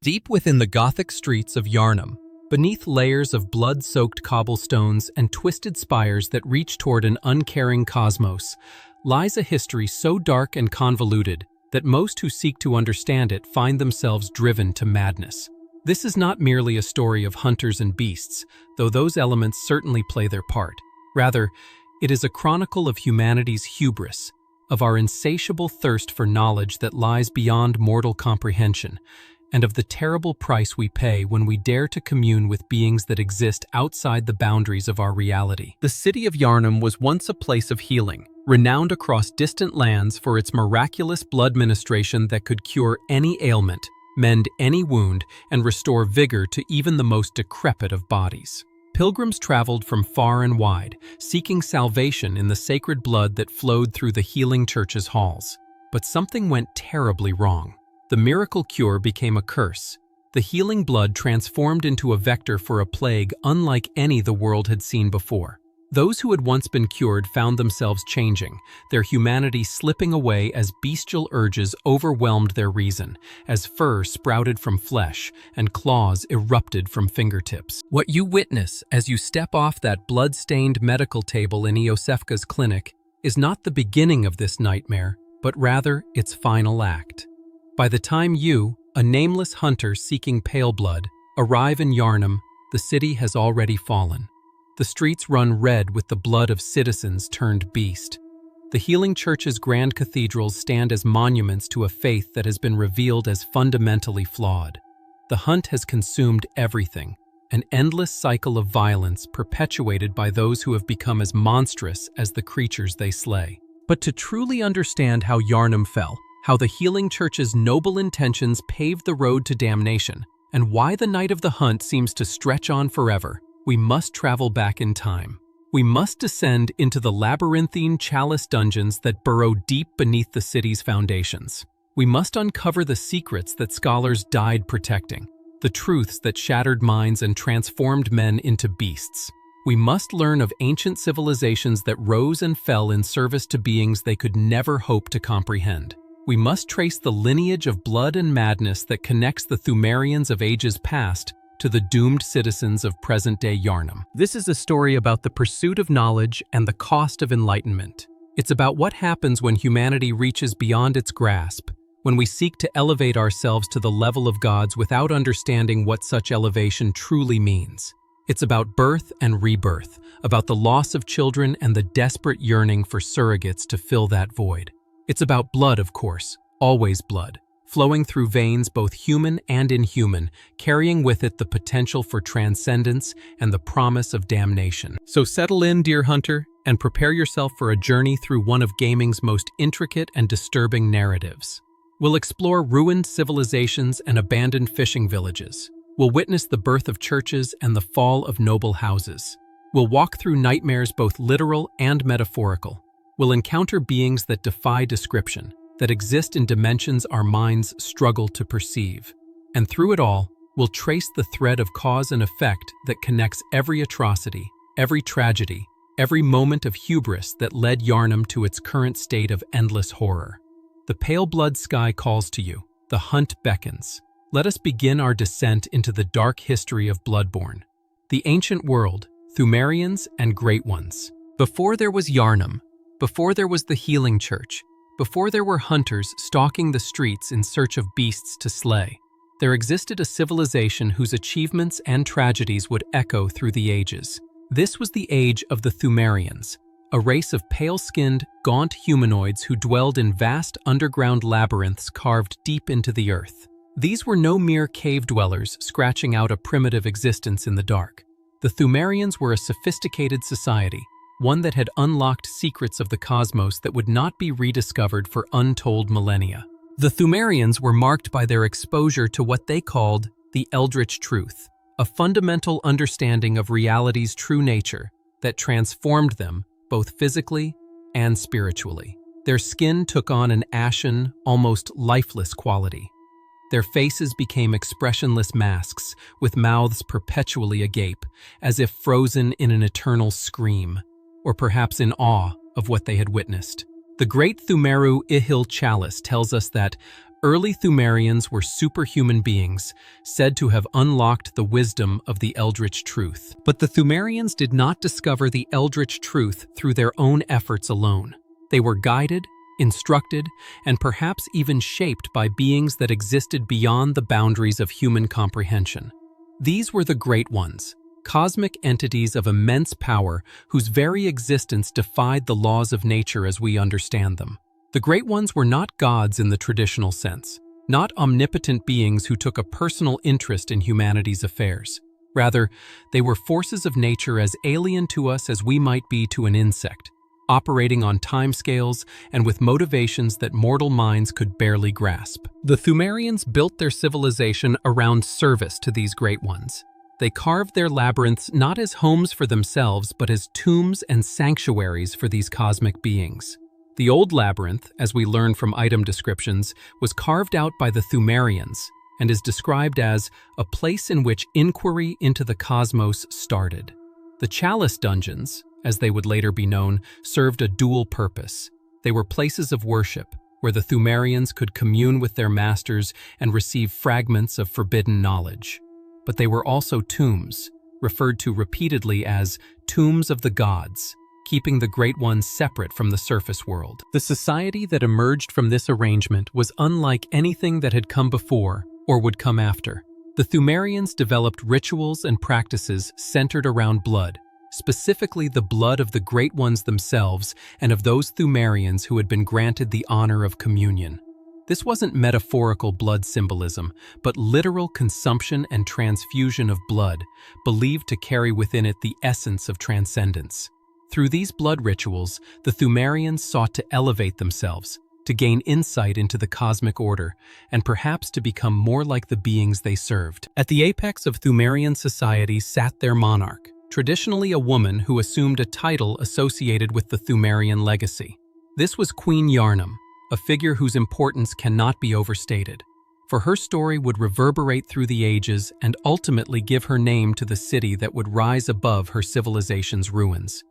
Deep within the Gothic streets of Yharnam, beneath layers of blood-soaked cobblestones and twisted spires that reach toward an uncaring cosmos, lies a history so dark and convoluted that most who seek to understand it find themselves driven to madness. This is not merely a story of hunters and beasts, though those elements certainly play their part. Rather, it is a chronicle of humanity's hubris, of our insatiable thirst for knowledge that lies beyond mortal comprehension, and of the terrible price we pay when we dare to commune with beings that exist outside the boundaries of our reality. The city of Yharnam was once a place of healing, renowned across distant lands for its miraculous blood ministration that could cure any ailment, mend any wound, and restore vigor to even the most decrepit of bodies. Pilgrims traveled from far and wide, seeking salvation in the sacred blood that flowed through the healing church's halls. But something went terribly wrong. The miracle cure became a curse. The healing blood transformed into a vector for a plague unlike any the world had seen before. Those who had once been cured found themselves changing, their humanity slipping away as bestial urges overwhelmed their reason, as fur sprouted from flesh and claws erupted from fingertips. What you witness as you step off that blood-stained medical table in Iosefka's clinic is not the beginning of this nightmare, but rather its final act. By the time you, a nameless hunter seeking pale blood, arrive in Yharnam, the city has already fallen. The streets run red with the blood of citizens turned beast. The healing church's grand cathedrals stand as monuments to a faith that has been revealed as fundamentally flawed. The hunt has consumed everything, an endless cycle of violence perpetuated by those who have become as monstrous as the creatures they slay. But to truly understand how Yharnam fell, how the healing church's noble intentions paved the road to damnation, and why the night of the hunt seems to stretch on forever, we must travel back in time. We must descend into the labyrinthine chalice dungeons that burrow deep beneath the city's foundations. We must uncover the secrets that scholars died protecting, the truths that shattered minds and transformed men into beasts. We must learn of ancient civilizations that rose and fell in service to beings they could never hope to comprehend. We must trace the lineage of blood and madness that connects the Pthumerians of ages past to the doomed citizens of present-day Yharnam. This is a story about the pursuit of knowledge and the cost of enlightenment. It's about what happens when humanity reaches beyond its grasp, when we seek to elevate ourselves to the level of gods without understanding what such elevation truly means. It's about birth and rebirth, about the loss of children and the desperate yearning for surrogates to fill that void. It's about blood, of course, always blood, flowing through veins both human and inhuman, carrying with it the potential for transcendence and the promise of damnation. So settle in, dear hunter, and prepare yourself for a journey through one of gaming's most intricate and disturbing narratives. We'll explore ruined civilizations and abandoned fishing villages. We'll witness the birth of churches and the fall of noble houses. We'll walk through nightmares both literal and metaphorical. We'll encounter beings that defy description, that exist in dimensions our minds struggle to perceive. And through it all, we'll trace the thread of cause and effect that connects every atrocity, every tragedy, every moment of hubris that led Yharnam to its current state of endless horror. The pale blood sky calls to you, the hunt beckons. Let us begin our descent into the dark history of Bloodborne, the ancient world, Pthumerians and Great Ones. Before there was Yharnam, before there was the healing church, before there were hunters stalking the streets in search of beasts to slay, there existed a civilization whose achievements and tragedies would echo through the ages. This was the age of the Pthumerians, a race of pale-skinned, gaunt humanoids who dwelled in vast underground labyrinths carved deep into the earth. These were no mere cave dwellers scratching out a primitive existence in the dark. The Pthumerians were a sophisticated society, one that had unlocked secrets of the cosmos that would not be rediscovered for untold millennia. The Pthumerians were marked by their exposure to what they called the Eldritch Truth, a fundamental understanding of reality's true nature that transformed them both physically and spiritually. Their skin took on an ashen, almost lifeless quality. Their faces became expressionless masks, with mouths perpetually agape, as if frozen in an eternal scream, or perhaps in awe of what they had witnessed. The great Pthumeru Ihil Chalice tells us that, Early Pthumerians were superhuman beings, said to have unlocked the wisdom of the Eldritch Truth. But the Pthumerians did not discover the Eldritch Truth through their own efforts alone. They were guided, instructed, and perhaps even shaped by beings that existed beyond the boundaries of human comprehension. These were the Great Ones, cosmic entities of immense power whose very existence defied the laws of nature as we understand them. The Great Ones were not gods in the traditional sense, not omnipotent beings who took a personal interest in humanity's affairs. Rather, they were forces of nature as alien to us as we might be to an insect, operating on timescales and with motivations that mortal minds could barely grasp. The Pthumerians built their civilization around service to these Great Ones. They carved their labyrinths not as homes for themselves, but as tombs and sanctuaries for these cosmic beings. The old labyrinth, as we learn from item descriptions, was carved out by the Pthumerians and is described as a place in which inquiry into the cosmos started. The chalice dungeons, as they would later be known, served a dual purpose. They were places of worship, where the Pthumerians could commune with their masters and receive fragments of forbidden knowledge. But they were also tombs, referred to repeatedly as tombs of the gods, keeping the Great Ones separate from the surface world. The society that emerged from this arrangement was unlike anything that had come before or would come after. The Pthumerians developed rituals and practices centered around blood, specifically the blood of the Great Ones themselves and of those Pthumerians who had been granted the honor of communion. This wasn't metaphorical blood symbolism, but literal consumption and transfusion of blood, believed to carry within it the essence of transcendence. Through these blood rituals, the Pthumerians sought to elevate themselves, to gain insight into the cosmic order, and perhaps to become more like the beings they served. At the apex of Pthumerian society sat their monarch, traditionally a woman who assumed a title associated with the Pthumerian legacy. This was Queen Yharnam, a figure whose importance cannot be overstated, for her story would reverberate through the ages and ultimately give her name to the city that would rise above her civilization's ruins.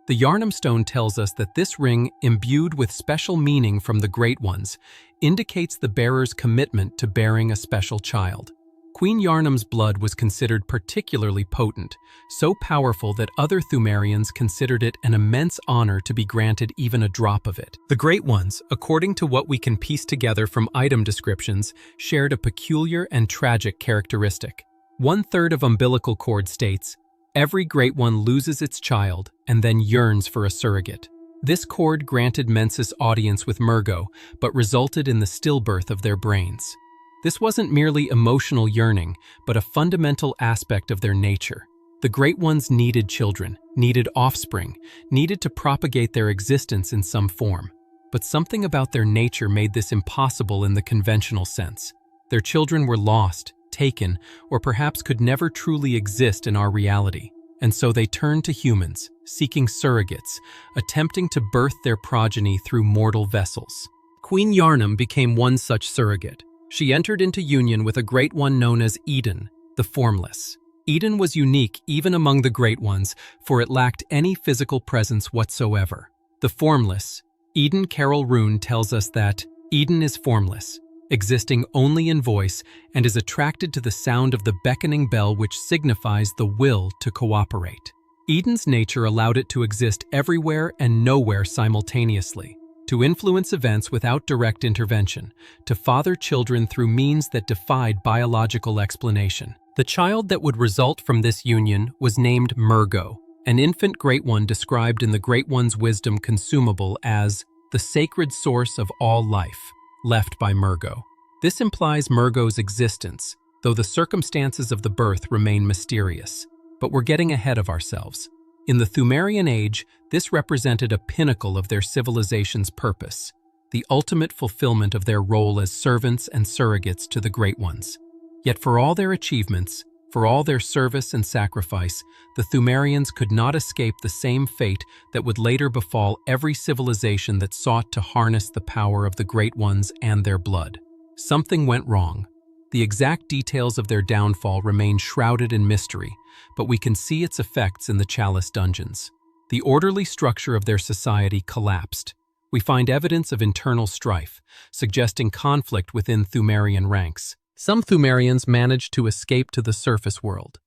The Yharnam stone tells us that this ring, imbued with special meaning from the Great Ones, indicates the bearer's commitment to bearing a special child. Queen Yharnam's blood was considered particularly potent, so powerful that other Pthumerians considered it an immense honor to be granted even a drop of it. The Great Ones, according to what we can piece together from item descriptions, shared a peculiar and tragic characteristic. 1/3 of umbilical cord states, "Every Great One loses its child and then yearns for a surrogate." This cord granted Mensis audience with Murgo, but resulted in the stillbirth of their brains. This wasn't merely emotional yearning, but a fundamental aspect of their nature. The Great Ones needed children, needed offspring, needed to propagate their existence in some form. But something about their nature made this impossible in the conventional sense. Their children were lost, taken, or perhaps could never truly exist in our reality. And so they turned to humans, seeking surrogates, attempting to birth their progeny through mortal vessels. Queen Yharnam became one such surrogate. She entered into union with a Great One known as Eden, the Formless. Eden was unique even among the Great Ones, for it lacked any physical presence whatsoever. The Formless, Eden Carol Rune tells us that Eden is formless, existing only in voice, and is attracted to the sound of the beckoning bell which signifies the will to cooperate. Eden's nature allowed it to exist everywhere and nowhere simultaneously, to influence events without direct intervention, to father children through means that defied biological explanation. The child that would result from this union was named Murgo, an infant Great One described in the Great One's wisdom consumable as the sacred source of all life, left by Murgo. This implies Murgo's existence, though the circumstances of the birth remain mysterious. But we're getting ahead of ourselves. In the Pthumerian age, this represented a pinnacle of their civilization's purpose, the ultimate fulfillment of their role as servants and surrogates to the Great Ones. Yet for all their achievements, for all their service and sacrifice, the Pthumerians could not escape the same fate that would later befall every civilization that sought to harness the power of the Great Ones and their blood. Something went wrong. The exact details of their downfall remain shrouded in mystery, but we can see its effects in the Chalice dungeons. The orderly structure of their society collapsed. we find evidence of internal strife, suggesting conflict within Pthumerian ranks. Some Pthumerians managed to escape to the surface world.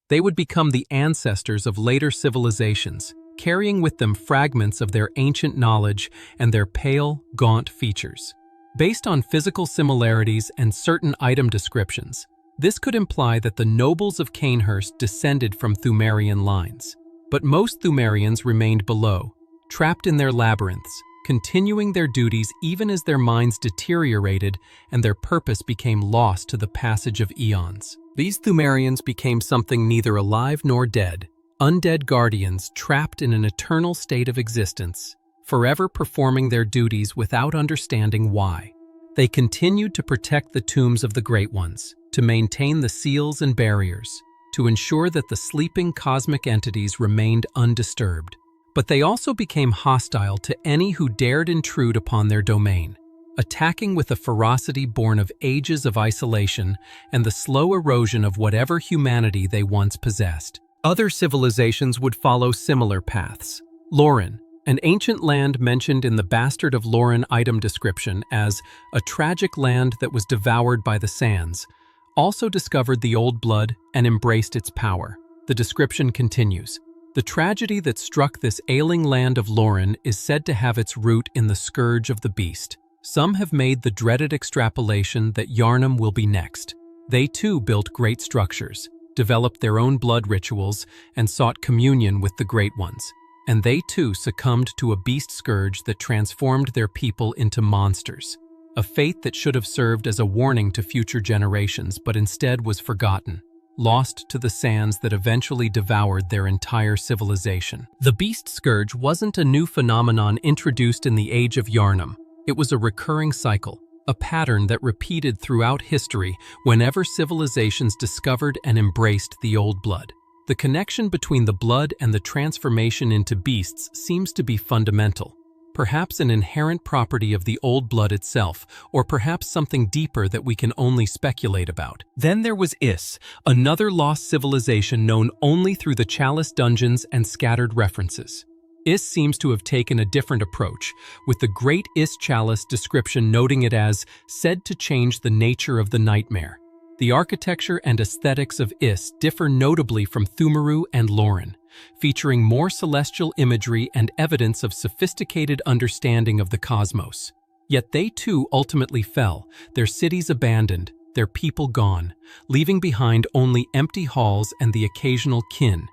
They would become the ancestors of later civilizations, carrying with them fragments of their ancient knowledge and their pale, gaunt features. Based on physical similarities and certain item descriptions, this could imply that the nobles of Cainhurst descended from Pthumerian lines. But most Pthumerians remained below, trapped in their labyrinths, continuing their duties even as their minds deteriorated and their purpose became lost to the passage of eons. These Pthumerians became something neither alive nor dead, undead guardians trapped in an eternal state of existence, forever performing their duties without understanding why. They continued to protect the tombs of the Great Ones, to maintain the seals and barriers, to ensure that the sleeping cosmic entities remained undisturbed. But they also became hostile to any who dared intrude upon their domain, attacking with a ferocity born of ages of isolation and the slow erosion of whatever humanity they once possessed. Other civilizations would follow similar paths. Loren, an ancient land mentioned in the Bastard of Loren item description as a tragic land that was devoured by the sands, also discovered the old blood and embraced its power. The description continues. The tragedy that struck this ailing land of Loren is said to have its root in the Scourge of the Beast. Some have made the dreaded extrapolation that Yharnam will be next. They too built great structures, developed their own blood rituals, and sought communion with the Great Ones. And they too succumbed to a beast scourge that transformed their people into monsters. A fate that should have served as a warning to future generations, but instead was forgotten, lost to the sands that eventually devoured their entire civilization. The beast scourge wasn't a new phenomenon introduced in the Age of Yharnam. It was a recurring cycle, a pattern that repeated throughout history whenever civilizations discovered and embraced the old blood. The connection between the blood and the transformation into beasts seems to be fundamental. Perhaps an inherent property of the old blood itself, or perhaps something deeper that we can only speculate about. Then there was Is, another lost civilization known only through the Chalice dungeons and scattered references. Is seems to have taken a different approach, with the Great Is Chalice description noting it as said to change the nature of the nightmare. The architecture and aesthetics of Is differ notably from Pthumeru and Loren, featuring more celestial imagery and evidence of sophisticated understanding of the cosmos. Yet they too ultimately fell, their cities abandoned, their people gone, leaving behind only empty halls and the occasional kin,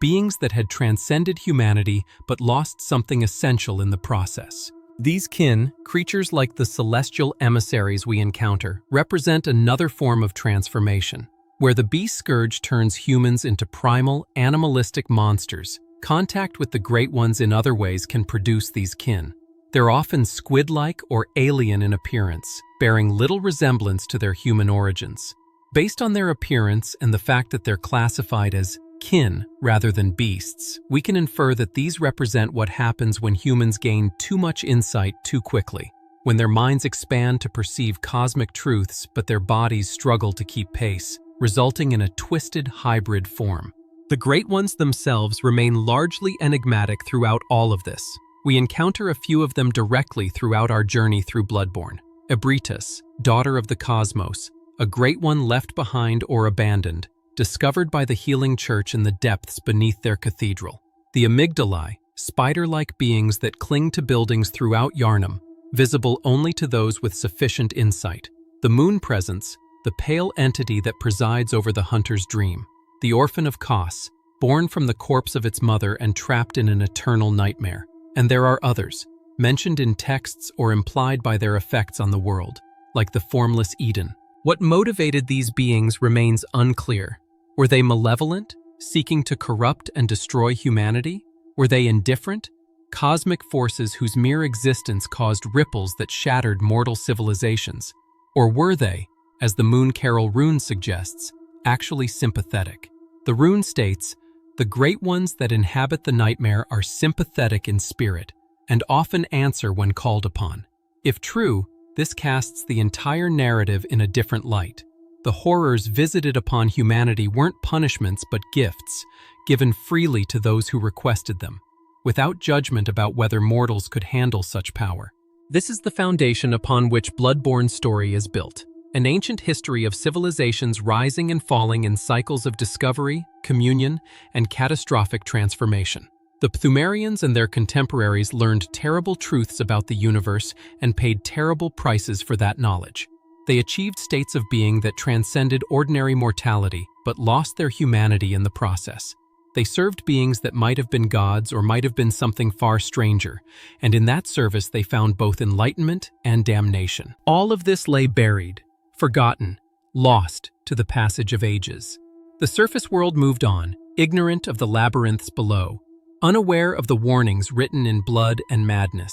beings that had transcended humanity but lost something essential in the process. These kin, creatures like the celestial emissaries we encounter, represent another form of transformation. Where the beast scourge turns humans into primal, animalistic monsters, contact with the Great Ones in other ways can produce these kin. They're often squid-like or alien in appearance, bearing little resemblance to their human origins. Based on their appearance and the fact that they're classified as kin rather than beasts, we can infer that these represent what happens when humans gain too much insight too quickly, when their minds expand to perceive cosmic truths but their bodies struggle to keep pace, resulting in a twisted hybrid form. The Great Ones themselves remain largely enigmatic throughout all of this. We encounter a few of them directly throughout our journey through Bloodborne. Ebritus, daughter of the cosmos, a Great One left behind or abandoned, discovered by the healing church in the depths beneath their cathedral. The amygdalae, spider-like beings that cling to buildings throughout Yharnam, visible only to those with sufficient insight. The moon presence, the pale entity that presides over the hunter's dream. The orphan of Kos, born from the corpse of its mother and trapped in an eternal nightmare. And there are others, mentioned in texts or implied by their effects on the world, like the formless Eden. What motivated these beings remains unclear. Were they malevolent, seeking to corrupt and destroy humanity? Were they indifferent, cosmic forces whose mere existence caused ripples that shattered mortal civilizations? Or were they, as the Moon Carol rune suggests, actually sympathetic? The rune states, "The Great Ones that inhabit the nightmare are sympathetic in spirit, and often answer when called upon." If true, this casts the entire narrative in a different light. The horrors visited upon humanity weren't punishments but gifts, given freely to those who requested them. without judgment about whether mortals could handle such power. This is the foundation upon which Bloodborne's story is built, an ancient history of civilizations rising and falling in cycles of discovery, communion, and catastrophic transformation. The Pthumerians and their contemporaries learned terrible truths about the universe and paid terrible prices for that knowledge. They achieved states of being that transcended ordinary mortality but lost their humanity in the process. They served beings that might have been gods or might have been something far stranger, and in that service they found both enlightenment and damnation. All of this lay buried, forgotten, lost to the passage of ages. The surface world moved on, ignorant of the labyrinths below, unaware of the warnings written in blood and madness.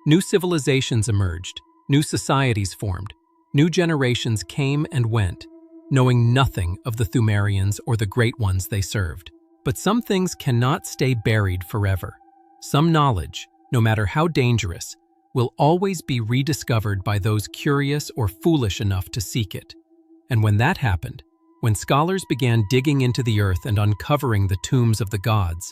New civilizations emerged, new societies formed, new generations came and went, knowing nothing of the Pthumerians or the great ones they served. But some things cannot stay buried forever. Some knowledge, no matter how dangerous, will always be rediscovered by those curious or foolish enough to seek it. And when that happened, when scholars began digging into the earth and uncovering the tombs of the gods,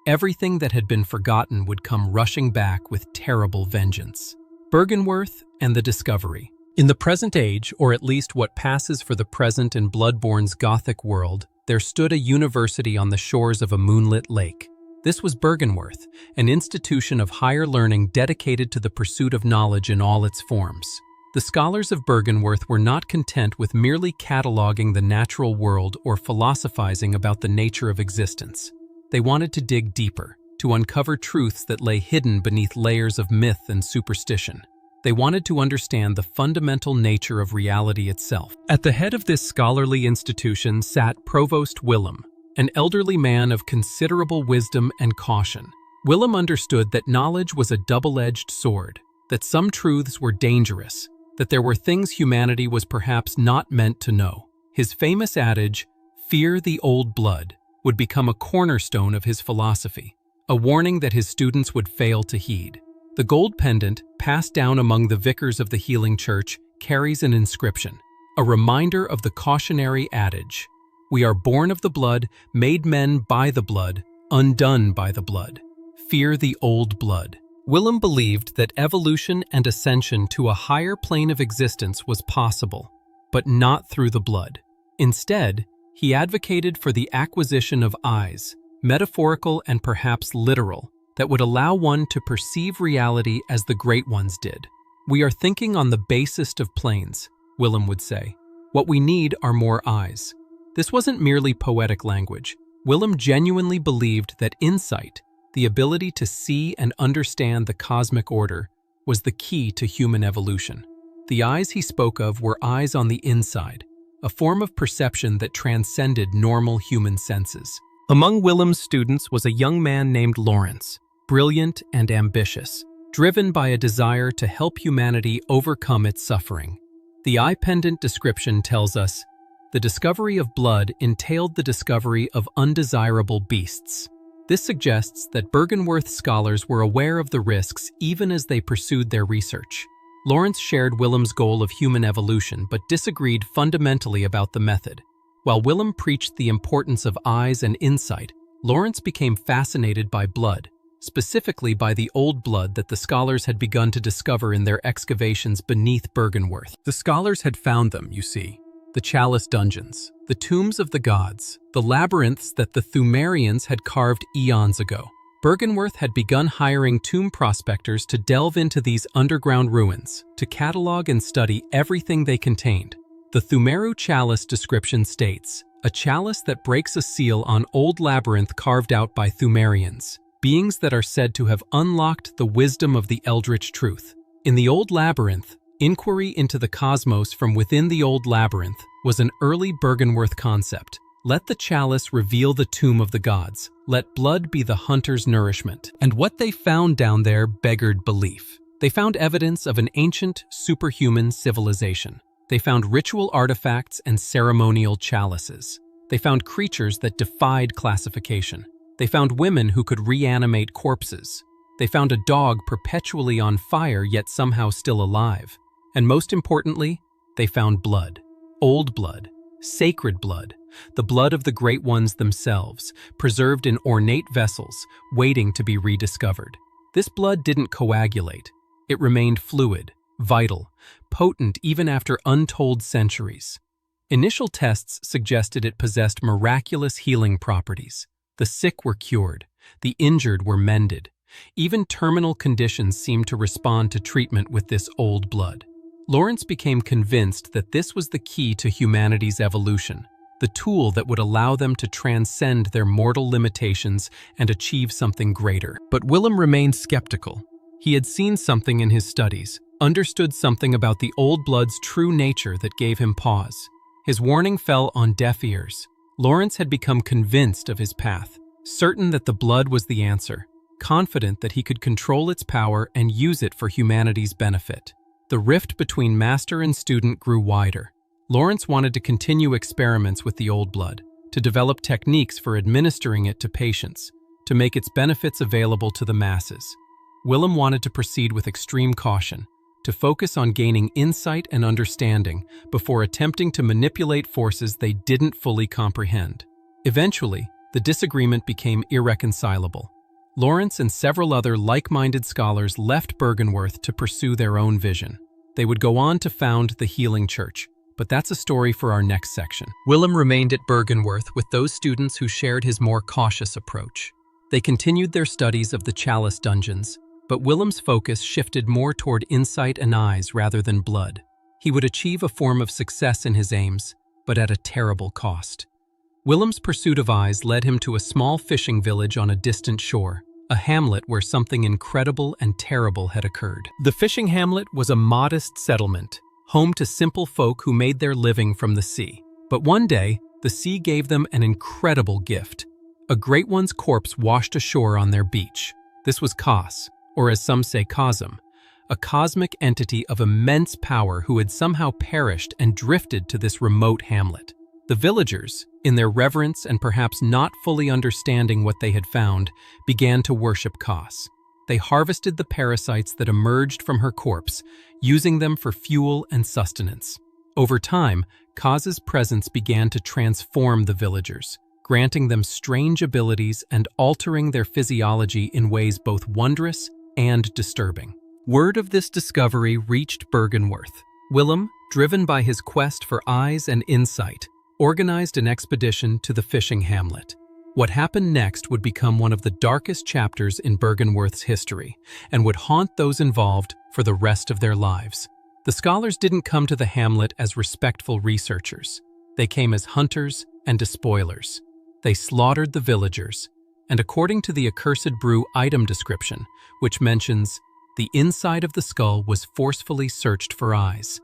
everything that had been forgotten would come rushing back with terrible vengeance. Byrgenwerth and the Discovery. In the present age, or at least what passes for the present in Bloodborne's gothic world, there stood a university on the shores of a moonlit lake. This was Byrgenwerth, an institution of higher learning dedicated to the pursuit of knowledge in all its forms. The scholars of Byrgenwerth were not content with merely cataloging the natural world or philosophizing about the nature of existence. They wanted to dig deeper, to uncover truths that lay hidden beneath layers of myth and superstition. They wanted to understand the fundamental nature of reality itself. At the head of this scholarly institution sat Provost Willem, an elderly man of considerable wisdom and caution. Willem understood that knowledge was a double-edged sword, that some truths were dangerous, that there were things humanity was perhaps not meant to know. His famous adage, "Fear the old blood," would become a cornerstone of his philosophy, a warning that his students would fail to heed. The gold pendant, passed down among the vicars of the Healing Church, carries an inscription, a reminder of the cautionary adage, "We are born of the blood, made men by the blood, undone by the blood. Fear the old blood." Willem believed that evolution and ascension to a higher plane of existence was possible, but not through the blood. Instead, he advocated for the acquisition of eyes, metaphorical and perhaps literal, that would allow one to perceive reality as the great ones did. "We are thinking on the basest of planes," Willem would say. "What we need are more eyes." This wasn't merely poetic language. Willem genuinely believed that insight, the ability to see and understand the cosmic order, was the key to human evolution. The eyes he spoke of were eyes on the inside, a form of perception that transcended normal human senses. Among Willem's students was a young man named Lawrence, brilliant and ambitious, driven by a desire to help humanity overcome its suffering. The eye pendant description tells us, "The discovery of blood entailed the discovery of undesirable beasts." This suggests that Byrgenwerth scholars were aware of the risks even as they pursued their research. Lawrence shared Willem's goal of human evolution but disagreed fundamentally about the method. While Willem preached the importance of eyes and insight, Lawrence became fascinated by blood, specifically by the old blood that the scholars had begun to discover in their excavations beneath Byrgenwerth. The scholars had found them, you see, the chalice dungeons, the tombs of the gods, the labyrinths that the Pthumerians had carved eons ago. Byrgenwerth had begun hiring tomb prospectors to delve into these underground ruins, to catalog and study everything they contained. The Pthumeru chalice description states, "A chalice that breaks a seal on old labyrinth carved out by Pthumerians, beings that are said to have unlocked the wisdom of the eldritch truth." In the old labyrinth, inquiry into the cosmos from within the old labyrinth was an early Byrgenwerth concept. Let the chalice reveal the tomb of the gods. Let blood be the hunter's nourishment. And what they found down there beggared belief. They found evidence of an ancient, superhuman civilization. They found ritual artifacts and ceremonial chalices. They found creatures that defied classification. They found women who could reanimate corpses. They found a dog perpetually on fire yet somehow still alive. And most importantly, they found blood. Old blood. Sacred blood. the blood of the great ones themselves, preserved in ornate vessels, waiting to be rediscovered. This blood didn't coagulate. It remained fluid, vital, potent even after untold centuries. Initial tests suggested it possessed miraculous healing properties. The sick were cured, the injured were mended. Even terminal conditions seemed to respond to treatment with this old blood. Lawrence became convinced that this was the key to humanity's evolution, the tool that would allow them to transcend their mortal limitations and achieve something greater. But Willem remained skeptical. He had seen something in his studies, understood something about the old blood's true nature that gave him pause. His warning fell on deaf ears. Lawrence had become convinced of his path, certain that the blood was the answer, confident that he could control its power and use it for humanity's benefit. The rift between master and student grew wider. Lawrence wanted to continue experiments with the old blood, to develop techniques for administering it to patients, to make its benefits available to the masses. Willem wanted to proceed with extreme caution, to focus on gaining insight and understanding before attempting to manipulate forces they didn't fully comprehend. Eventually, the disagreement became irreconcilable. Lawrence and several other like-minded scholars left Byrgenwerth to pursue their own vision. They would go on to found the Healing Church, but that's a story for our next section. Willem remained at Byrgenwerth with those students who shared his more cautious approach. They continued their studies of the Chalice dungeons, but Willem's focus shifted more toward insight and eyes rather than blood. He would achieve a form of success in his aims, but at a terrible cost. Willem's pursuit of eyes led him to a small fishing village on a distant shore, a hamlet where something incredible and terrible had occurred. The fishing hamlet was a modest settlement, home to simple folk who made their living from the sea. But one day, the sea gave them an incredible gift. A great one's corpse washed ashore on their beach. This was Kos, or as some say Cosm, a cosmic entity of immense power who had somehow perished and drifted to this remote hamlet. The villagers, in their reverence and perhaps not fully understanding what they had found, began to worship Kos. They harvested the parasites that emerged from her corpse, using them for fuel and sustenance. Over time, Kos's presence began to transform the villagers, granting them strange abilities and altering their physiology in ways both wondrous and disturbing. Word of this discovery reached Byrgenwerth. Willem, driven by his quest for eyes and insight, organized an expedition to the fishing hamlet. What happened next would become one of the darkest chapters in Byrgenwerth's history and would haunt those involved for the rest of their lives. The scholars didn't come to the hamlet as respectful researchers. They came as hunters and despoilers. They slaughtered the villagers, and according to the Accursed Brew item description, which mentions, the inside of the skull was forcefully searched for eyes.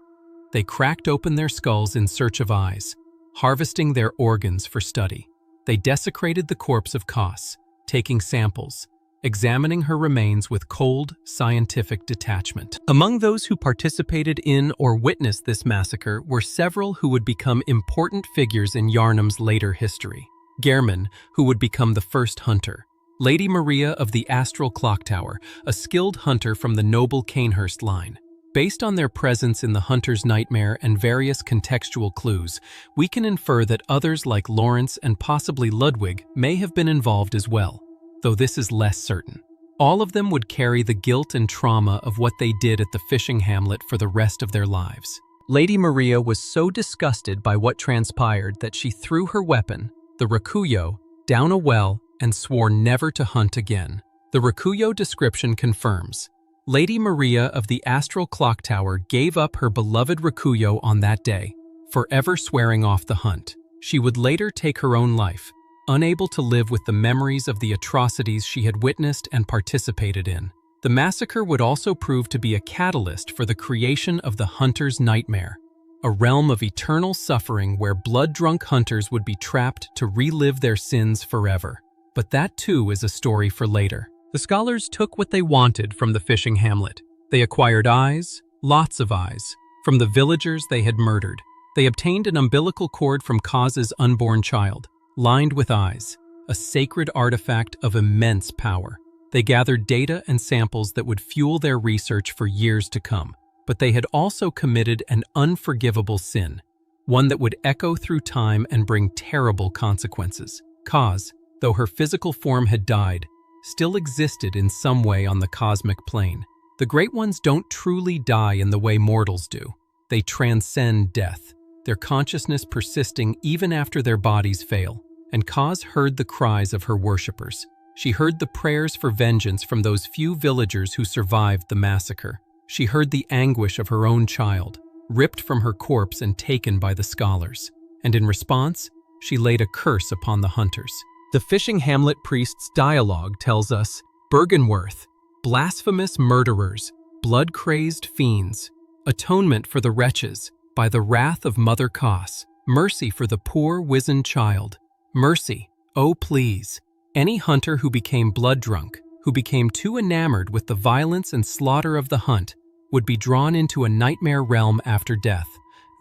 They cracked open their skulls in search of eyes, harvesting their organs for study. They desecrated the corpse of Kos, taking samples, examining her remains with cold, scientific detachment. Among those who participated in or witnessed this massacre were several who would become important figures in Yharnam's later history. Gehrman, who would become the first hunter. Lady Maria of the Astral Clock Tower, a skilled hunter from the noble Cainhurst line. Based on their presence in the Hunter's Nightmare and various contextual clues, we can infer that others like Lawrence and possibly Ludwig may have been involved as well, though this is less certain. All of them would carry the guilt and trauma of what they did at the fishing hamlet for the rest of their lives. Lady Maria was so disgusted by what transpired that she threw her weapon, the rakuyo, down a well and swore never to hunt again. The rakuyo description confirms. Lady Maria of the Astral Clock Tower gave up her beloved rakuyo on that day, forever swearing off the hunt. She would later take her own life, unable to live with the memories of the atrocities she had witnessed and participated in. The massacre would also prove to be a catalyst for the creation of the Hunter's Nightmare, a realm of eternal suffering where blood-drunk hunters would be trapped to relive their sins forever. But that too is a story for later. The scholars took what they wanted from the fishing hamlet. They acquired eyes, lots of eyes, from the villagers they had murdered. They obtained an umbilical cord from Kos's unborn child, lined with eyes, a sacred artifact of immense power. They gathered data and samples that would fuel their research for years to come. But they had also committed an unforgivable sin. one that would echo through time and bring terrible consequences. Kaz, though her physical form had died, still existed in some way on the cosmic plane. The Great Ones don't truly die in the way mortals do. They transcend death, their consciousness persisting even after their bodies fail. And Kaz heard the cries of her worshippers. She heard the prayers for vengeance from those few villagers who survived the massacre. She heard the anguish of her own child, ripped from her corpse and taken by the scholars. And in response, she laid a curse upon the hunters. The fishing hamlet priest's dialogue tells us, Byrgenwerth, blasphemous murderers, blood-crazed fiends, atonement for the wretches, by the wrath of Mother Kos, mercy for the poor wizened child, mercy, oh please. Any hunter who became blood-drunk, who became too enamored with the violence and slaughter of the hunt, would be drawn into a nightmare realm after death.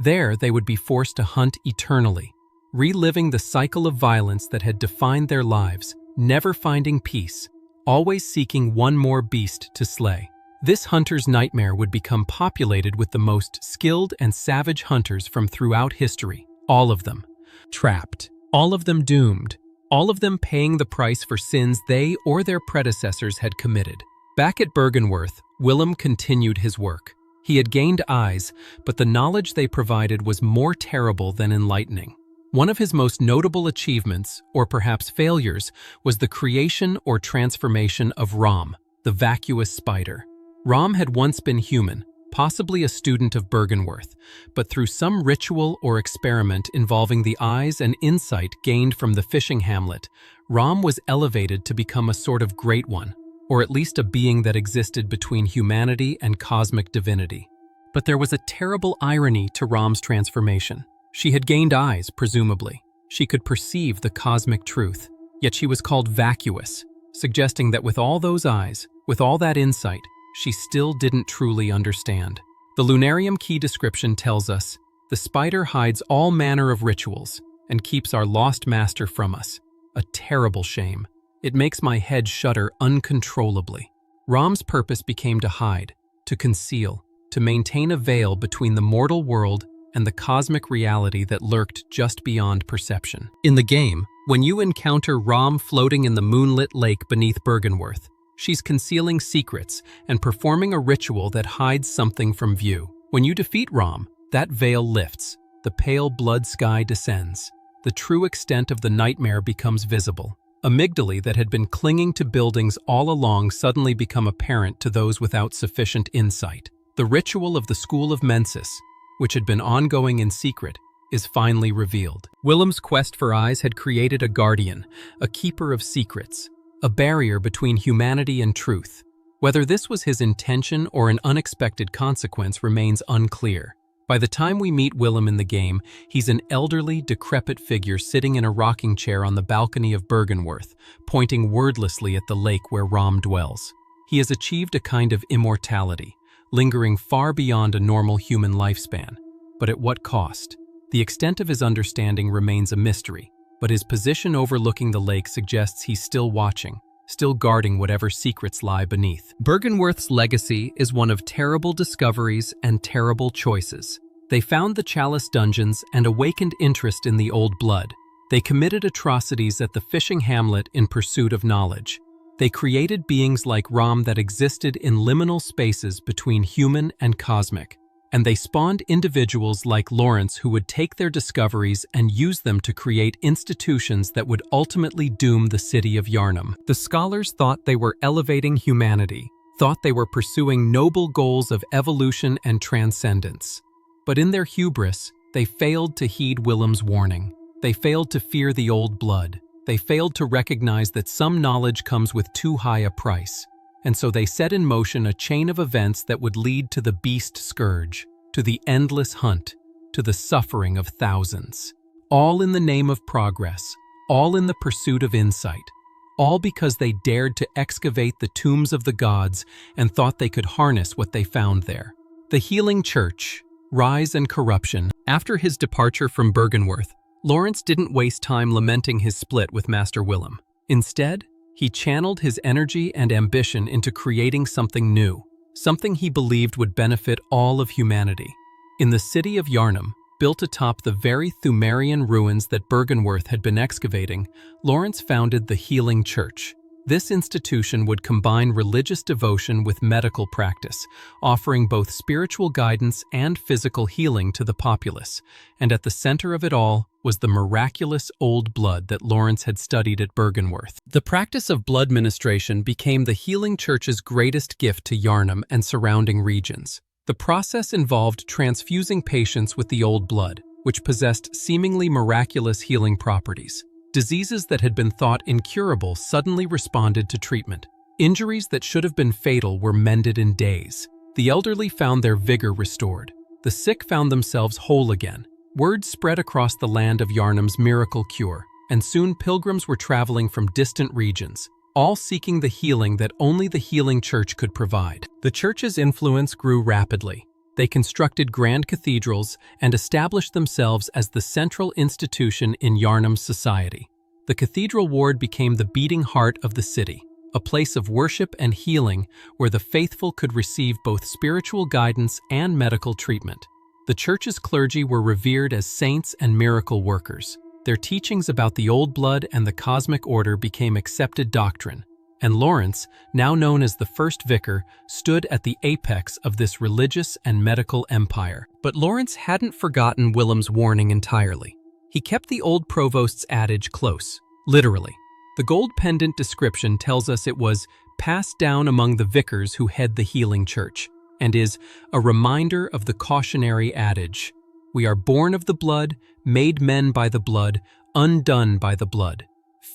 There they would be forced to hunt eternally, reliving the cycle of violence that had defined their lives, never finding peace, always seeking one more beast to slay. This hunter's nightmare would become populated with the most skilled and savage hunters from throughout history, all of them trapped, all of them doomed, all of them paying the price for sins they or their predecessors had committed. Back at Byrgenwerth, Willem continued his work. He had gained eyes, but the knowledge they provided was more terrible than enlightening. One of his most notable achievements, or perhaps failures, was the creation or transformation of Rom, the vacuous spider. Rom had once been human, possibly a student of Byrgenwerth, but through some ritual or experiment involving the eyes and insight gained from the fishing hamlet, Rom was elevated to become a sort of great one, or at least a being that existed between humanity and cosmic divinity. But there was a terrible irony to Rom's transformation. She had gained eyes, presumably. She could perceive the cosmic truth, yet she was called vacuous, suggesting that with all those eyes, with all that insight, she still didn't truly understand. The Lunarium key description tells us, the spider hides all manner of rituals and keeps our lost master from us. A terrible shame. It makes my head shudder uncontrollably. Rom's purpose became to hide, to conceal, to maintain a veil between the mortal world and the cosmic reality that lurked just beyond perception. In the game, when you encounter Rom floating in the moonlit lake beneath Byrgenwerth, she's concealing secrets and performing a ritual that hides something from view. When you defeat Rom, that veil lifts, the pale blood sky descends. The true extent of the nightmare becomes visible. Amygdalae that had been clinging to buildings all along suddenly become apparent to those without sufficient insight. The ritual of the School of Mensis, which had been ongoing in secret, is finally revealed. Willem's quest for eyes had created a guardian, a keeper of secrets, a barrier between humanity and truth. Whether this was his intention or an unexpected consequence remains unclear. By the time we meet Willem in the game, he's an elderly, decrepit figure sitting in a rocking chair on the balcony of Byrgenwerth, pointing wordlessly at the lake where Rom dwells. He has achieved a kind of immortality, lingering far beyond a normal human lifespan. But at what cost? The extent of his understanding remains a mystery, but his position overlooking the lake suggests he's still watching, still guarding whatever secrets lie beneath. Byrgenwerth's legacy is one of terrible discoveries and terrible choices. They found the Chalice dungeons and awakened interest in the old blood. They committed atrocities at the fishing hamlet in pursuit of knowledge. They created beings like Rom that existed in liminal spaces between human and cosmic. And they spawned individuals like Lawrence who would take their discoveries and use them to create institutions that would ultimately doom the city of Yharnam. The scholars thought they were elevating humanity, thought they were pursuing noble goals of evolution and transcendence. But in their hubris, they failed to heed Willem's warning. They failed to fear the old blood. They failed to recognize that some knowledge comes with too high a price. And so they set in motion a chain of events that would lead to the beast scourge, to the endless hunt, to the suffering of thousands. All in the name of progress, all in the pursuit of insight, all because they dared to excavate the tombs of the gods and thought they could harness what they found there. The Healing Church, Rise and Corruption. After his departure from Byrgenwerth, Lawrence didn't waste time lamenting his split with Master Willem. Instead, he channeled his energy and ambition into creating something new, something he believed would benefit all of humanity. In the city of Yharnam, built atop the very Pthumerian ruins that Byrgenwerth had been excavating, Lawrence founded the Healing Church. This institution would combine religious devotion with medical practice, offering both spiritual guidance and physical healing to the populace. And at the center of it all was the miraculous old blood that Lawrence had studied at Byrgenwerth. The practice of blood ministration became the Healing Church's greatest gift to Yharnam and surrounding regions. The process involved transfusing patients with the old blood, which possessed seemingly miraculous healing properties. Diseases that had been thought incurable suddenly responded to treatment. Injuries that should have been fatal were mended in days. The elderly found their vigor restored. The sick found themselves whole again. Word spread across the land of Yharnam's miracle cure, and soon pilgrims were traveling from distant regions, all seeking the healing that only the Healing Church could provide. The church's influence grew rapidly. They constructed grand cathedrals and established themselves as the central institution in Yharnam's society. The cathedral ward became the beating heart of the city, a place of worship and healing where the faithful could receive both spiritual guidance and medical treatment. The church's clergy were revered as saints and miracle workers. Their teachings about the old blood and the cosmic order became accepted doctrine, and Lawrence, now known as the first vicar, stood at the apex of this religious and medical empire. But Lawrence hadn't forgotten Willem's warning entirely. He kept the old provost's adage close, literally. The gold pendant description tells us it was passed down among the vicars who head the Healing Church, and is a reminder of the cautionary adage, "We are born of the blood, made men by the blood, undone by the blood.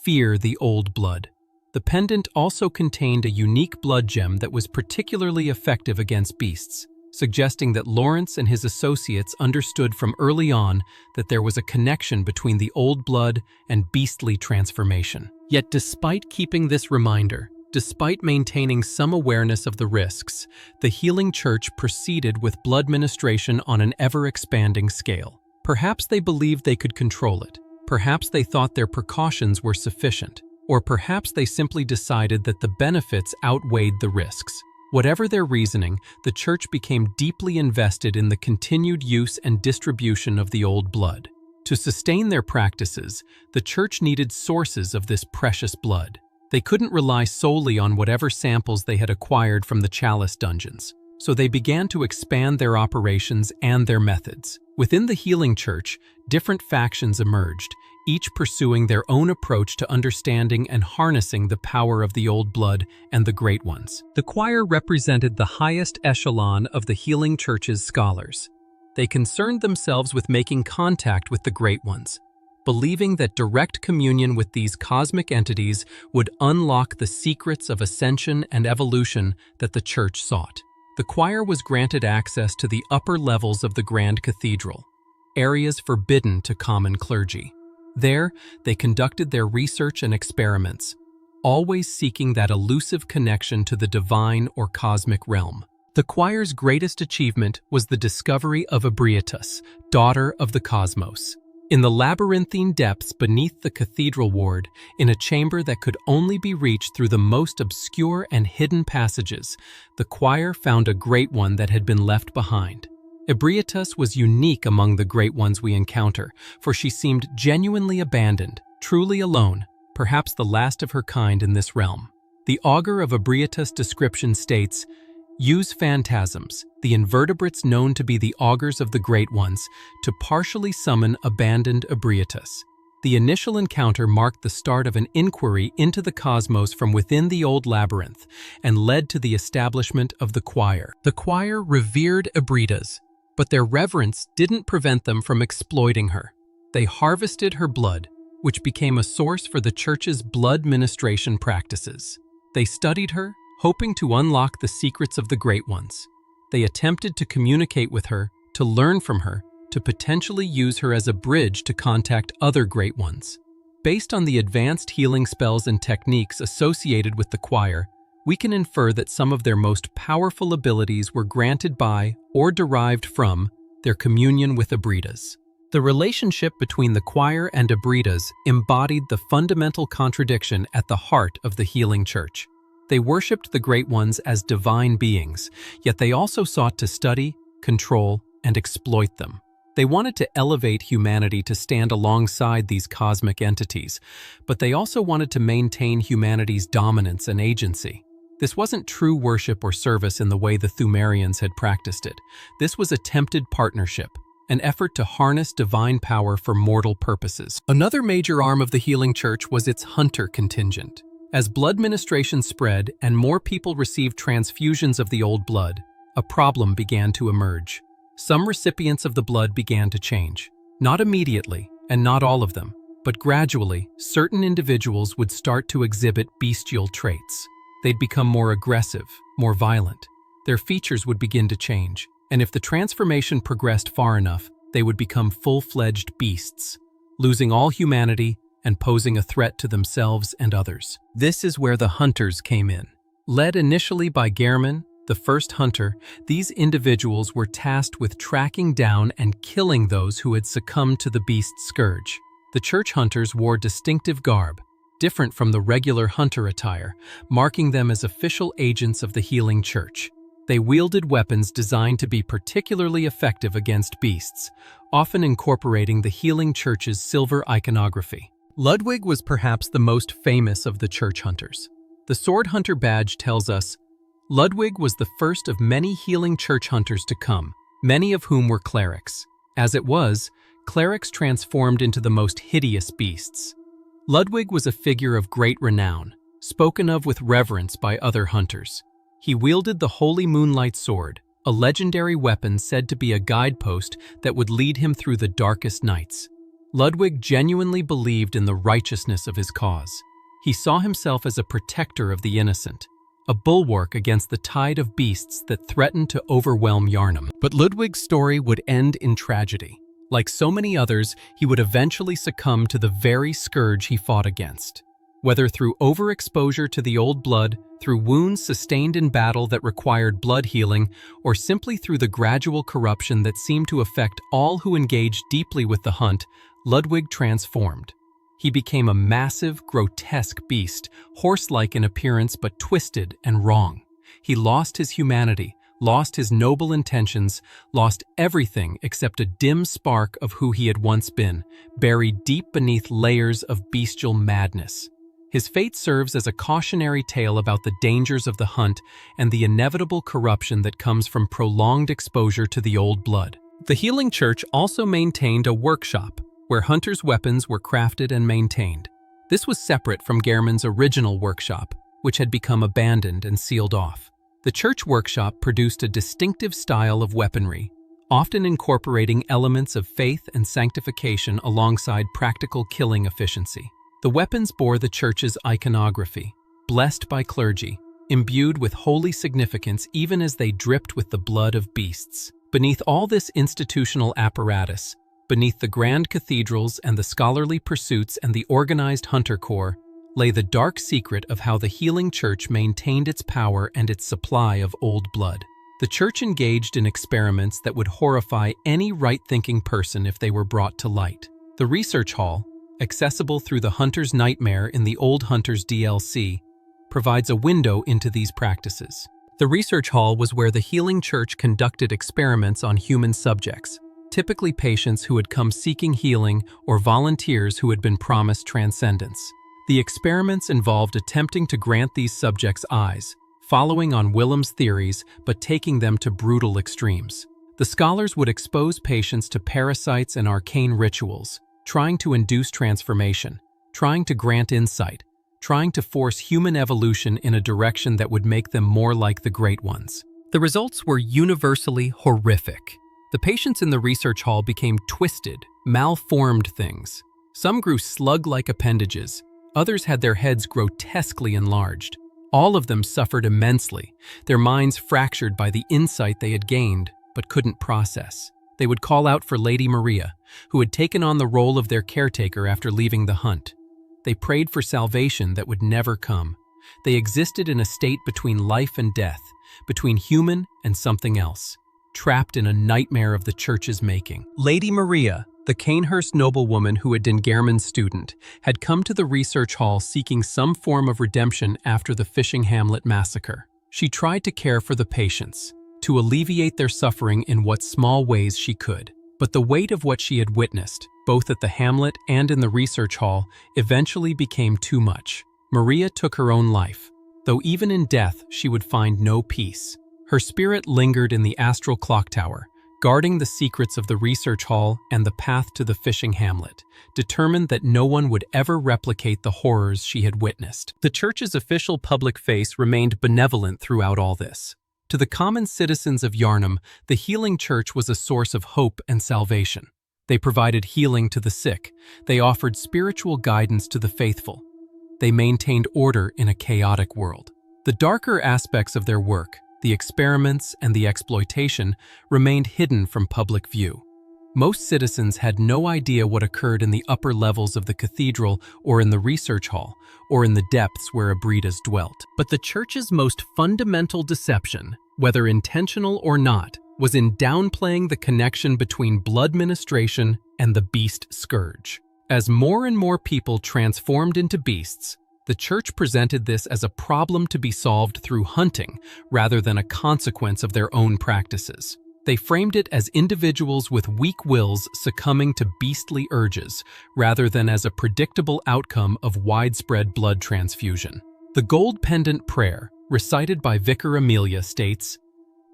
Fear the old blood." The pendant also contained a unique blood gem that was particularly effective against beasts, suggesting that Lawrence and his associates understood from early on that there was a connection between the old blood and beastly transformation. Yet despite keeping this reminder, despite maintaining some awareness of the risks, the Healing Church proceeded with blood ministration on an ever-expanding scale. Perhaps they believed they could control it. Perhaps they thought their precautions were sufficient. Or perhaps they simply decided that the benefits outweighed the risks. Whatever their reasoning, the church became deeply invested in the continued use and distribution of the old blood. To sustain their practices, the church needed sources of this precious blood. They couldn't rely solely on whatever samples they had acquired from the chalice dungeons, so they began to expand their operations and their methods. Within the Healing Church, different factions emerged, each pursuing their own approach to understanding and harnessing the power of the old blood and the Great Ones. The choir represented the highest echelon of the Healing Church's scholars. They concerned themselves with making contact with the Great Ones, believing that direct communion with these cosmic entities would unlock the secrets of ascension and evolution that the church sought. The choir was granted access to the upper levels of the Grand Cathedral, areas forbidden to common clergy. There, they conducted their research and experiments, always seeking that elusive connection to the divine or cosmic realm. The choir's greatest achievement was the discovery of Ebrietas, daughter of the cosmos. In the labyrinthine depths beneath the cathedral ward, in a chamber that could only be reached through the most obscure and hidden passages, the choir found a Great One that had been left behind. Ebrietas was unique among the Great Ones we encounter, for she seemed genuinely abandoned, truly alone, perhaps the last of her kind in this realm. The augur of Ebrietas' description states, "Use phantasms, the invertebrates known to be the augurs of the Great Ones, to partially summon abandoned Ebrietas." The initial encounter marked the start of an inquiry into the cosmos from within the old labyrinth and led to the establishment of the choir. The choir revered Ebrietas, but their reverence didn't prevent them from exploiting her. They harvested her blood, which became a source for the church's blood ministration practices. They studied her, hoping to unlock the secrets of the Great Ones. They attempted to communicate with her, to learn from her, to potentially use her as a bridge to contact other Great Ones. Based on the advanced healing spells and techniques associated with the choir, we can infer that some of their most powerful abilities were granted by, or derived from, their communion with Ebrietas. The relationship between the choir and Ebrietas embodied the fundamental contradiction at the heart of the Healing Church. They worshipped the Great Ones as divine beings, yet they also sought to study, control, and exploit them. They wanted to elevate humanity to stand alongside these cosmic entities, but they also wanted to maintain humanity's dominance and agency. This wasn't true worship or service in the way the Pthumerians had practiced it. This was attempted partnership, an effort to harness divine power for mortal purposes. Another major arm of the healing church was its hunter contingent. As blood ministration spread and more people received transfusions of the old blood, a problem began to emerge. Some recipients of the blood began to change. Not immediately, and not all of them, but gradually, certain individuals would start to exhibit bestial traits. They'd become more aggressive, more violent. Their features would begin to change, and if the transformation progressed far enough, they would become full-fledged beasts, losing all humanity and posing a threat to themselves and others. This is where the hunters came in. Led initially by Gehrman, the first hunter, these individuals were tasked with tracking down and killing those who had succumbed to the beast's scourge. The church hunters wore distinctive garb, different from the regular hunter attire, marking them as official agents of the healing church. They wielded weapons designed to be particularly effective against beasts, often incorporating the healing church's silver iconography. Ludwig was perhaps the most famous of the church hunters. The sword hunter badge tells us, Ludwig was the first of many healing church hunters to come, many of whom were clerics. As it was, clerics transformed into the most hideous beasts. Ludwig was a figure of great renown, spoken of with reverence by other hunters. He wielded the Holy Moonlight Sword, a legendary weapon said to be a guidepost that would lead him through the darkest nights. Ludwig genuinely believed in the righteousness of his cause. He saw himself as a protector of the innocent, a bulwark against the tide of beasts that threatened to overwhelm Yharnam. But Ludwig's story would end in tragedy. Like so many others, he would eventually succumb to the very scourge he fought against. Whether through overexposure to the old blood, through wounds sustained in battle that required blood healing, or simply through the gradual corruption that seemed to affect all who engaged deeply with the hunt, Ludwig transformed. He became a massive, grotesque beast, horse-like in appearance but twisted and wrong. He lost his humanity, lost his noble intentions, lost everything except a dim spark of who he had once been, buried deep beneath layers of bestial madness. His fate serves as a cautionary tale about the dangers of the hunt and the inevitable corruption that comes from prolonged exposure to the old blood. The healing church also maintained a workshop, where hunters' weapons were crafted and maintained. This was separate from Gehrman's original workshop, which had become abandoned and sealed off. The church workshop produced a distinctive style of weaponry, often incorporating elements of faith and sanctification alongside practical killing efficiency. The weapons bore the church's iconography, blessed by clergy, imbued with holy significance even as they dripped with the blood of beasts. Beneath all this institutional apparatus, beneath the grand cathedrals and the scholarly pursuits and the organized hunter corps, lay the dark secret of how the healing church maintained its power and its supply of old blood. The church engaged in experiments that would horrify any right-thinking person if they were brought to light. The research hall, accessible through the Hunter's Nightmare in the Old Hunters DLC, provides a window into these practices. The research hall was where the healing church conducted experiments on human subjects, typically patients who had come seeking healing or volunteers who had been promised transcendence. The experiments involved attempting to grant these subjects eyes, following on Willem's theories but taking them to brutal extremes. The scholars would expose patients to parasites and arcane rituals, trying to induce transformation, trying to grant insight, trying to force human evolution in a direction that would make them more like the Great Ones. The results were universally horrific. The patients in the research hall became twisted, malformed things. Some grew slug-like appendages, others had their heads grotesquely enlarged. All of them suffered immensely, their minds fractured by the insight they had gained but couldn't process. They would call out for Lady Maria, who had taken on the role of their caretaker after leaving the hunt. They prayed for salvation that would never come. They existed in a state between life and death, between human and something else, trapped in a nightmare of the church's making. Lady Maria, the Canehurst noblewoman who had been Gehrman's student, had come to the research hall seeking some form of redemption after the fishing hamlet massacre. She tried to care for the patients, to alleviate their suffering in what small ways she could. But the weight of what she had witnessed, both at the hamlet and in the research hall, eventually became too much. Maria took her own life, though even in death she would find no peace. Her spirit lingered in the astral clock tower, guarding the secrets of the research hall and the path to the fishing hamlet, determined that no one would ever replicate the horrors she had witnessed. The church's official public face remained benevolent throughout all this. To the common citizens of Yharnam, the healing church was a source of hope and salvation. They provided healing to the sick. They offered spiritual guidance to the faithful. They maintained order in a chaotic world. The darker aspects of their work, the experiments and the exploitation, remained hidden from public view. Most citizens had no idea what occurred in the upper levels of the cathedral or in the research hall or in the depths where Abridas dwelt. But the church's most fundamental deception, whether intentional or not, was in downplaying the connection between blood ministration and the beast scourge. As more and more people transformed into beasts, the church presented this as a problem to be solved through hunting rather than a consequence of their own practices. They framed it as individuals with weak wills succumbing to beastly urges rather than as a predictable outcome of widespread blood transfusion. The gold pendant prayer, recited by Vicar Amelia, states,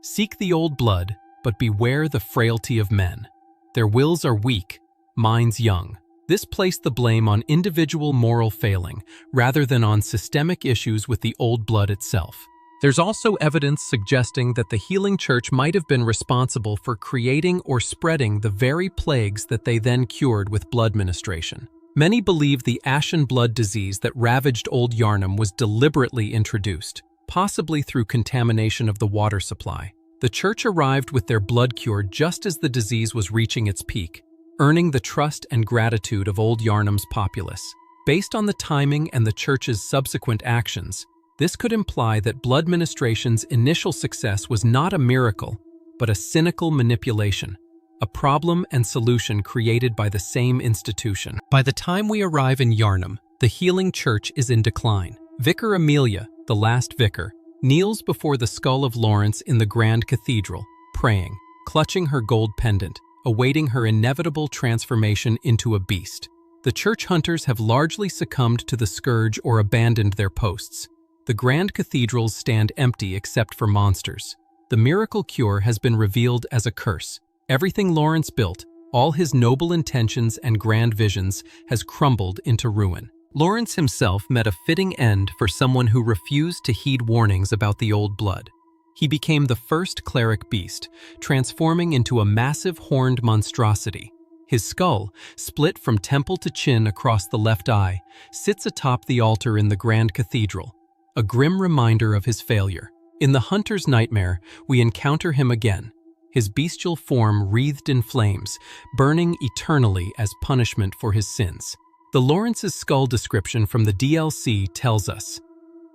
"Seek the old blood, but beware the frailty of men. Their wills are weak, minds young." This placed the blame on individual moral failing rather than on systemic issues with the old blood itself. There's also evidence suggesting that the healing church might have been responsible for creating or spreading the very plagues that they then cured with blood ministration. Many believe the ashen blood disease that ravaged Old Yharnam was deliberately introduced, possibly through contamination of the water supply. The church arrived with their blood cure just as the disease was reaching its peak, earning the trust and gratitude of Old Yharnam's populace. Based on the timing and the church's subsequent actions, this could imply that blood ministration's initial success was not a miracle, but a cynical manipulation, a problem and solution created by the same institution. By the time we arrive in Yharnam, the healing church is in decline. Vicar Amelia, the last vicar, kneels before the skull of Lawrence in the Grand Cathedral, praying, clutching her gold pendant, awaiting her inevitable transformation into a beast. The church hunters have largely succumbed to the scourge or abandoned their posts. The grand cathedrals stand empty except for monsters. The miracle cure has been revealed as a curse. Everything Lawrence built, all his noble intentions and grand visions, has crumbled into ruin. Lawrence himself met a fitting end for someone who refused to heed warnings about the old blood. He became the first cleric beast, transforming into a massive horned monstrosity. His skull, split from temple to chin across the left eye, sits atop the altar in the Grand Cathedral, a grim reminder of his failure. In the hunter's nightmare, we encounter him again, his bestial form wreathed in flames, burning eternally as punishment for his sins. The Lawrence's skull description from the DLC tells us,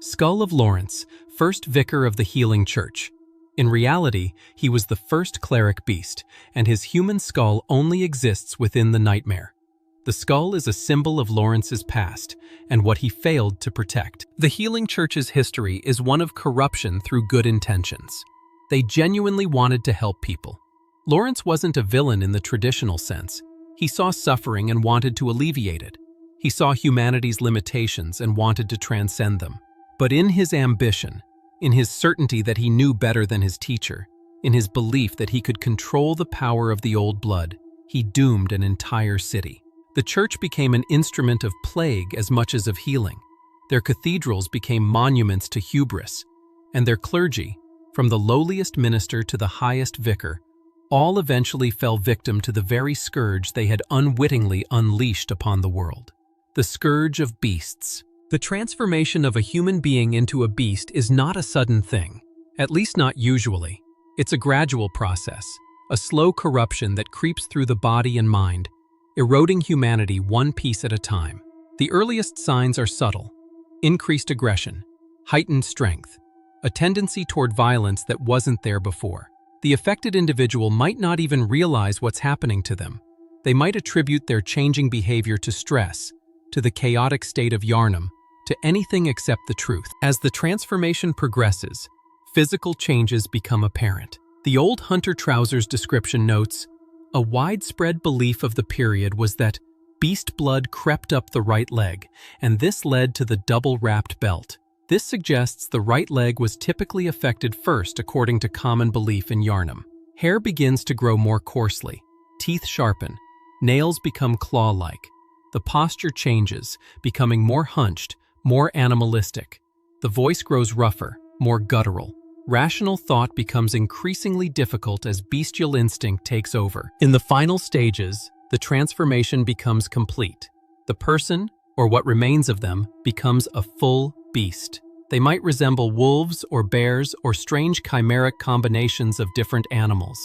"Skull of Lawrence, first vicar of the healing church. In reality, he was the first cleric beast, and his human skull only exists within the nightmare. The skull is a symbol of Lawrence's past and what he failed to protect." The healing church's history is one of corruption through good intentions. They genuinely wanted to help people. Lawrence wasn't a villain in the traditional sense. He saw suffering and wanted to alleviate it. He saw humanity's limitations and wanted to transcend them. But in his ambition, in his certainty that he knew better than his teacher, in his belief that he could control the power of the old blood, he doomed an entire city. The church became an instrument of plague as much as of healing. Their cathedrals became monuments to hubris, and their clergy, from the lowliest minister to the highest vicar, all eventually fell victim to the very scourge they had unwittingly unleashed upon the world. The Scourge of Beasts. The transformation of a human being into a beast is not a sudden thing, at least not usually. It's a gradual process, a slow corruption that creeps through the body and mind, eroding humanity one piece at a time. The earliest signs are subtle: increased aggression, heightened strength, a tendency toward violence that wasn't there before. The affected individual might not even realize what's happening to them. They might attribute their changing behavior to stress, to the chaotic state of Yharnam, to anything except the truth. As the transformation progresses, physical changes become apparent. The old hunter trousers description notes, A widespread belief of the period was that beast blood crept up the right leg, and this led to the double-wrapped belt. This suggests the right leg was typically affected first according to common belief in Yharnam. Hair begins to grow more coarsely, teeth sharpen, nails become claw-like. The posture changes, becoming more hunched, more animalistic. The voice grows rougher, more guttural. Rational thought becomes increasingly difficult as bestial instinct takes over. In the final stages, the transformation becomes complete. The person, or what remains of them, becomes a full beast. They might resemble wolves or bears or strange chimeric combinations of different animals.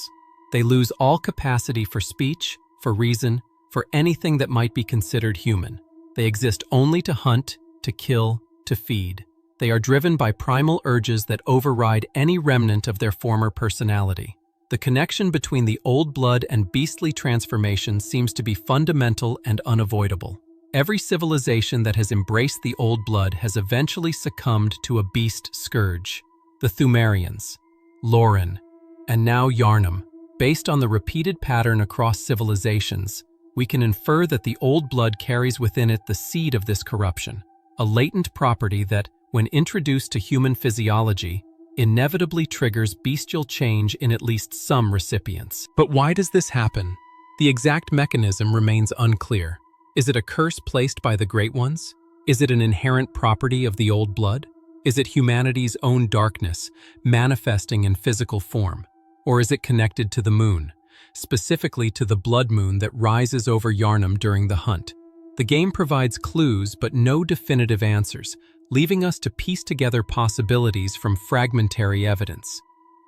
They lose all capacity for speech, for reason, for anything that might be considered human. They exist only to hunt, to kill, to feed. They are driven by primal urges that override any remnant of their former personality. The connection between the old blood and beastly transformation seems to be fundamental and unavoidable. Every civilization that has embraced the old blood has eventually succumbed to a beast scourge. The Pthumerians, Lauren, and now Yharnam. Based on the repeated pattern across civilizations, we can infer that the old blood carries within it the seed of this corruption, a latent property that, when introduced to human physiology, inevitably triggers bestial change in at least some recipients. But why does this happen? The exact mechanism remains unclear. Is it a curse placed by the Great Ones? Is it an inherent property of the old blood? Is it humanity's own darkness, manifesting in physical form? Or is it connected to the moon, specifically to the blood moon that rises over Yharnam during the hunt? The game provides clues but no definitive answers, leaving us to piece together possibilities from fragmentary evidence.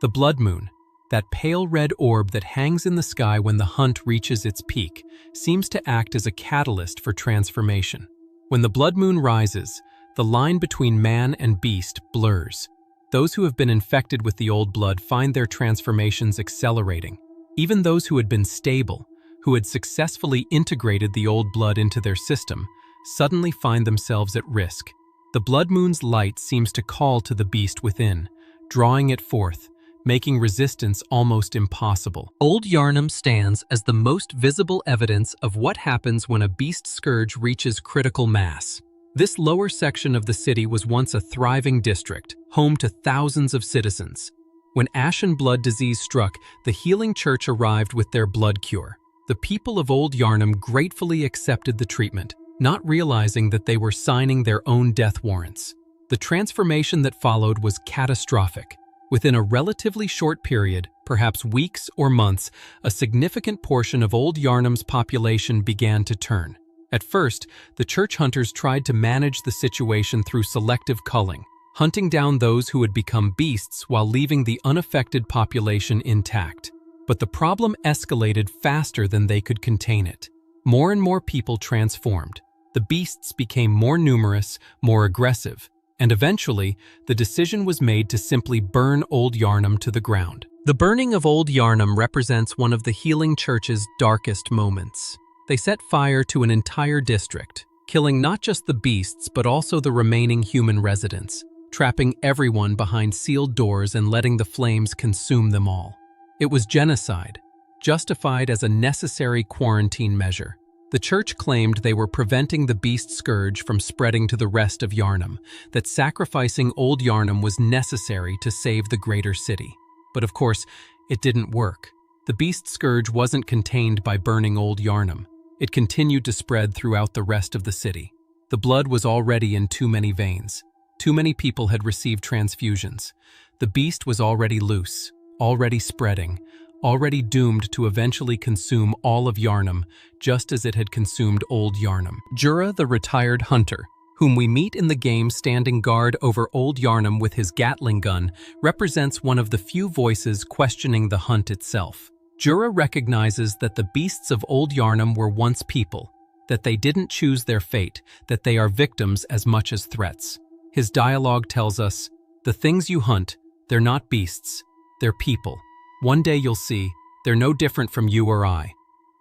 The blood moon, that pale red orb that hangs in the sky when the hunt reaches its peak, seems to act as a catalyst for transformation. When the blood moon rises, the line between man and beast blurs. Those who have been infected with the old blood find their transformations accelerating. Even those who had been stable, who had successfully integrated the old blood into their system, suddenly find themselves at risk. The blood moon's light seems to call to the beast within, drawing it forth, making resistance almost impossible. Old Yharnam stands as the most visible evidence of what happens when a beast scourge reaches critical mass. This lower section of the city was once a thriving district, home to thousands of citizens. When ashen blood disease struck, the healing church arrived with their blood cure. The people of Old Yharnam gratefully accepted the treatment, not realizing that they were signing their own death warrants. The transformation that followed was catastrophic. Within a relatively short period, perhaps weeks or months, a significant portion of Old Yharnam's population began to turn. At first, the church hunters tried to manage the situation through selective culling, hunting down those who had become beasts while leaving the unaffected population intact. But the problem escalated faster than they could contain it. More and more people transformed. The beasts became more numerous, more aggressive, and eventually, the decision was made to simply burn Old Yharnam to the ground. The burning of Old Yharnam represents one of the healing church's darkest moments. They set fire to an entire district, killing not just the beasts but also the remaining human residents, trapping everyone behind sealed doors and letting the flames consume them all. It was genocide, justified as a necessary quarantine measure. The church claimed they were preventing the beast scourge from spreading to the rest of Yharnam, that sacrificing Old Yharnam was necessary to save the greater city. But of course, it didn't work. The beast scourge wasn't contained by burning Old Yharnam. It continued to spread throughout the rest of the city. The blood was already in too many veins. Too many people had received transfusions. The beast was already loose, already spreading, already doomed to eventually consume all of Yharnam, just as it had consumed Old Yharnam. Jura, the retired hunter, whom we meet in the game standing guard over Old Yharnam with his Gatling gun, represents one of the few voices questioning the hunt itself. Jura recognizes that the beasts of Old Yharnam were once people, that they didn't choose their fate, that they are victims as much as threats. His dialogue tells us, "The things you hunt, they're not beasts, they're people. One day you'll see, they're no different from you or I."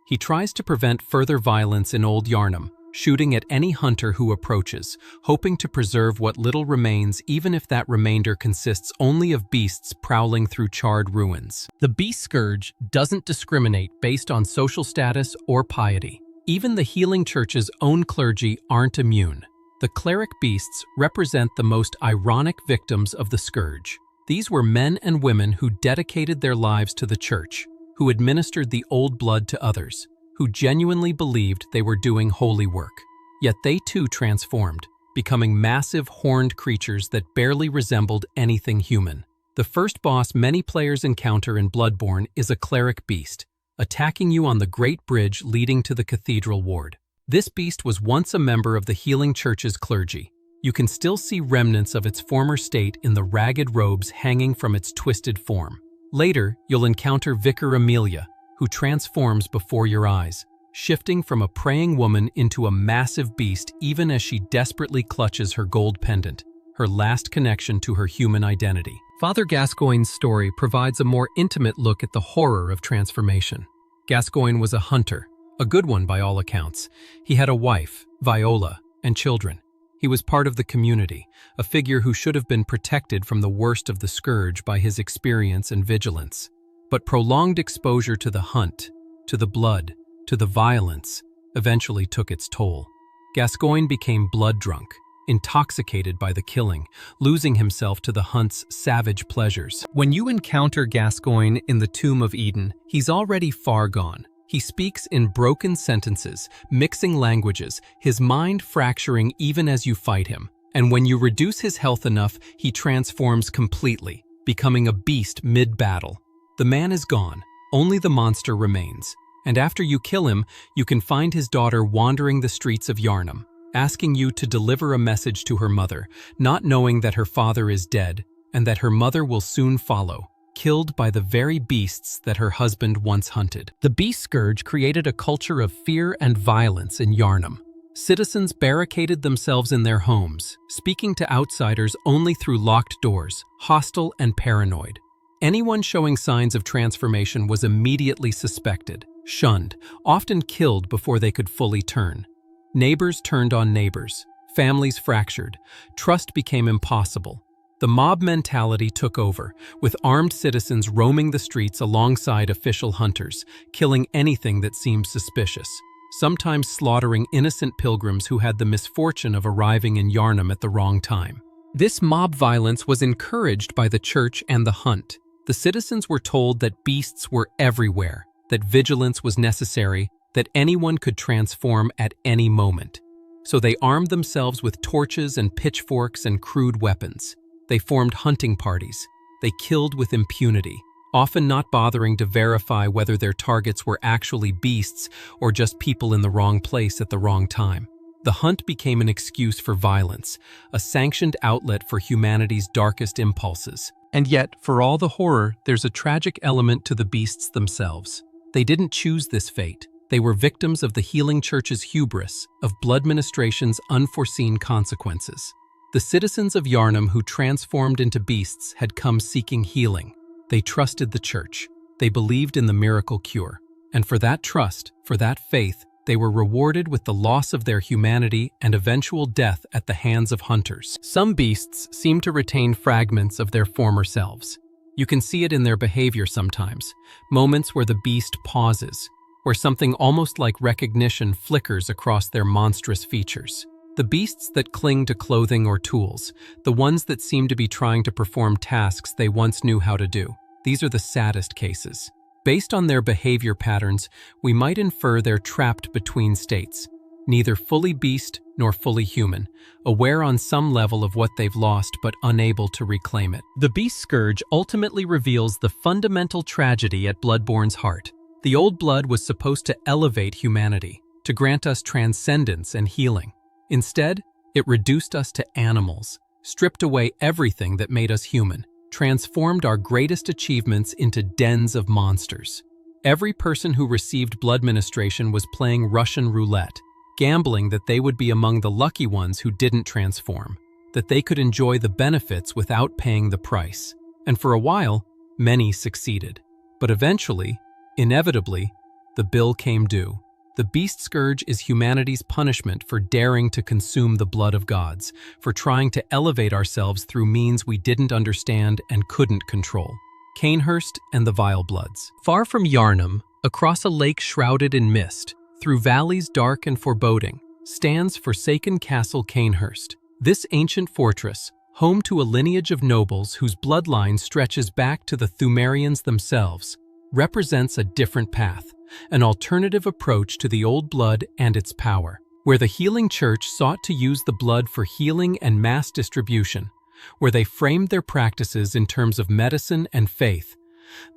He tries to prevent further violence in Old Yharnam, shooting at any hunter who approaches, hoping to preserve what little remains even if that remainder consists only of beasts prowling through charred ruins. The beast scourge doesn't discriminate based on social status or piety. Even the healing church's own clergy aren't immune. The cleric beasts represent the most ironic victims of the scourge. These were men and women who dedicated their lives to the church, who administered the old blood to others, who genuinely believed they were doing holy work. Yet they too transformed, becoming massive horned creatures that barely resembled anything human. The first boss many players encounter in Bloodborne is a cleric beast, attacking you on the Great Bridge leading to the Cathedral Ward. This beast was once a member of the healing church's clergy. You can still see remnants of its former state in the ragged robes hanging from its twisted form. Later, you'll encounter Vicar Amelia, who transforms before your eyes, shifting from a praying woman into a massive beast even as she desperately clutches her gold pendant, her last connection to her human identity. Father Gascoigne's story provides a more intimate look at the horror of transformation. Gascoigne was a hunter, a good one by all accounts. He had a wife, Viola, and children. He was part of the community, a figure who should have been protected from the worst of the scourge by his experience and vigilance. But prolonged exposure to the hunt, to the blood, to the violence, eventually took its toll. Gascoigne became blood-drunk, intoxicated by the killing, losing himself to the hunt's savage pleasures. When you encounter Gascoigne in the Tomb of Eden, he's already far gone. He speaks in broken sentences, mixing languages, his mind fracturing even as you fight him. And when you reduce his health enough, he transforms completely, becoming a beast mid-battle. The man is gone, only the monster remains. And after you kill him, you can find his daughter wandering the streets of Yharnam, asking you to deliver a message to her mother, not knowing that her father is dead and that her mother will soon follow, killed by the very beasts that her husband once hunted. The beast scourge created a culture of fear and violence in Yharnam. Citizens barricaded themselves in their homes, speaking to outsiders only through locked doors, hostile and paranoid. Anyone showing signs of transformation was immediately suspected, shunned, often killed before they could fully turn. Neighbors turned on neighbors, families fractured, trust became impossible. The mob mentality took over, with armed citizens roaming the streets alongside official hunters, killing anything that seemed suspicious, sometimes slaughtering innocent pilgrims who had the misfortune of arriving in Yharnam at the wrong time. This mob violence was encouraged by the church and the hunt. The citizens were told that beasts were everywhere, that vigilance was necessary, that anyone could transform at any moment. So they armed themselves with torches and pitchforks and crude weapons. They formed hunting parties. They killed with impunity, often not bothering to verify whether their targets were actually beasts or just people in the wrong place at the wrong time. The hunt became an excuse for violence, a sanctioned outlet for humanity's darkest impulses. And yet, for all the horror, there's a tragic element to the beasts themselves. They didn't choose this fate. They were victims of the healing church's hubris, of bloodministration's unforeseen consequences. The citizens of Yharnam who transformed into beasts had come seeking healing. They trusted the church. They believed in the miracle cure. And for that trust, for that faith, they were rewarded with the loss of their humanity and eventual death at the hands of hunters. Some beasts seem to retain fragments of their former selves. You can see it in their behavior sometimes, moments where the beast pauses, where something almost like recognition flickers across their monstrous features. The beasts that cling to clothing or tools, the ones that seem to be trying to perform tasks they once knew how to do, these are the saddest cases. Based on their behavior patterns, we might infer they're trapped between states, neither fully beast nor fully human, aware on some level of what they've lost but unable to reclaim it. The beast scourge ultimately reveals the fundamental tragedy at Bloodborne's heart. The old blood was supposed to elevate humanity, to grant us transcendence and healing. Instead, it reduced us to animals, stripped away everything that made us human, transformed our greatest achievements into dens of monsters. Every person who received bloodministration was playing Russian roulette, gambling that they would be among the lucky ones who didn't transform, that they could enjoy the benefits without paying the price. And for a while, many succeeded. But eventually, inevitably, the bill came due. The beast scourge is humanity's punishment for daring to consume the blood of gods, for trying to elevate ourselves through means we didn't understand and couldn't control. Cainhurst and the Vile Bloods. Far from Yharnam, across a lake shrouded in mist, through valleys dark and foreboding, stands forsaken Castle Cainhurst. This ancient fortress, home to a lineage of nobles whose bloodline stretches back to the Pthumerians themselves, represents a different path, an alternative approach to the old blood and its power. Where the healing church sought to use the blood for healing and mass distribution, where they framed their practices in terms of medicine and faith,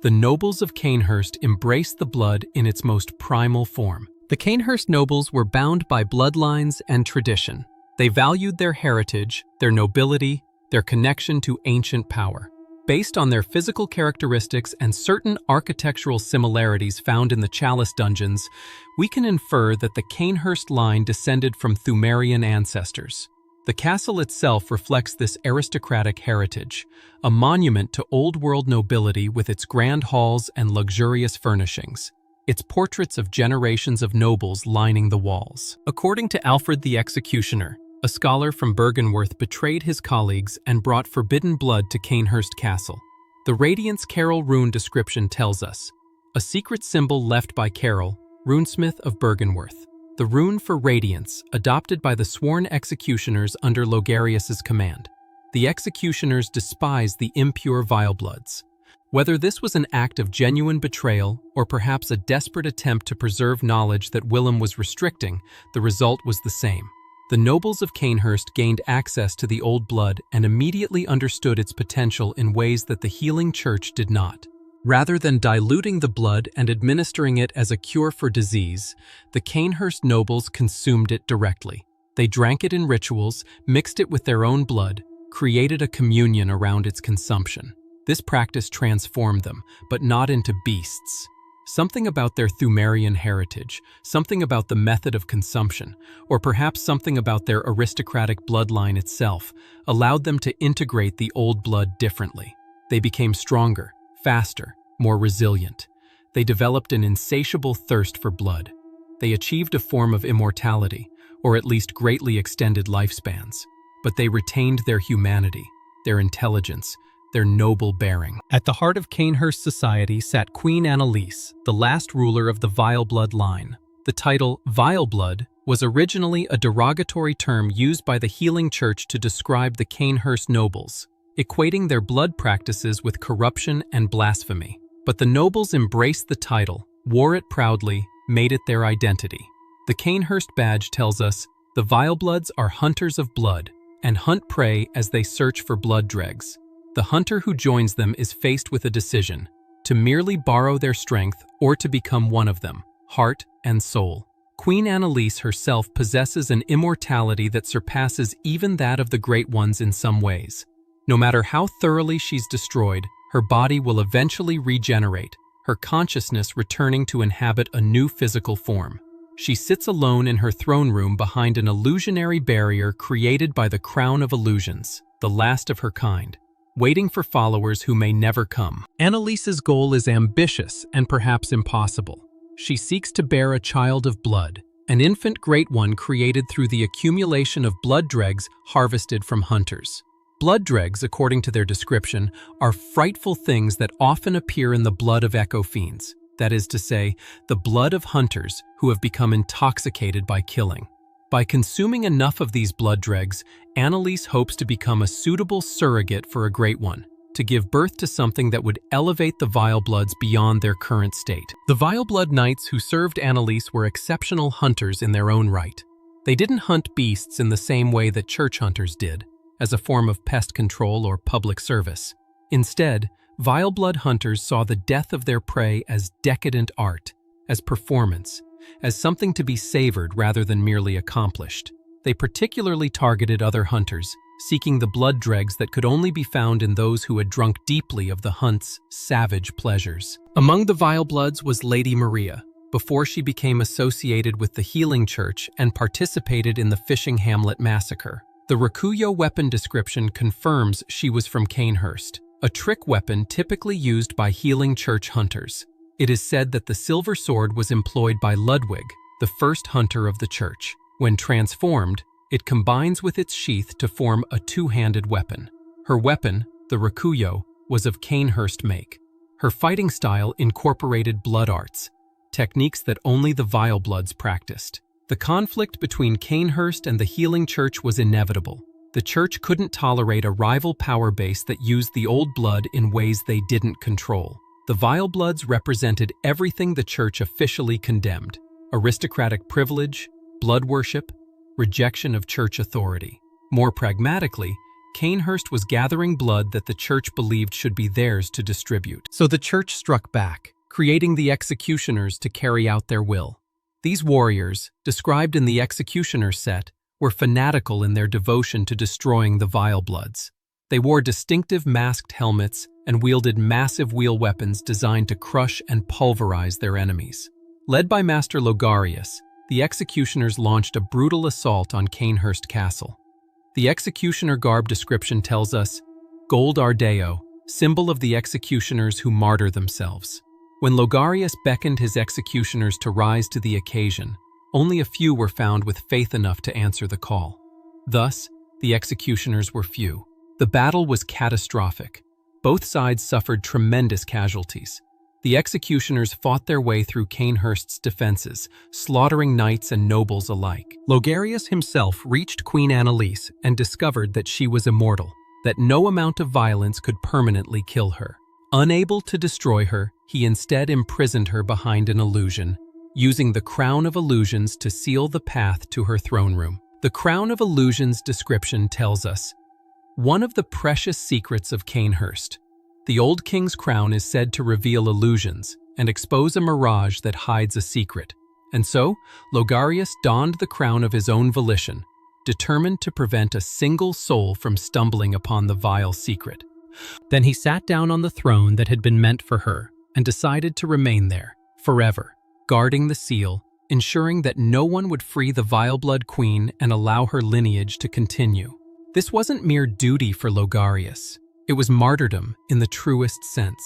the nobles of Cainhurst embraced the blood in its most primal form. The Cainhurst nobles were bound by bloodlines and tradition. They valued their heritage, their nobility, their connection to ancient power. Based on their physical characteristics and certain architectural similarities found in the Chalice dungeons, we can infer that the Cainhurst line descended from Pthumerian ancestors. The castle itself reflects this aristocratic heritage, a monument to old-world nobility with its grand halls and luxurious furnishings, its portraits of generations of nobles lining the walls. According to Alfred the Executioner, a scholar from Byrgenwerth betrayed his colleagues and brought forbidden blood to Cainhurst Castle. The Radiance Carol rune description tells us, a secret symbol left by Carol, runesmith of Byrgenwerth, the rune for radiance adopted by the sworn executioners under Logarius's command. The executioners despised the impure Vile Bloods. Whether this was an act of genuine betrayal or perhaps a desperate attempt to preserve knowledge that Willem was restricting, the result was the same. The nobles of Cainhurst gained access to the old blood and immediately understood its potential in ways that the healing church did not. Rather than diluting the blood and administering it as a cure for disease, the Cainhurst nobles consumed it directly. They drank it in rituals, mixed it with their own blood, created a communion around its consumption. This practice transformed them, but not into beasts. Something about their Pthumerian heritage, something about the method of consumption, or perhaps something about their aristocratic bloodline itself, allowed them to integrate the old blood differently. They became stronger, faster, more resilient. They developed an insatiable thirst for blood. They achieved a form of immortality, or at least greatly extended lifespans. But they retained their humanity, their intelligence, their noble bearing. At the heart of Cainhurst society sat Queen Annalise, the last ruler of the Vile Blood line. The title Vile Blood was originally a derogatory term used by the healing church to describe the Cainhurst nobles, equating their blood practices with corruption and blasphemy. But the nobles embraced the title, wore it proudly, made it their identity. The Cainhurst badge tells us, the Vile Bloods are hunters of blood, and hunt prey as they search for blood dregs. The hunter who joins them is faced with a decision, to merely borrow their strength or to become one of them, heart and soul. Queen Annalise herself possesses an immortality that surpasses even that of the Great Ones in some ways. No matter how thoroughly she's destroyed, her body will eventually regenerate, her consciousness returning to inhabit a new physical form. She sits alone in her throne room behind an illusionary barrier created by the Crown of Illusions, the last of her kind, waiting for followers who may never come. Annalise's goal is ambitious and perhaps impossible. She seeks to bear a child of blood, an infant great one created through the accumulation of blood dregs harvested from hunters. Blood dregs, according to their description, are frightful things that often appear in the blood of echo fiends, that is to say, the blood of hunters who have become intoxicated by killing. By consuming enough of these blood dregs, Annalise hopes to become a suitable surrogate for a great one, to give birth to something that would elevate the Vile Bloods beyond their current state. The Vile Blood knights who served Annalise were exceptional hunters in their own right. They didn't hunt beasts in the same way that church hunters did, as a form of pest control or public service. Instead, Vile Blood hunters saw the death of their prey as decadent art, as performance, as something to be savored rather than merely accomplished. They particularly targeted other hunters, seeking the blood dregs that could only be found in those who had drunk deeply of the hunt's savage pleasures. Among the Vile Bloods was Lady Maria, before she became associated with the Healing Church and participated in the fishing hamlet massacre. The Rakuyo weapon description confirms she was from Cainhurst, a trick weapon typically used by Healing Church hunters. It is said that the silver sword was employed by Ludwig, the first hunter of the church. When transformed, it combines with its sheath to form a two-handed weapon. Her weapon, the rakuyo, was of Cainhurst make. Her fighting style incorporated blood arts, techniques that only the vile bloods practiced. The conflict between Cainhurst and the healing church was inevitable. The church couldn't tolerate a rival power base that used the old blood in ways they didn't control. The vile bloods represented everything the church officially condemned: aristocratic privilege, blood worship, rejection of church authority. More pragmatically, Cainhurst was gathering blood that the church believed should be theirs to distribute. So the church struck back, creating the executioners to carry out their will. These warriors, described in the executioner set, were fanatical in their devotion to destroying the vile bloods. They wore distinctive masked helmets and wielded massive wheel weapons designed to crush and pulverize their enemies. Led by Master Logarius, the executioners launched a brutal assault on Cainhurst Castle. The executioner garb description tells us, "Gold ardeo, symbol of the executioners who martyr themselves." When Logarius beckoned his executioners to rise to the occasion, only a few were found with faith enough to answer the call. Thus, the executioners were few. The battle was catastrophic. Both sides suffered tremendous casualties. The executioners fought their way through Cainhurst's defenses, slaughtering knights and nobles alike. Logarius himself reached Queen Annalise and discovered that she was immortal, that no amount of violence could permanently kill her. Unable to destroy her, he instead imprisoned her behind an illusion, using the Crown of Illusions to seal the path to her throne room. The Crown of Illusions description tells us, one of the precious secrets of Cainhurst. The old king's crown is said to reveal illusions and expose a mirage that hides a secret. And so, Logarius donned the crown of his own volition, determined to prevent a single soul from stumbling upon the vile secret. Then he sat down on the throne that had been meant for her and decided to remain there, forever, guarding the seal, ensuring that no one would free the vile blood queen and allow her lineage to continue. This wasn't mere duty for Logarius. It was martyrdom in the truest sense.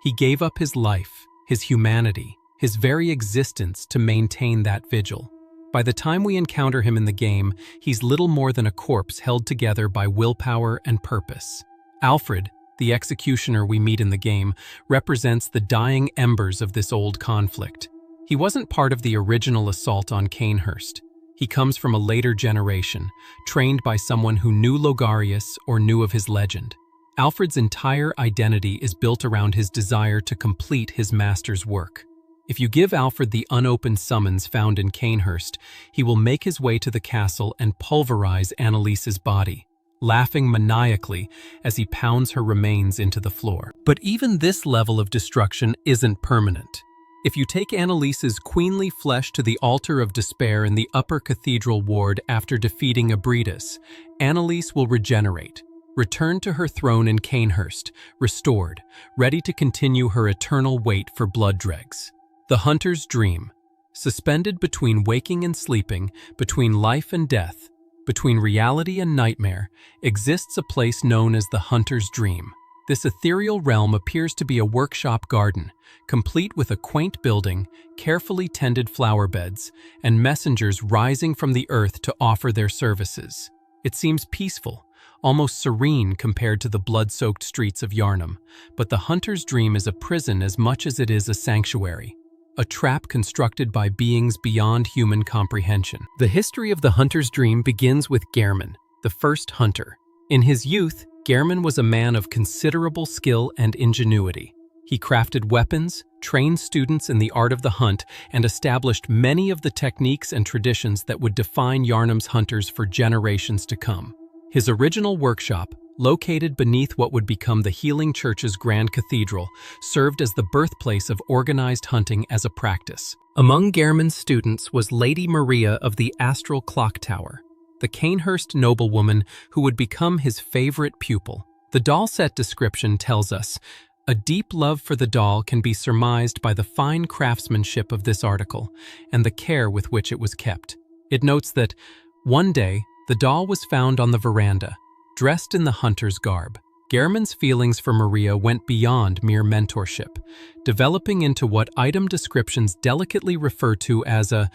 He gave up his life, his humanity, his very existence to maintain that vigil. By the time we encounter him in the game, he's little more than a corpse held together by willpower and purpose. Alfred, the executioner we meet in the game, represents the dying embers of this old conflict. He wasn't part of the original assault on Cainhurst. He comes from a later generation, trained by someone who knew Logarius or knew of his legend. Alfred's entire identity is built around his desire to complete his master's work. If you give Alfred the unopened summons found in Cainhurst, he will make his way to the castle and pulverize Annalise's body, laughing maniacally as he pounds her remains into the floor. But even this level of destruction isn't permanent. If you take Annalise's queenly flesh to the altar of despair in the upper cathedral ward after defeating Abritus, Annalise will regenerate, return to her throne in Cainhurst, restored, ready to continue her eternal wait for blood dregs. The hunter's dream, suspended between waking and sleeping, between life and death, between reality and nightmare, exists a place known as the hunter's dream. This ethereal realm appears to be a workshop garden, complete with a quaint building, carefully tended flower beds, and messengers rising from the earth to offer their services. It seems peaceful, almost serene compared to the blood-soaked streets of Yharnam, but the hunter's dream is a prison as much as it is a sanctuary, a trap constructed by beings beyond human comprehension. The history of the hunter's dream begins with Gehrman, the first hunter. In his youth, Gehrman was a man of considerable skill and ingenuity. He crafted weapons, trained students in the art of the hunt, and established many of the techniques and traditions that would define Yharnam's hunters for generations to come. His original workshop, located beneath what would become the Healing Church's Grand Cathedral, served as the birthplace of organized hunting as a practice. Among Gehrman's students was Lady Maria of the Astral Clock Tower, the Cainhurst noblewoman who would become his favorite pupil. The doll set description tells us, a deep love for the doll can be surmised by the fine craftsmanship of this article and the care with which it was kept. It notes that, one day, the doll was found on the veranda, dressed in the hunter's garb. Gehrman's feelings for Maria went beyond mere mentorship, developing into what item descriptions delicately refer to as a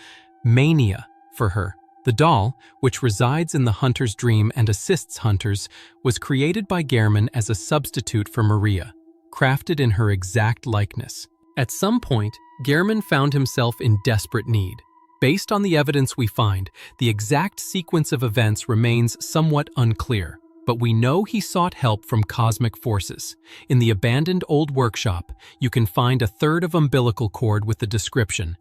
mania for her. The doll, which resides in the hunter's dream and assists hunters, was created by Gehrman as a substitute for Maria, crafted in her exact likeness. At some point, Gehrman found himself in desperate need. Based on the evidence we find, the exact sequence of events remains somewhat unclear, but we know he sought help from cosmic forces. In the abandoned old workshop, you can find a third of umbilical cord with the description,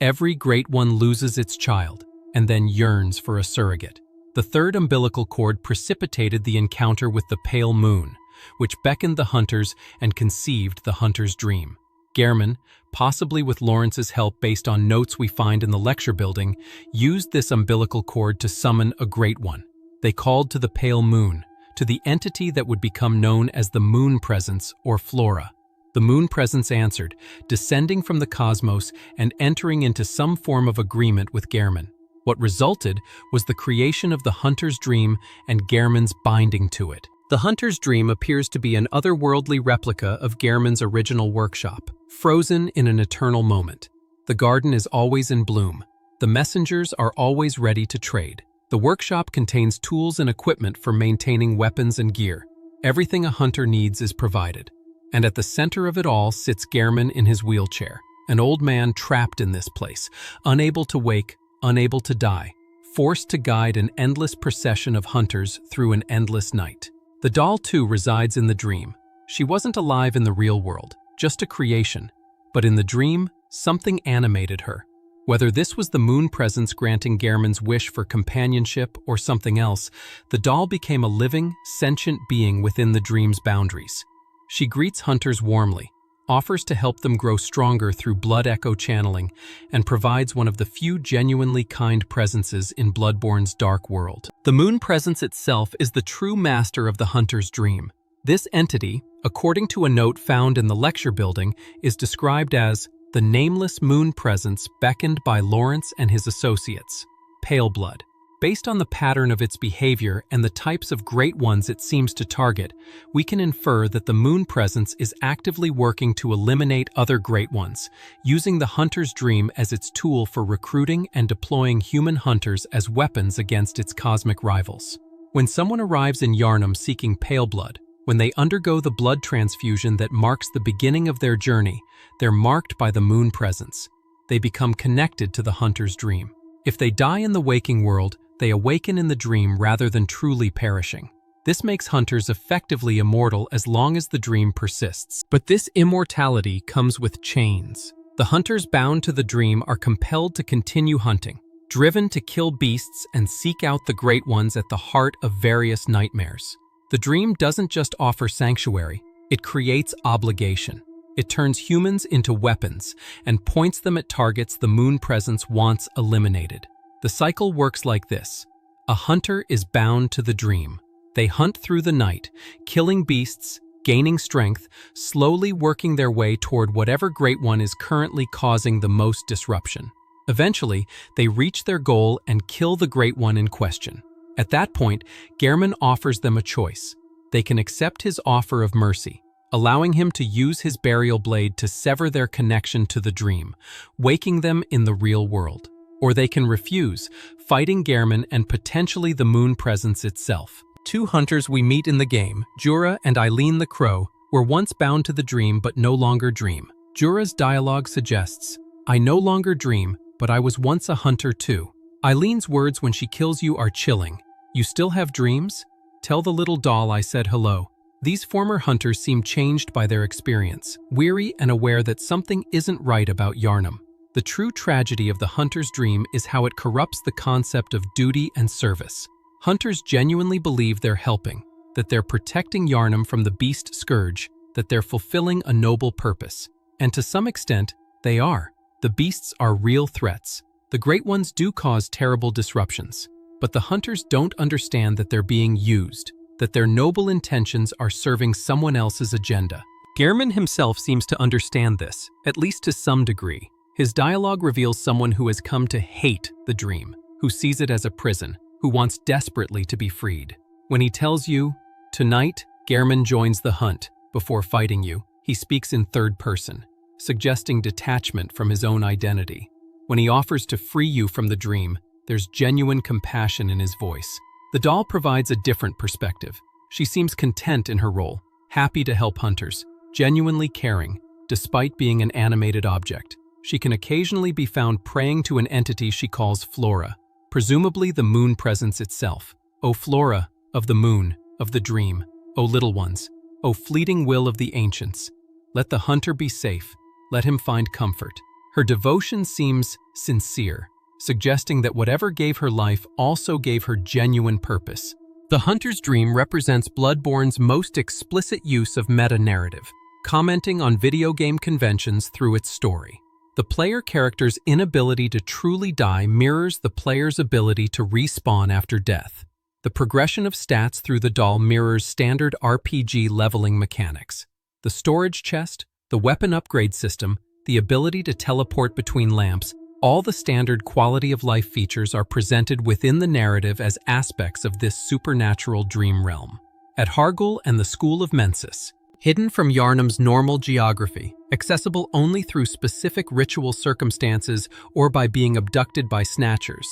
"Every great one loses its child, and then yearns for a surrogate." The third umbilical cord precipitated the encounter with the pale moon, which beckoned the hunters and conceived the hunter's dream. Gehrman, possibly with Lawrence's help based on notes we find in the lecture building, used this umbilical cord to summon a great one. They called to the pale moon, to the entity that would become known as the moon presence or flora. The moon presence answered, descending from the cosmos and entering into some form of agreement with Gehrman. What resulted was the creation of the hunter's dream and Gehrman's binding to it. The hunter's dream appears to be an otherworldly replica of Gehrman's original workshop, frozen in an eternal moment. The garden is always in bloom. The messengers are always ready to trade. The workshop contains tools and equipment for maintaining weapons and gear. Everything a hunter needs is provided. And at the center of it all sits Gehrman in his wheelchair, an old man trapped in this place, unable to wake, unable to die, forced to guide an endless procession of hunters through an endless night. The doll, too, resides in the dream. She wasn't alive in the real world, just a creation. But in the dream, something animated her. Whether this was the moon presence granting Gehrman's wish for companionship or something else, the doll became a living, sentient being within the dream's boundaries. She greets hunters warmly, offers to help them grow stronger through blood echo channeling, and provides one of the few genuinely kind presences in Bloodborne's dark world. The moon presence itself is the true master of the hunter's dream. This entity, according to a note found in the lecture building, is described as the nameless moon presence beckoned by Lawrence and his associates, Pale Blood. Based on the pattern of its behavior and the types of great ones it seems to target, we can infer that the moon presence is actively working to eliminate other great ones, using the hunter's dream as its tool for recruiting and deploying human hunters as weapons against its cosmic rivals. When someone arrives in Yharnam seeking Pale Blood, when they undergo the blood transfusion that marks the beginning of their journey, they're marked by the moon presence. They become connected to the hunter's dream. If they die in the waking world, they awaken in the dream rather than truly perishing. This makes hunters effectively immortal as long as the dream persists. But this immortality comes with chains. The hunters bound to the dream are compelled to continue hunting, driven to kill beasts and seek out the great ones at the heart of various nightmares. The dream doesn't just offer sanctuary, it creates obligation. It turns humans into weapons and points them at targets the moon presence wants eliminated. The cycle works like this. A hunter is bound to the dream. They hunt through the night, killing beasts, gaining strength, slowly working their way toward whatever great one is currently causing the most disruption. Eventually, they reach their goal and kill the great one in question. At that point, Gehrman offers them a choice. They can accept his offer of mercy, allowing him to use his burial blade to sever their connection to the dream, waking them in the real world. Or they can refuse, fighting Gehrman and potentially the moon presence itself. Two hunters we meet in the game, Jura and Eileen the Crow, were once bound to the dream but no longer dream. Jura's dialogue suggests, "I no longer dream, but I was once a hunter too." Eileen's words when she kills you are chilling. "You still have dreams? Tell the little doll I said hello." These former hunters seem changed by their experience, weary and aware that something isn't right about Yharnam. The true tragedy of the hunter's dream is how it corrupts the concept of duty and service. Hunters genuinely believe they're helping, that they're protecting Yharnam from the beast scourge, that they're fulfilling a noble purpose. And to some extent, they are. The beasts are real threats. The great ones do cause terrible disruptions. But the hunters don't understand that they're being used, that their noble intentions are serving someone else's agenda. Gehrman himself seems to understand this, at least to some degree. His dialogue reveals someone who has come to hate the dream, who sees it as a prison, who wants desperately to be freed. When he tells you, "Tonight, Gehrman joins the hunt," before fighting you, he speaks in third person, suggesting detachment from his own identity. When he offers to free you from the dream, there's genuine compassion in his voice. The doll provides a different perspective. She seems content in her role, happy to help hunters, genuinely caring, despite being an animated object. She can occasionally be found praying to an entity she calls Flora, presumably the moon presence itself. O Flora, of the moon, of the dream, O little ones, O fleeting will of the ancients, let the hunter be safe, let him find comfort. Her devotion seems sincere, suggesting that whatever gave her life also gave her genuine purpose. The hunter's dream represents Bloodborne's most explicit use of meta-narrative, commenting on video game conventions through its story. The player character's inability to truly die mirrors the player's ability to respawn after death. The progression of stats through the doll mirrors standard RPG leveling mechanics. The storage chest, the weapon upgrade system, the ability to teleport between lamps, all the standard quality-of-life features are presented within the narrative as aspects of this supernatural dream realm. At Hargul and the School of Mensis, hidden from Yharnam's normal geography, accessible only through specific ritual circumstances or by being abducted by snatchers,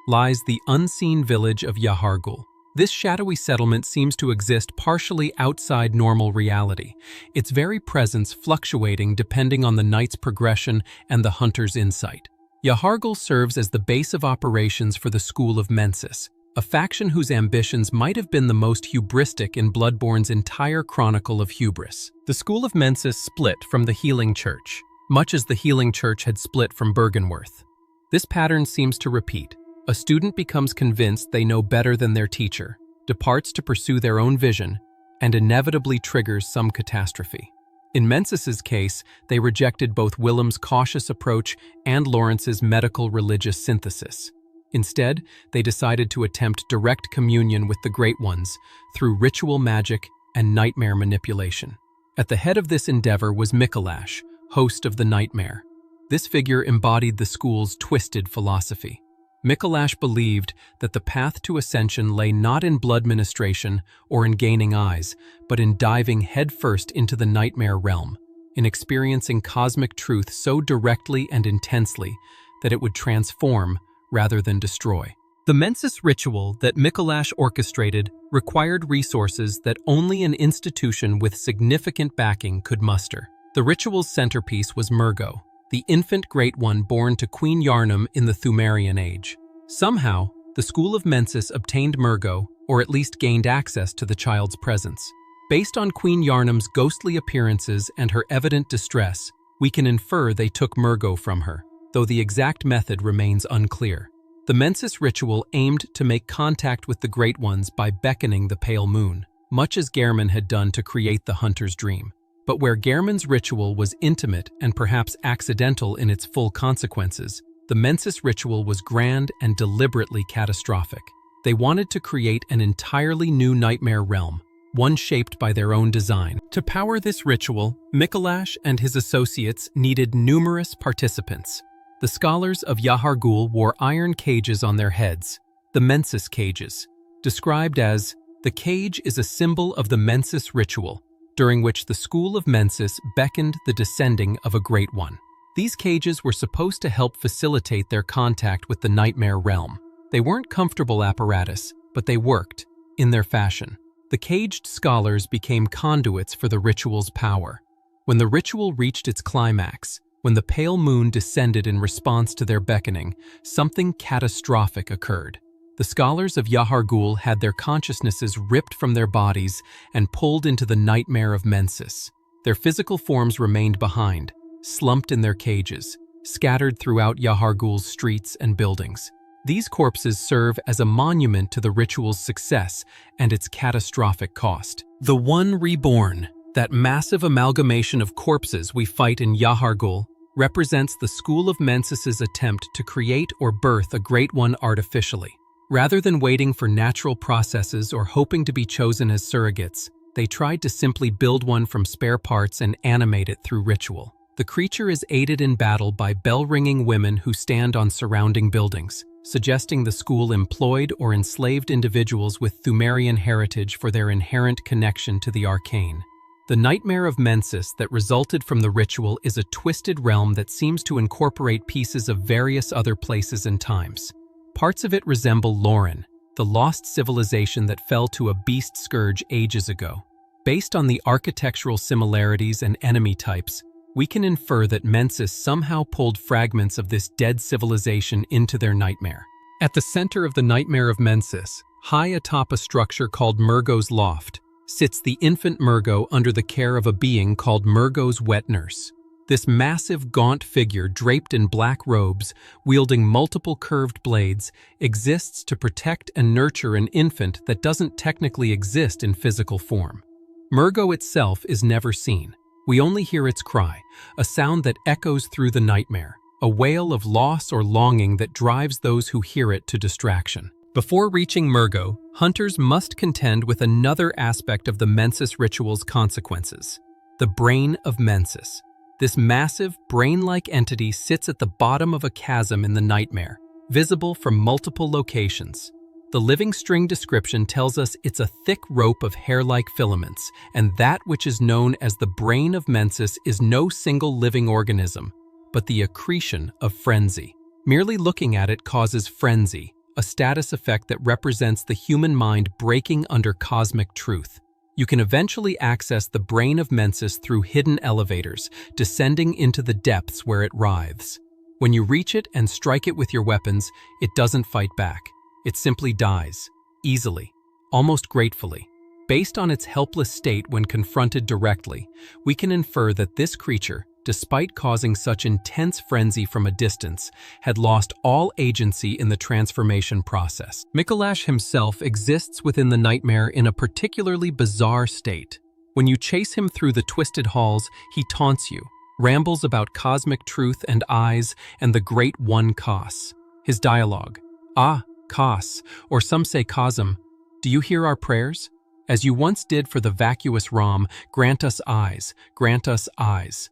lies the unseen village of Yahargul. This shadowy settlement seems to exist partially outside normal reality, its very presence fluctuating depending on the night's progression and the hunter's insight. Yahargul serves as the base of operations for the School of Mensis, a faction whose ambitions might have been the most hubristic in Bloodborne's entire chronicle of hubris. The School of Mensis split from the Healing Church, much as the Healing Church had split from Byrgenwerth. This pattern seems to repeat. A student becomes convinced they know better than their teacher, departs to pursue their own vision, and inevitably triggers some catastrophe. In Mensis's case, they rejected both Willem's cautious approach and Lawrence's medical religious synthesis. Instead, they decided to attempt direct communion with the Great Ones through ritual magic and nightmare manipulation. At the head of this endeavor was Mikolash, host of the Nightmare. This figure embodied the school's twisted philosophy. Mikolash believed that the path to ascension lay not in blood ministration or in gaining eyes, but in diving headfirst into the nightmare realm, in experiencing cosmic truth so directly and intensely that it would transform rather than destroy. The Mensis ritual that Mikolash orchestrated required resources that only an institution with significant backing could muster. The ritual's centerpiece was Murgo, the infant Great One born to Queen Yharnam in the Pthumerian age. Somehow, the School of Mensis obtained Murgo, or at least gained access to the child's presence. Based on Queen Yharnam's ghostly appearances and her evident distress, we can infer they took Murgo from her, though the exact method remains unclear. The Mensis ritual aimed to make contact with the Great Ones by beckoning the pale moon, much as Gehrman had done to create the hunter's dream. But where Gehrman's ritual was intimate and perhaps accidental in its full consequences, the Mensis ritual was grand and deliberately catastrophic. They wanted to create an entirely new nightmare realm, one shaped by their own design. To power this ritual, Mikolash and his associates needed numerous participants. The scholars of Yahargul wore iron cages on their heads, the Mensis cages, described as, "The cage is a symbol of the Mensis ritual, during which the School of Mensis beckoned the descending of a Great One." These cages were supposed to help facilitate their contact with the nightmare realm. They weren't comfortable apparatus, but they worked, in their fashion. The caged scholars became conduits for the ritual's power. When the ritual reached its climax, when the pale moon descended in response to their beckoning, something catastrophic occurred. The scholars of Yahargul had their consciousnesses ripped from their bodies and pulled into the nightmare of Mensis. Their physical forms remained behind, slumped in their cages, scattered throughout Yahargul's streets and buildings. These corpses serve as a monument to the ritual's success and its catastrophic cost. The One Reborn, that massive amalgamation of corpses we fight in Yahargul, represents the School of Mensis's attempt to create or birth a Great One artificially. Rather than waiting for natural processes or hoping to be chosen as surrogates, they tried to simply build one from spare parts and animate it through ritual. The creature is aided in battle by bell-ringing women who stand on surrounding buildings, suggesting the school employed or enslaved individuals with Pthumerian heritage for their inherent connection to the arcane. The The nightmare of Mensis that resulted from the ritual is a twisted realm that seems to incorporate pieces of various other places and times. Parts of it resemble Lauren, the lost civilization that fell to a beast scourge ages ago. Based on the architectural similarities and enemy types, we can infer that Mensis somehow pulled fragments of this dead civilization into their nightmare. At the center of the nightmare of Mensis, high atop a structure called Murgo's Loft, sits the infant Murgo under the care of a being called Murgo's wet nurse. This massive, gaunt figure draped in black robes, wielding multiple curved blades, exists to protect and nurture an infant that doesn't technically exist in physical form. Murgo itself is never seen. We only hear its cry, a sound that echoes through the nightmare, a wail of loss or longing that drives those who hear it to distraction. Before reaching Murgo, hunters must contend with another aspect of the Mensis ritual's consequences: the brain of Mensis. This massive, brain-like entity sits at the bottom of a chasm in the nightmare, visible from multiple locations. The living string description tells us it's a thick rope of hair-like filaments, and that which is known as the brain of Mensis is no single living organism, but the accretion of frenzy. Merely looking at it causes frenzy, a status effect that represents the human mind breaking under cosmic truth. You can eventually access the brain of Mensis through hidden elevators, descending into the depths where it writhes. When you reach it and strike it with your weapons, it doesn't fight back. It simply dies, easily, almost gratefully. Based on its helpless state when confronted directly, we can infer that this creature, despite causing such intense frenzy from a distance, had lost all agency in the transformation process. Mikolash himself exists within the nightmare in a particularly bizarre state. When you chase him through the twisted halls, he taunts you, rambles about cosmic truth and eyes and the Great One Kos. His dialogue, "Ah, Kos, or some say Cosm, do you hear our prayers? As you once did for the vacuous Ram, grant us eyes, grant us eyes."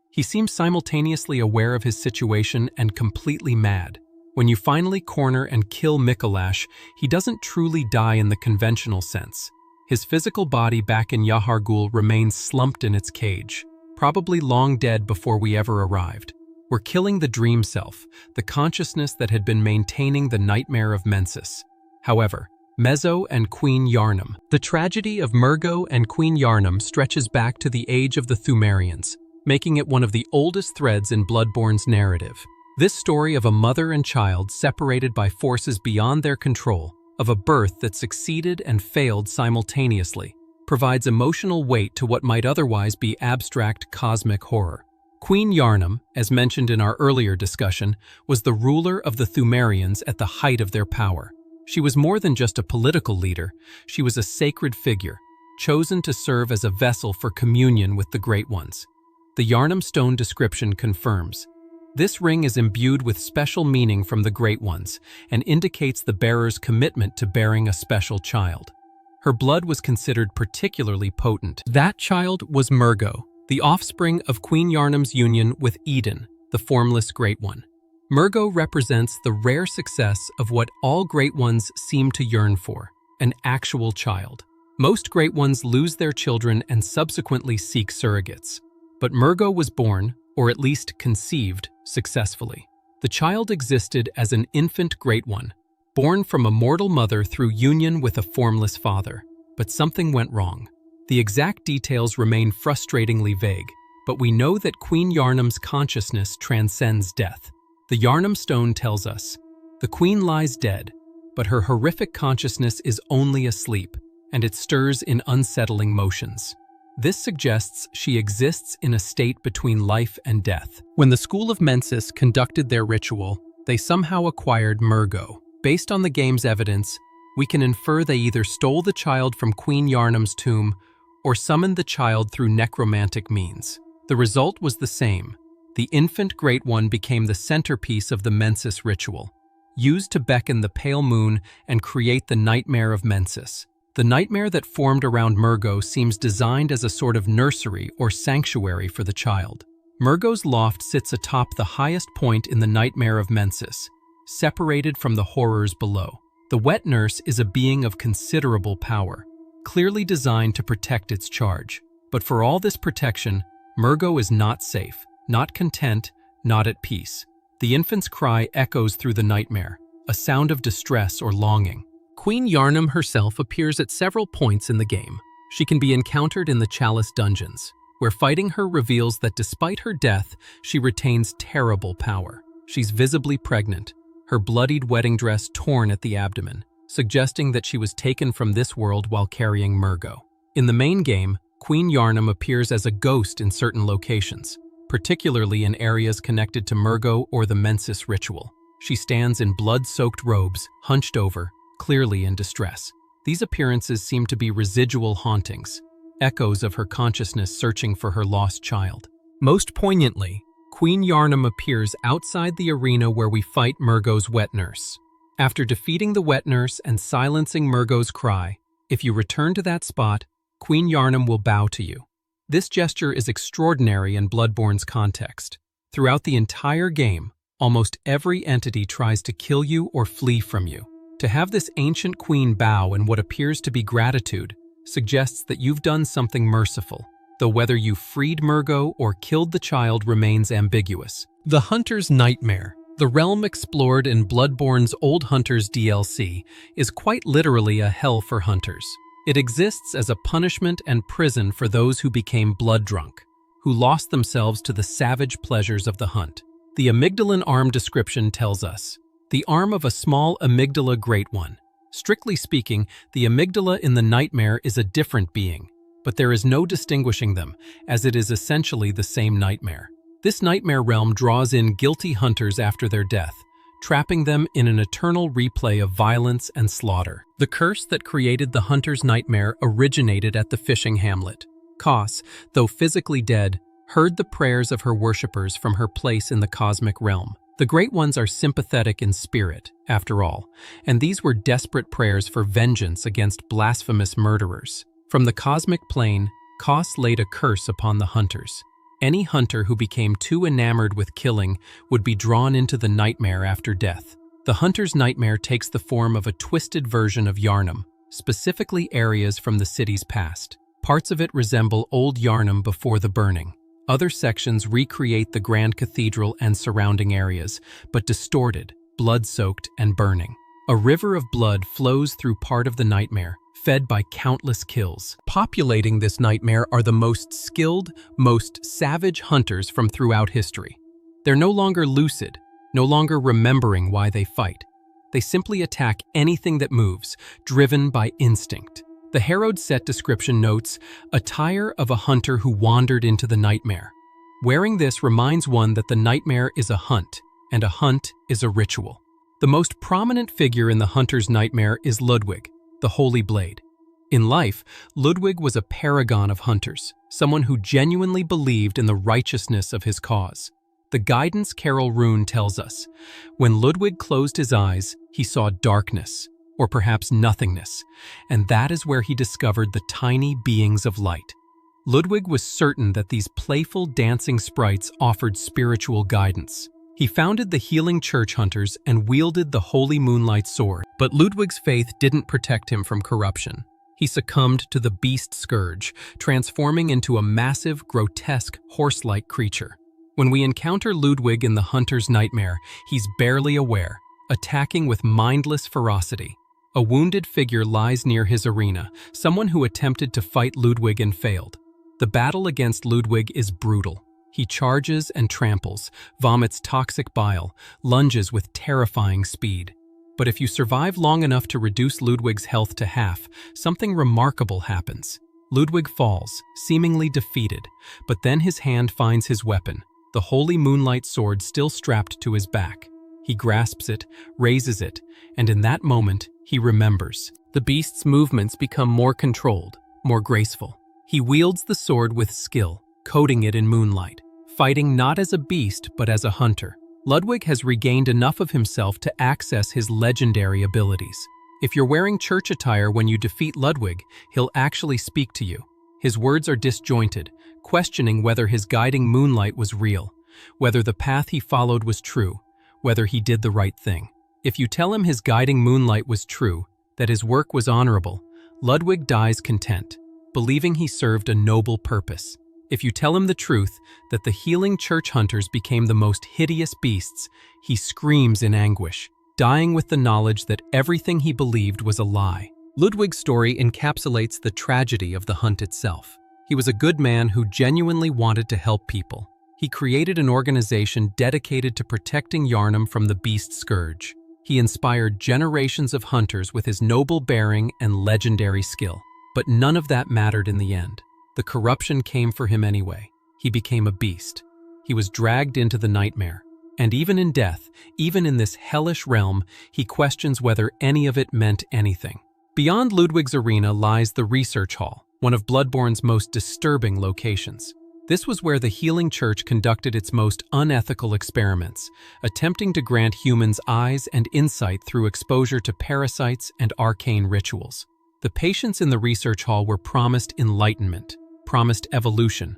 He seems simultaneously aware of his situation and completely mad. When you finally corner and kill Mikolash, he doesn't truly die in the conventional sense. His physical body back in Yahar'gul remains slumped in its cage, probably long dead before we ever arrived. We're killing the dream self, the consciousness that had been maintaining the nightmare of Mensis. However, Mezzo and Queen Yarnum. The tragedy of Murgo and Queen Yarnum stretches back to the age of the Pthumerians, making it one of the oldest threads in Bloodborne's narrative. This story of a mother and child separated by forces beyond their control, of a birth that succeeded and failed simultaneously, provides emotional weight to what might otherwise be abstract cosmic horror. Queen Yarnum, as mentioned in our earlier discussion, was the ruler of the Pthumerians at the height of their power. She was more than just a political leader, she was a sacred figure, chosen to serve as a vessel for communion with the Great Ones. The Yarnum stone description confirms. This ring is imbued with special meaning from the Great Ones and indicates the bearer's commitment to bearing a special child. Her blood was considered particularly potent. That child was Murgo, the offspring of Queen Yarnum's union with Eden, the formless Great One. Murgo represents the rare success of what all Great Ones seem to yearn for, an actual child. Most Great Ones lose their children and subsequently seek surrogates. But Murgo was born, or at least conceived, successfully. The child existed as an infant Great One, born from a mortal mother through union with a formless father. But something went wrong. The exact details remain frustratingly vague, but we know that Queen Yarnum's consciousness transcends death. The Yarnum stone tells us, the queen lies dead, but her horrific consciousness is only asleep, and it stirs in unsettling motions. This suggests she exists in a state between life and death. When the School of Mensis conducted their ritual, they somehow acquired Murgo. Based on the game's evidence, we can infer they either stole the child from Queen Yarnum's tomb or summoned the child through necromantic means. The result was the same. The infant Great One became the centerpiece of the Mensis ritual, used to beckon the pale moon and create the nightmare of Mensis. The nightmare that formed around Murgo seems designed as a sort of nursery or sanctuary for the child. Murgo's loft sits atop the highest point in the nightmare of Mensis, separated from the horrors below. The wet nurse is a being of considerable power, clearly designed to protect its charge. But for all this protection, Murgo is not safe, not content, not at peace. The infant's cry echoes through the nightmare, a sound of distress or longing. Queen Yharnam herself appears at several points in the game. She can be encountered in the Chalice dungeons, where fighting her reveals that despite her death, she retains terrible power. She's visibly pregnant, her bloodied wedding dress torn at the abdomen, suggesting that she was taken from this world while carrying Murgo. In the main game, Queen Yharnam appears as a ghost in certain locations, particularly in areas connected to Murgo or the Mensis ritual. She stands in blood-soaked robes, hunched over, clearly in distress. These appearances seem to be residual hauntings, echoes of her consciousness searching for her lost child. Most poignantly, Queen Yharnam appears outside the arena where we fight Murgo's wet nurse. After defeating the wet nurse and silencing Murgo's cry, if you return to that spot, Queen Yharnam will bow to you. This gesture is extraordinary in Bloodborne's context. Throughout the entire game, almost every entity tries to kill you or flee from you. To have this ancient queen bow in what appears to be gratitude suggests that you've done something merciful, though whether you freed Murgo or killed the child remains ambiguous. The Hunter's Nightmare, the realm explored in Bloodborne's Old Hunters DLC, is quite literally a hell for hunters. It exists as a punishment and prison for those who became blood drunk, who lost themselves to the savage pleasures of the hunt. The amygdalan arm description tells us, the arm of a small amygdala great one. Strictly speaking, the amygdala in the nightmare is a different being, but there is no distinguishing them, as it is essentially the same nightmare. This nightmare realm draws in guilty hunters after their death, trapping them in an eternal replay of violence and slaughter. The curse that created the Hunter's Nightmare originated at the fishing hamlet. Kos, though physically dead, heard the prayers of her worshippers from her place in the cosmic realm. The Great Ones are sympathetic in spirit, after all, and these were desperate prayers for vengeance against blasphemous murderers. From the cosmic plane, Kos laid a curse upon the hunters. Any hunter who became too enamored with killing would be drawn into the nightmare after death. The Hunter's Nightmare takes the form of a twisted version of Yharnam, specifically areas from the city's past. Parts of it resemble old Yharnam before the burning. Other sections recreate the Grand Cathedral and surrounding areas, but distorted, blood-soaked, and burning. A river of blood flows through part of the nightmare, fed by countless kills. Populating this nightmare are the most skilled, most savage hunters from throughout history. They're no longer lucid, no longer remembering why they fight. They simply attack anything that moves, driven by instinct. The Harrowed Set description notes, attire of a hunter who wandered into the nightmare. Wearing this reminds one that the nightmare is a hunt, and a hunt is a ritual. The most prominent figure in the Hunter's Nightmare is Ludwig, the Holy Blade. In life, Ludwig was a paragon of hunters, someone who genuinely believed in the righteousness of his cause. The Guidance Carol rune tells us, when Ludwig closed his eyes, he saw darkness, or perhaps nothingness, and that is where he discovered the tiny beings of light. Ludwig was certain that these playful dancing sprites offered spiritual guidance. He founded the Healing Church Hunters and wielded the Holy Moonlight Sword, but Ludwig's faith didn't protect him from corruption. He succumbed to the beast Scourge, transforming into a massive, grotesque, horse-like creature. When we encounter Ludwig in the Hunter's Nightmare, he's barely aware, attacking with mindless ferocity. A wounded figure lies near his arena, someone who attempted to fight Ludwig and failed. The battle against Ludwig is brutal. He charges and tramples, vomits toxic bile, lunges with terrifying speed. But if you survive long enough to reduce Ludwig's health to half, something remarkable happens. Ludwig falls, seemingly defeated, but then his hand finds his weapon, the Holy Moonlight Sword still strapped to his back. He grasps it, raises it, and in that moment, he remembers. The beast's movements become more controlled, more graceful. He wields the sword with skill, coating it in moonlight, fighting not as a beast but as a hunter. Ludwig has regained enough of himself to access his legendary abilities. If you're wearing church attire when you defeat Ludwig, he'll actually speak to you. His words are disjointed, questioning whether his guiding moonlight was real, whether the path he followed was true, whether he did the right thing. If you tell him his guiding moonlight was true, that his work was honorable, Ludwig dies content. believing he served a noble purpose. If you tell him the truth, that the healing church hunters became the most hideous beasts, he screams in anguish, dying with the knowledge that everything he believed was a lie. Ludwig's story encapsulates the tragedy of the hunt itself. He was a good man who genuinely wanted to help people. He created an organization dedicated to protecting Yharnam from the beast scourge. He inspired generations of hunters with his noble bearing and legendary skill. But none of that mattered in the end. The corruption came for him anyway. He became a beast. He was dragged into the nightmare. And even in death, even in this hellish realm, he questions whether any of it meant anything. Beyond Ludwig's arena lies the research hall, one of Bloodborne's most disturbing locations. This was where the healing church conducted its most unethical experiments, attempting to grant humans eyes and insight through exposure to parasites and arcane rituals. The patients in the research hall were promised enlightenment, promised evolution,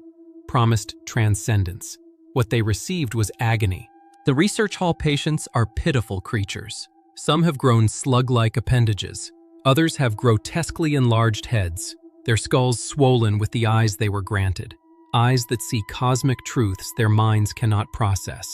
promised transcendence. What they received was agony. The research hall patients are pitiful creatures. Some have grown slug-like appendages. Others have grotesquely enlarged heads, their skulls swollen with the eyes they were granted. Eyes that see cosmic truths their minds cannot process.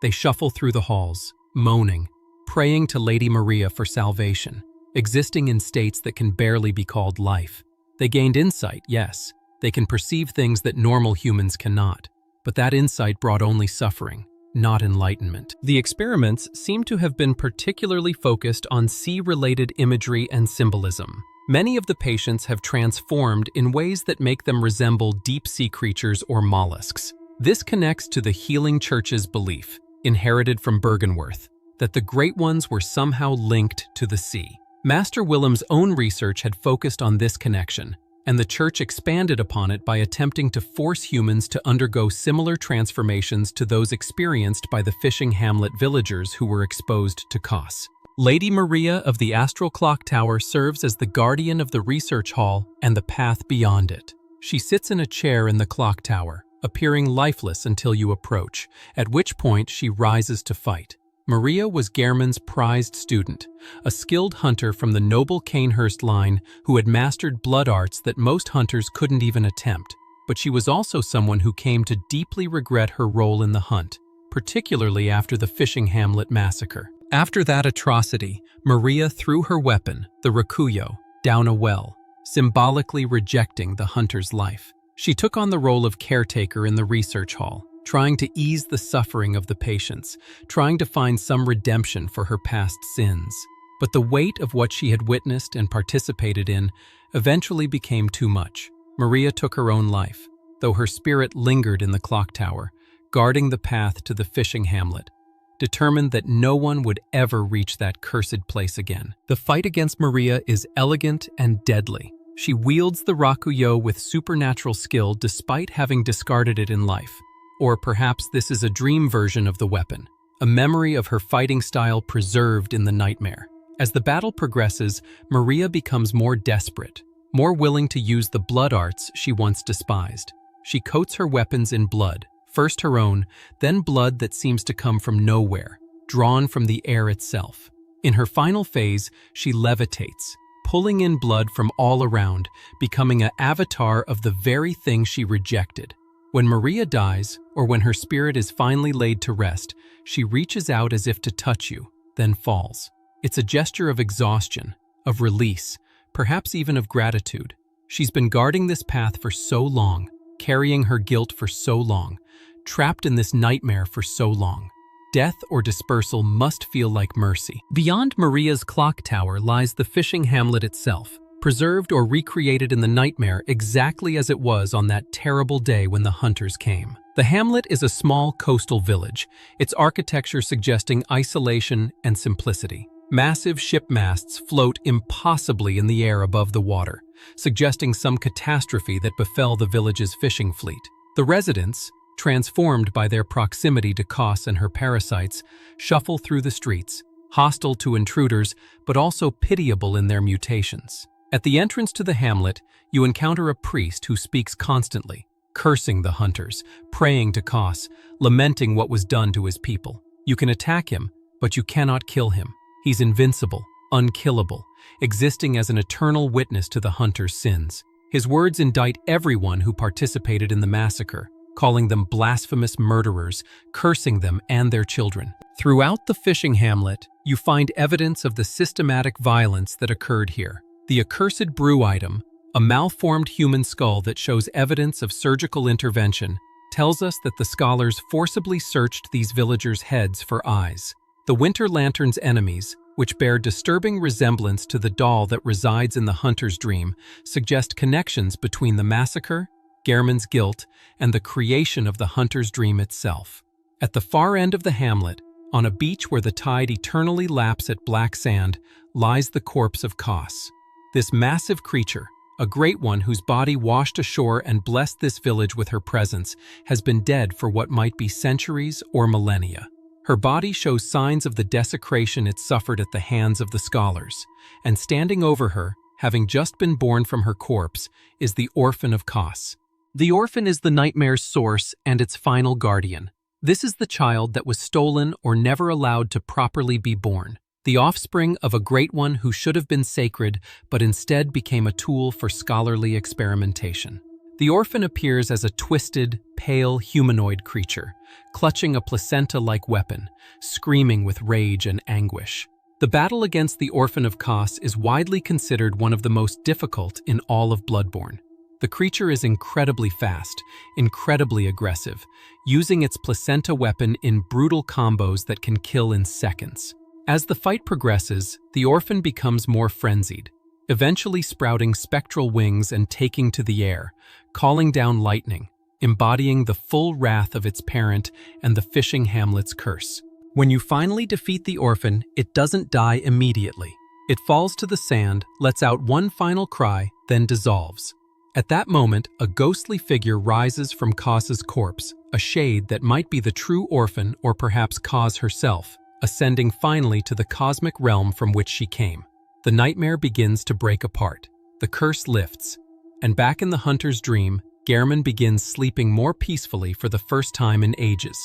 They shuffle through the halls, moaning, praying to Lady Maria for salvation, existing in states that can barely be called life. They gained insight, yes. They can perceive things that normal humans cannot. But that insight brought only suffering, not enlightenment. The experiments seem to have been particularly focused on sea-related imagery and symbolism. Many of the patients have transformed in ways that make them resemble deep-sea creatures or mollusks. This connects to the healing church's belief, inherited from Byrgenwerth, that the Great Ones were somehow linked to the sea. Master Willem's own research had focused on this connection, and the church expanded upon it by attempting to force humans to undergo similar transformations to those experienced by the fishing hamlet villagers who were exposed to Kos. Lady Maria of the Astral Clock Tower serves as the guardian of the research hall and the path beyond it. She sits in a chair in the clock tower, appearing lifeless until you approach, at which point she rises to fight. Maria was Gehrman's prized student, a skilled hunter from the noble Cainhurst line who had mastered blood arts that most hunters couldn't even attempt. But she was also someone who came to deeply regret her role in the hunt, particularly after the fishing hamlet massacre. After that atrocity, Maria threw her weapon, the rakuyo, down a well, symbolically rejecting the hunter's life. She took on the role of caretaker in the research hall, trying to ease the suffering of the patients, trying to find some redemption for her past sins. But the weight of what she had witnessed and participated in eventually became too much. Maria took her own life, though her spirit lingered in the clock tower, guarding the path to the fishing hamlet, determined that no one would ever reach that cursed place again. The fight against Maria is elegant and deadly. She wields the rakuyo with supernatural skill despite having discarded it in life. Or perhaps this is a dream version of the weapon, a memory of her fighting style preserved in the nightmare. As the battle progresses, Maria becomes more desperate, more willing to use the blood arts she once despised. She coats her weapons in blood, first her own, then blood that seems to come from nowhere, drawn from the air itself. In her final phase, she levitates, pulling in blood from all around, becoming an avatar of the very thing she rejected. When Maria dies, or when her spirit is finally laid to rest, she reaches out as if to touch you, then falls. It's a gesture of exhaustion, of release, perhaps even of gratitude. She's been guarding this path for so long, carrying her guilt for so long, trapped in this nightmare for so long. Death or dispersal must feel like mercy. Beyond Maria's clock tower lies the fishing hamlet itself, preserved or recreated in the nightmare exactly as it was on that terrible day when the hunters came. The hamlet is a small coastal village, its architecture suggesting isolation and simplicity. Massive ship masts float impossibly in the air above the water, suggesting some catastrophe that befell the village's fishing fleet. The residents, transformed by their proximity to Kos and her parasites, shuffle through the streets, hostile to intruders but also pitiable in their mutations. At the entrance to the hamlet, you encounter a priest who speaks constantly, cursing the hunters, praying to Kos, lamenting what was done to his people. You can attack him, but you cannot kill him. He's invincible, unkillable, existing as an eternal witness to the hunter's sins. His words indict everyone who participated in the massacre, calling them blasphemous murderers, cursing them and their children. Throughout the fishing hamlet, you find evidence of the systematic violence that occurred here. The accursed brew item, a malformed human skull that shows evidence of surgical intervention, tells us that the scholars forcibly searched these villagers' heads for eyes. The Winter Lantern's enemies, which bear disturbing resemblance to the doll that resides in the hunter's dream, suggest connections between the massacre, Gehrman's guilt, and the creation of the hunter's dream itself. At the far end of the hamlet, on a beach where the tide eternally laps at black sand, lies the corpse of Kos. This massive creature, a great one whose body washed ashore and blessed this village with her presence, has been dead for what might be centuries or millennia. Her body shows signs of the desecration it suffered at the hands of the scholars, and standing over her, having just been born from her corpse, is the orphan of Kos. The orphan is the nightmare's source and its final guardian. This is the child that was stolen or never allowed to properly be born, the offspring of a great one who should have been sacred but instead became a tool for scholarly experimentation. The orphan appears as a twisted, pale humanoid creature, clutching a placenta-like weapon, screaming with rage and anguish. The battle against the orphan of Kos is widely considered one of the most difficult in all of Bloodborne. The creature is incredibly fast, incredibly aggressive, using its placenta weapon in brutal combos that can kill in seconds. As the fight progresses, the orphan becomes more frenzied, eventually sprouting spectral wings and taking to the air, calling down lightning, embodying the full wrath of its parent and the fishing hamlet's curse. When you finally defeat the orphan, it doesn't die immediately. It falls to the sand, lets out one final cry, then dissolves. At that moment, a ghostly figure rises from Kos's corpse, a shade that might be the true orphan or perhaps Kos herself, ascending finally to the cosmic realm from which she came. The nightmare begins to break apart. The curse lifts, and back in the hunter's dream, Gehrman begins sleeping more peacefully for the first time in ages.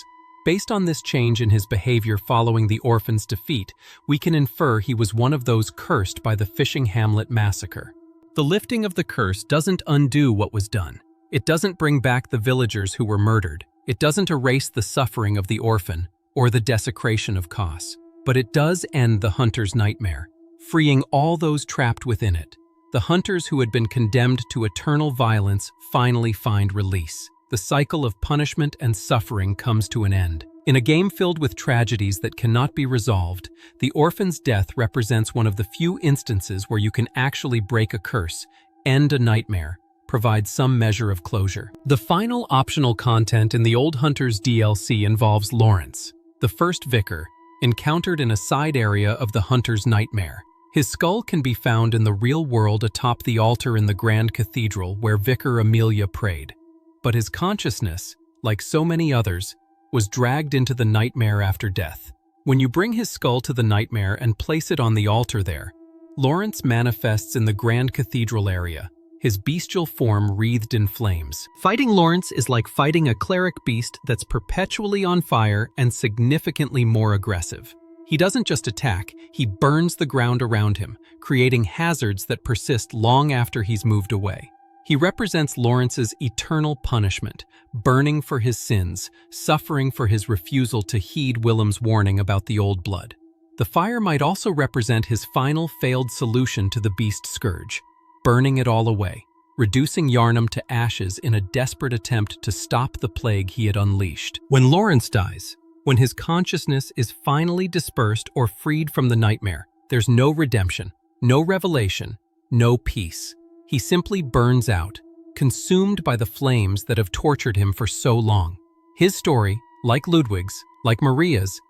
Based on this change in his behavior following the orphan's defeat, we can infer he was one of those cursed by the fishing hamlet massacre. The lifting of the curse doesn't undo what was done. It doesn't bring back the villagers who were murdered. It doesn't erase the suffering of the orphan or the desecration of Kos. But it does end the hunter's nightmare, freeing all those trapped within it. The hunters who had been condemned to eternal violence finally find release. The cycle of punishment and suffering comes to an end. In a game filled with tragedies that cannot be resolved, the orphan's death represents one of the few instances where you can actually break a curse, end a nightmare, provide some measure of closure. The final optional content in the Old Hunters DLC involves Lawrence, the first vicar, encountered in a side area of the hunter's nightmare. His skull can be found in the real world atop the altar in the Grand Cathedral where Vicar Amelia prayed. But his consciousness, like so many others, was dragged into the nightmare after death. When you bring his skull to the nightmare and place it on the altar there, Lawrence manifests in the Grand Cathedral area, his bestial form wreathed in flames. Fighting Lawrence is like fighting a cleric beast that's perpetually on fire and significantly more aggressive. He doesn't just attack, he burns the ground around him, creating hazards that persist long after he's moved away. He represents Lawrence's eternal punishment, burning for his sins, suffering for his refusal to heed Willem's warning about the old blood. The fire might also represent his final failed solution to the beast scourge, burning it all away, reducing Yharnam to ashes in a desperate attempt to stop the plague he had unleashed. When Lawrence dies, when his consciousness is finally dispersed or freed from the nightmare, there's no redemption, no revelation, no peace. He simply burns out, consumed by the flames that have tortured him for so long. His story, like Ludwig's, like Maria's,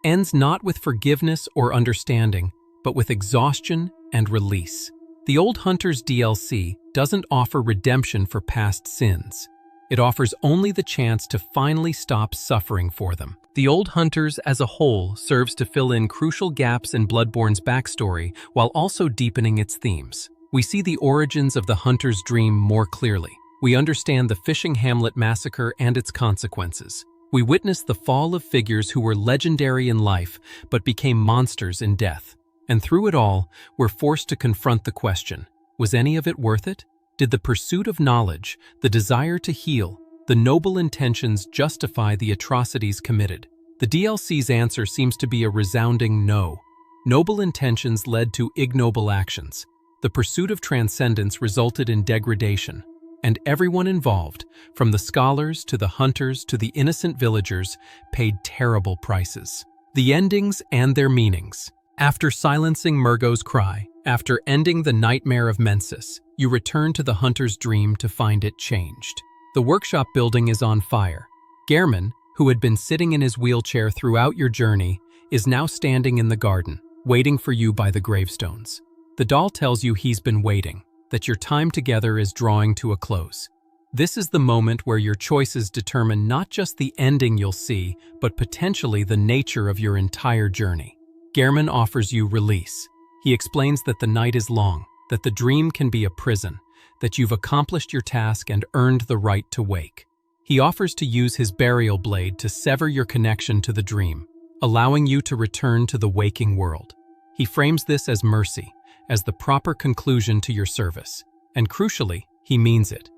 ends not with forgiveness or understanding, but with exhaustion and release. The Old Hunters DLC doesn't offer redemption for past sins. It offers only the chance to finally stop suffering for them. The Old Hunters as a whole serves to fill in crucial gaps in Bloodborne's backstory while also deepening its themes. We see the origins of the hunter's dream more clearly. We understand the fishing hamlet massacre and its consequences. We witness the fall of figures who were legendary in life but became monsters in death. And through it all, we're forced to confront the question, was any of it worth it? Did the pursuit of knowledge, the desire to heal, the noble intentions justify the atrocities committed? The DLC's answer seems to be a resounding no. Noble intentions led to ignoble actions. The pursuit of transcendence resulted in degradation, and everyone involved, from the scholars to the hunters to the innocent villagers, paid terrible prices. The endings and their meanings. After silencing Murgo's cry, after ending the nightmare of Mensis, you return to the hunter's dream to find it changed. The workshop building is on fire. Gehrman, who had been sitting in his wheelchair throughout your journey, is now standing in the garden, waiting for you by the gravestones. The doll tells you he's been waiting, that your time together is drawing to a close. This is the moment where your choices determine not just the ending you'll see, but potentially the nature of your entire journey. Gehrman offers you release. He explains that the night is long, that the dream can be a prison, that you've accomplished your task and earned the right to wake. He offers to use his burial blade to sever your connection to the dream, allowing you to return to the waking world. He frames this as mercy, as the proper conclusion to your service. And crucially, he means it.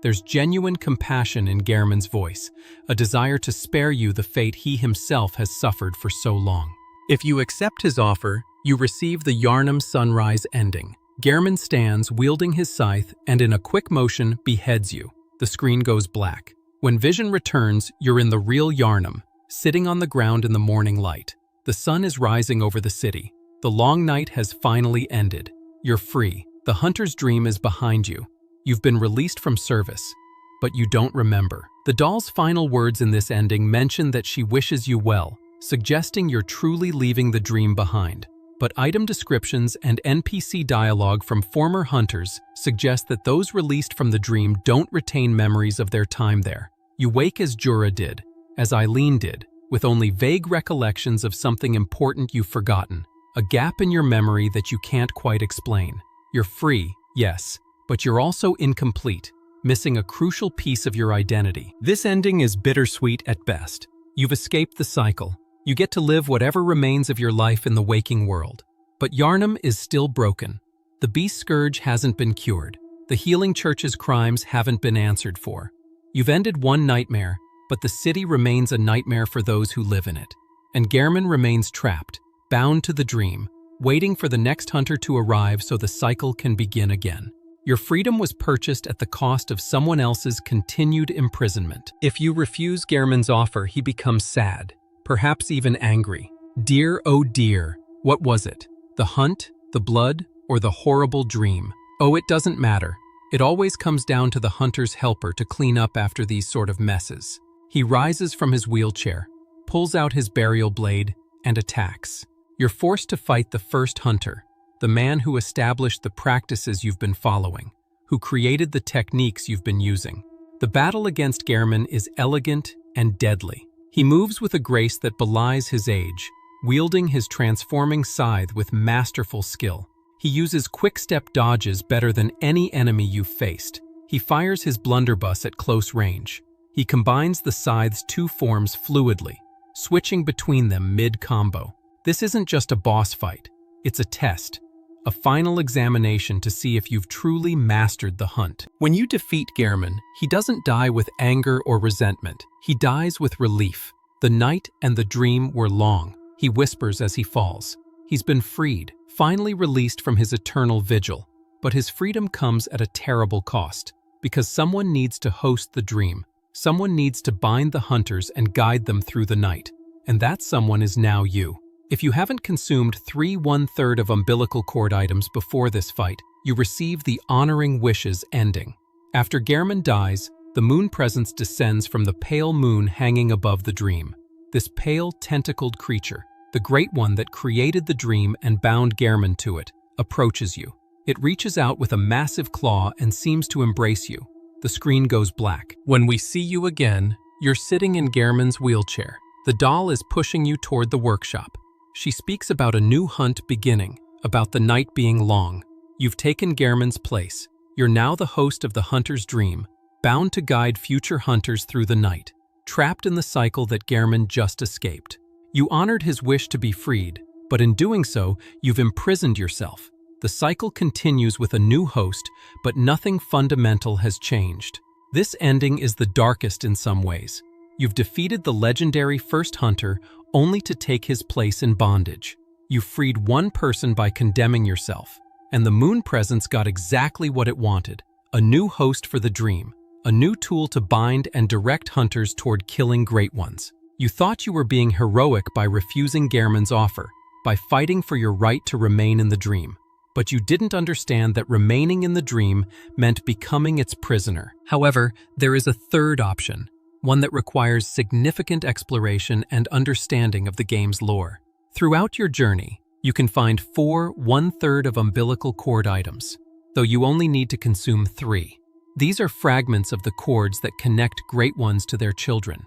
There's genuine compassion in Gehrman's voice, a desire to spare you the fate he himself has suffered for so long. If you accept his offer, you receive the Yharnam Sunrise ending. Gehrman stands wielding his scythe and in a quick motion beheads you. The screen goes black. When vision returns, you're in the real Yharnam, sitting on the ground in the morning light. The sun is rising over the city. The long night has finally ended. You're free. The hunter's dream is behind you. You've been released from service, but you don't remember. The doll's final words in this ending mention that she wishes you well, suggesting you're truly leaving the dream behind. But item descriptions and NPC dialogue from former hunters suggest that those released from the dream don't retain memories of their time there. You wake as Jura did, as Eileen did, with only vague recollections of something important you've forgotten, a gap in your memory that you can't quite explain. You're free, yes, but you're also incomplete, missing a crucial piece of your identity. This ending is bittersweet at best. You've escaped the cycle. You get to live whatever remains of your life in the waking world. But Yharnam is still broken. The beast scourge hasn't been cured. The healing church's crimes haven't been answered for. You've ended one nightmare, but the city remains a nightmare for those who live in it. And Gehrman remains trapped, bound to the dream, waiting for the next hunter to arrive so the cycle can begin again. Your freedom was purchased at the cost of someone else's continued imprisonment. If you refuse Gehrman's offer, he becomes sad, perhaps even angry. Dear, oh dear, what was it? The hunt, the blood, or the horrible dream? Oh, it doesn't matter. It always comes down to the hunter's helper to clean up after these sort of messes. He rises from his wheelchair, pulls out his burial blade, and attacks. You're forced to fight the first hunter, the man who established the practices you've been following, who created the techniques you've been using. The battle against Gehrman is elegant and deadly. He moves with a grace that belies his age, wielding his transforming scythe with masterful skill. He uses quick-step dodges better than any enemy you've faced. He fires his blunderbuss at close range. He combines the scythe's two forms fluidly, switching between them mid-combo. This isn't just a boss fight. It's a test, a final examination to see if you've truly mastered the hunt. When you defeat Gehrman, he doesn't die with anger or resentment. He dies with relief. The night and the dream were long, he whispers as he falls. He's been freed, finally released from his eternal vigil. But his freedom comes at a terrible cost, because someone needs to host the dream. Someone needs to bind the hunters and guide them through the night. And that someone is now you. If you haven't consumed 3/1/3 of umbilical cord items before this fight, you receive the Honoring Wishes ending. After Gehrman dies, the moon presence descends from the pale moon hanging above the dream. This pale, tentacled creature, the great one that created the dream and bound Gehrman to it, approaches you. It reaches out with a massive claw and seems to embrace you. The screen goes black. When we see you again, you're sitting in Gehrman's wheelchair. The doll is pushing you toward the workshop. She speaks about a new hunt beginning, about the night being long. You've taken Gehrman's place. You're now the host of the hunter's dream, bound to guide future hunters through the night, trapped in the cycle that Gehrman just escaped. You honored his wish to be freed, but in doing so, you've imprisoned yourself. The cycle continues with a new host, but nothing fundamental has changed. This ending is the darkest in some ways. You've defeated the legendary first hunter only to take his place in bondage. You freed one person by condemning yourself, and the moon presence got exactly what it wanted: a new host for the dream, a new tool to bind and direct hunters toward killing great ones. You thought you were being heroic by refusing Gehrman's offer, by fighting for your right to remain in the dream. But you didn't understand that remaining in the dream meant becoming its prisoner. However, there is a third option, one that requires significant exploration and understanding of the game's lore. Throughout your journey, you can find 4 1/3 of umbilical cord items, though you only need to consume 3. These are fragments of the cords that connect great ones to their children,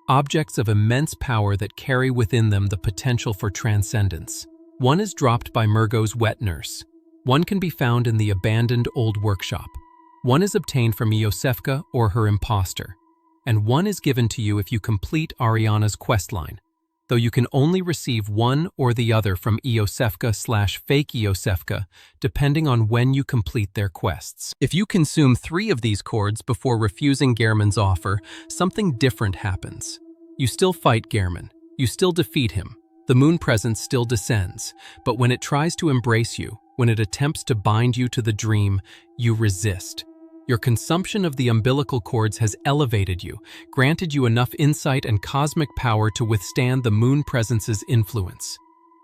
objects of immense power that carry within them the potential for transcendence. One is dropped by Murgo's wet nurse. One can be found in the abandoned old workshop. One is obtained from Iosefka or her impostor. And one is given to you if you complete Ariana's questline, though you can only receive one or the other from Iosefka/fake Iosefka, depending on when you complete their quests. If you consume 3 of these cords before refusing Gehrman's offer, something different happens. You still fight Gehrman. You still defeat him. The moon presence still descends, but when it tries to embrace you, when it attempts to bind you to the dream, you resist. Your consumption of the umbilical cords has elevated you, granted you enough insight and cosmic power to withstand the moon presence's influence.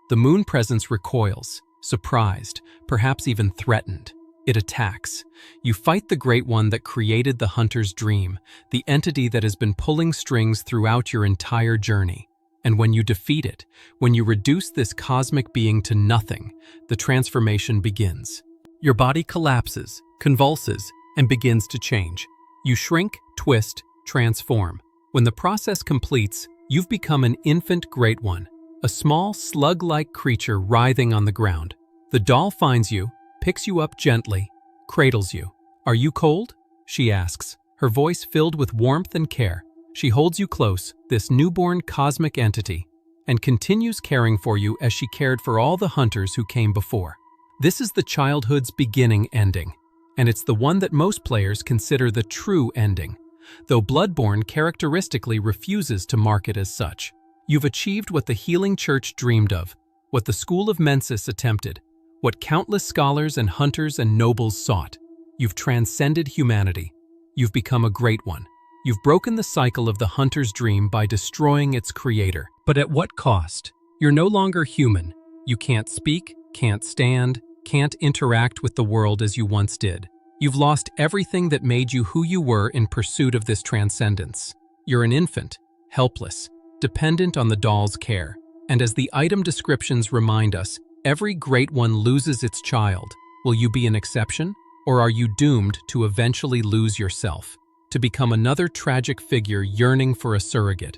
The moon presence recoils, surprised, perhaps even threatened. It attacks. You fight the great one that created the hunter's dream, the entity that has been pulling strings throughout your entire journey. And when you defeat it, when you reduce this cosmic being to nothing, the transformation begins. Your body collapses, convulses, and begins to change. You shrink, twist, transform. When the process completes, you've become an infant great one, a small slug-like creature writhing on the ground. The doll finds you, picks you up gently, cradles you. "Are you cold?" she asks, her voice filled with warmth and care. She holds you close, this newborn cosmic entity, and continues caring for you as she cared for all the hunters who came before. This is the childhood's beginning ending, and it's the one that most players consider the true ending, though Bloodborne characteristically refuses to mark it as such. You've achieved what the Healing Church dreamed of, what the School of Mensis attempted, what countless scholars and hunters and nobles sought. You've transcended humanity. You've become a great one. You've broken the cycle of the hunter's dream by destroying its creator. But at what cost? You're no longer human. You can't speak, can't stand, can't interact with the world as you once did. You've lost everything that made you who you were in pursuit of this transcendence. You're an infant, helpless, dependent on the doll's care. And as the item descriptions remind us, every great one loses its child. Will you be an exception? Or are you doomed to eventually lose yourself, to become another tragic figure yearning for a surrogate,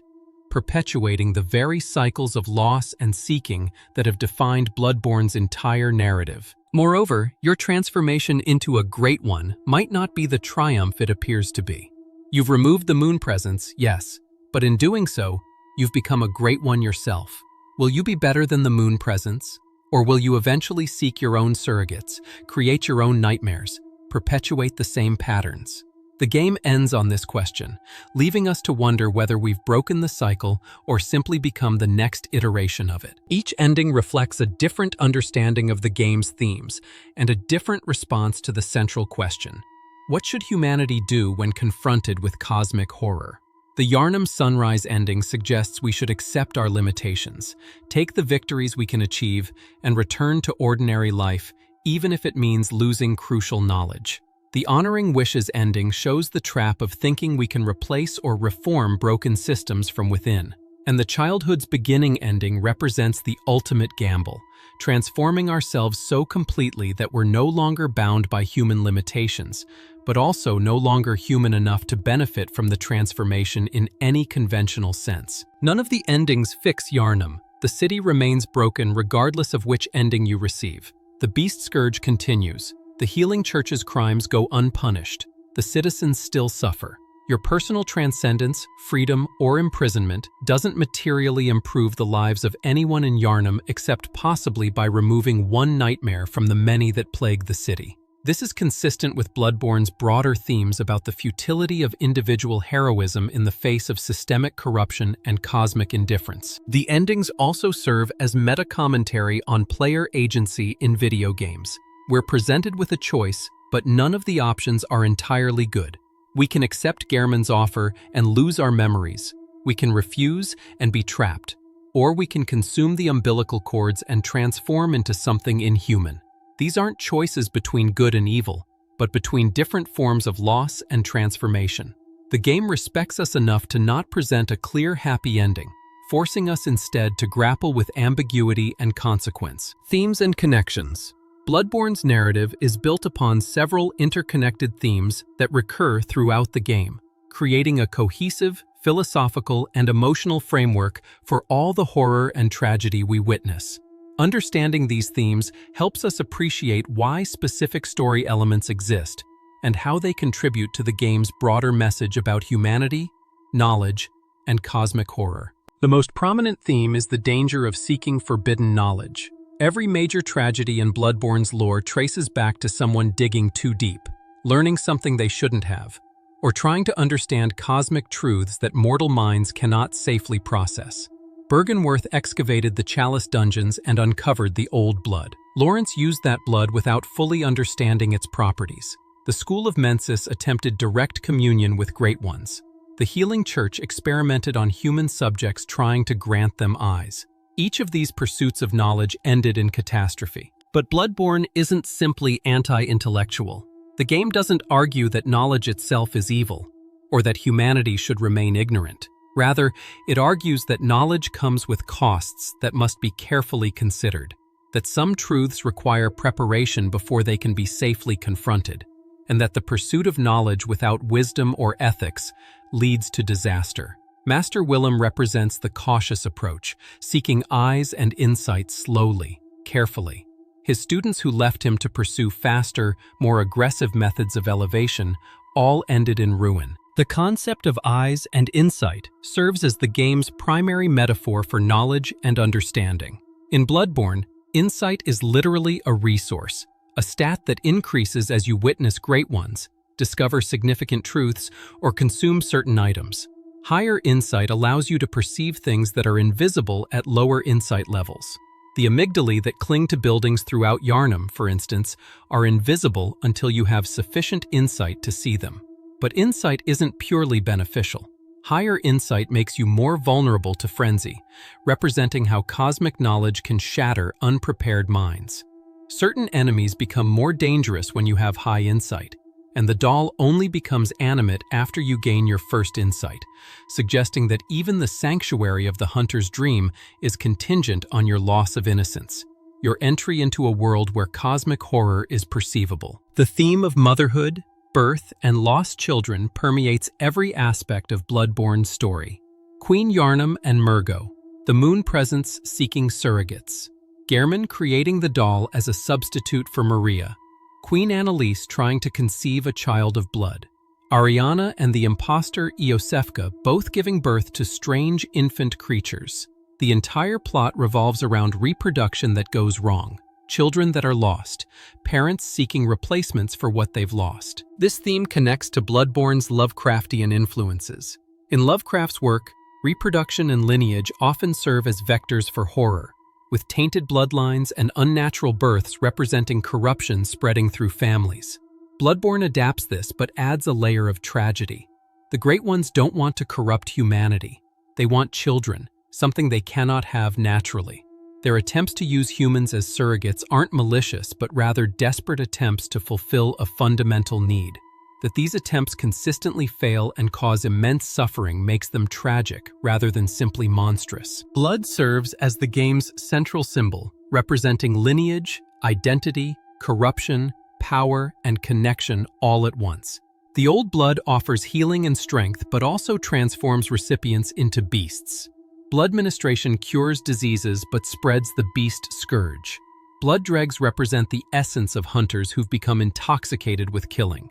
perpetuating the very cycles of loss and seeking that have defined Bloodborne's entire narrative? Moreover, your transformation into a great one might not be the triumph it appears to be. You've removed the moon presence, yes, but in doing so, you've become a great one yourself. Will you be better than the moon presence? Or will you eventually seek your own surrogates, create your own nightmares, perpetuate the same patterns? The game ends on this question, leaving us to wonder whether we've broken the cycle or simply become the next iteration of it. Each ending reflects a different understanding of the game's themes and a different response to the central question: what should humanity do when confronted with cosmic horror? The Yharnam Sunrise ending suggests we should accept our limitations, take the victories we can achieve, and return to ordinary life, even if it means losing crucial knowledge. The Honoring Wishes ending shows the trap of thinking we can replace or reform broken systems from within. And the Childhood's Beginning ending represents the ultimate gamble, transforming ourselves so completely that we're no longer bound by human limitations, but also no longer human enough to benefit from the transformation in any conventional sense. None of the endings fix Yharnam. The city remains broken regardless of which ending you receive. The Beast Scourge continues. The Healing Church's crimes go unpunished. The citizens still suffer. Your personal transcendence, freedom, or imprisonment doesn't materially improve the lives of anyone in Yharnam except possibly by removing one nightmare from the many that plague the city. This is consistent with Bloodborne's broader themes about the futility of individual heroism in the face of systemic corruption and cosmic indifference. The endings also serve as meta-commentary on player agency in video games. We're presented with a choice, but none of the options are entirely good. We can accept Gehrman's offer and lose our memories. We can refuse and be trapped. Or we can consume the umbilical cords and transform into something inhuman. These aren't choices between good and evil, but between different forms of loss and transformation. The game respects us enough to not present a clear happy ending, forcing us instead to grapple with ambiguity and consequence. Themes and connections. Bloodborne's narrative is built upon several interconnected themes that recur throughout the game, creating a cohesive, philosophical, and emotional framework for all the horror and tragedy we witness. Understanding these themes helps us appreciate why specific story elements exist and how they contribute to the game's broader message about humanity, knowledge, and cosmic horror. The most prominent theme is the danger of seeking forbidden knowledge. Every major tragedy in Bloodborne's lore traces back to someone digging too deep, learning something they shouldn't have, or trying to understand cosmic truths that mortal minds cannot safely process. Byrgenwerth excavated the Chalice dungeons and uncovered the old blood. Lawrence used that blood without fully understanding its properties. The School of Mensis attempted direct communion with Great Ones. The Healing Church experimented on human subjects trying to grant them eyes. Each of these pursuits of knowledge ended in catastrophe. But Bloodborne isn't simply anti-intellectual. The game doesn't argue that knowledge itself is evil, or that humanity should remain ignorant. Rather, it argues that knowledge comes with costs that must be carefully considered, that some truths require preparation before they can be safely confronted, and that the pursuit of knowledge without wisdom or ethics leads to disaster. Master Willem represents the cautious approach, seeking eyes and insight slowly, carefully. His students who left him to pursue faster, more aggressive methods of elevation all ended in ruin. The concept of eyes and insight serves as the game's primary metaphor for knowledge and understanding. In Bloodborne, insight is literally a resource, a stat that increases as you witness Great Ones, discover significant truths, or consume certain items. Higher insight allows you to perceive things that are invisible at lower insight levels. The amygdalae that cling to buildings throughout Yharnam, for instance, are invisible until you have sufficient insight to see them. But insight isn't purely beneficial. Higher insight makes you more vulnerable to frenzy, representing how cosmic knowledge can shatter unprepared minds. Certain enemies become more dangerous when you have high insight, and the doll only becomes animate after you gain your first insight, suggesting that even the sanctuary of the hunter's dream is contingent on your loss of innocence, your entry into a world where cosmic horror is perceivable. The theme of motherhood, birth, and lost children permeates every aspect of Bloodborne's story. Queen Yharnam and Murgo, the moon presence seeking surrogates. Gehrman creating the doll as a substitute for Maria. Queen Annalise trying to conceive a child of blood. Ariana and the imposter Iosefka both giving birth to strange infant creatures. The entire plot revolves around reproduction that goes wrong. Children that are lost, parents seeking replacements for what they've lost. This theme connects to Bloodborne's Lovecraftian influences. In Lovecraft's work, reproduction and lineage often serve as vectors for horror, with tainted bloodlines and unnatural births representing corruption spreading through families. Bloodborne adapts this but adds a layer of tragedy. The Great Ones don't want to corrupt humanity. They want children, something they cannot have naturally. Their attempts to use humans as surrogates aren't malicious, but rather desperate attempts to fulfill a fundamental need. That these attempts consistently fail and cause immense suffering makes them tragic rather than simply monstrous. Blood serves as the game's central symbol, representing lineage, identity, corruption, power, and connection all at once. The old blood offers healing and strength, but also transforms recipients into beasts. Blood ministration cures diseases but spreads the beast scourge. Blood dregs represent the essence of hunters who've become intoxicated with killing.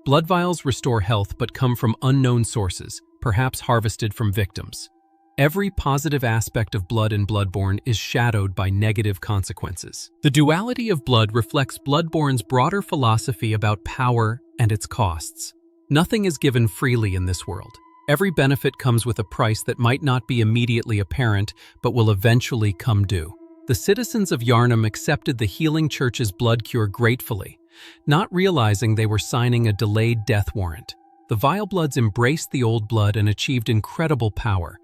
Blood vials restore health but come from unknown sources, perhaps harvested from victims. Every positive aspect of blood in Bloodborne is shadowed by negative consequences. The duality of blood reflects Bloodborne's broader philosophy about power and its costs. Nothing is given freely in this world. Every benefit comes with a price that might not be immediately apparent, but will eventually come due. The citizens of Yharnam accepted the healing church's blood cure gratefully, not realizing they were signing a delayed death warrant. The vile bloods embraced the old blood and achieved incredible power,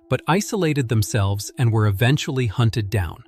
but isolated themselves and were eventually hunted down.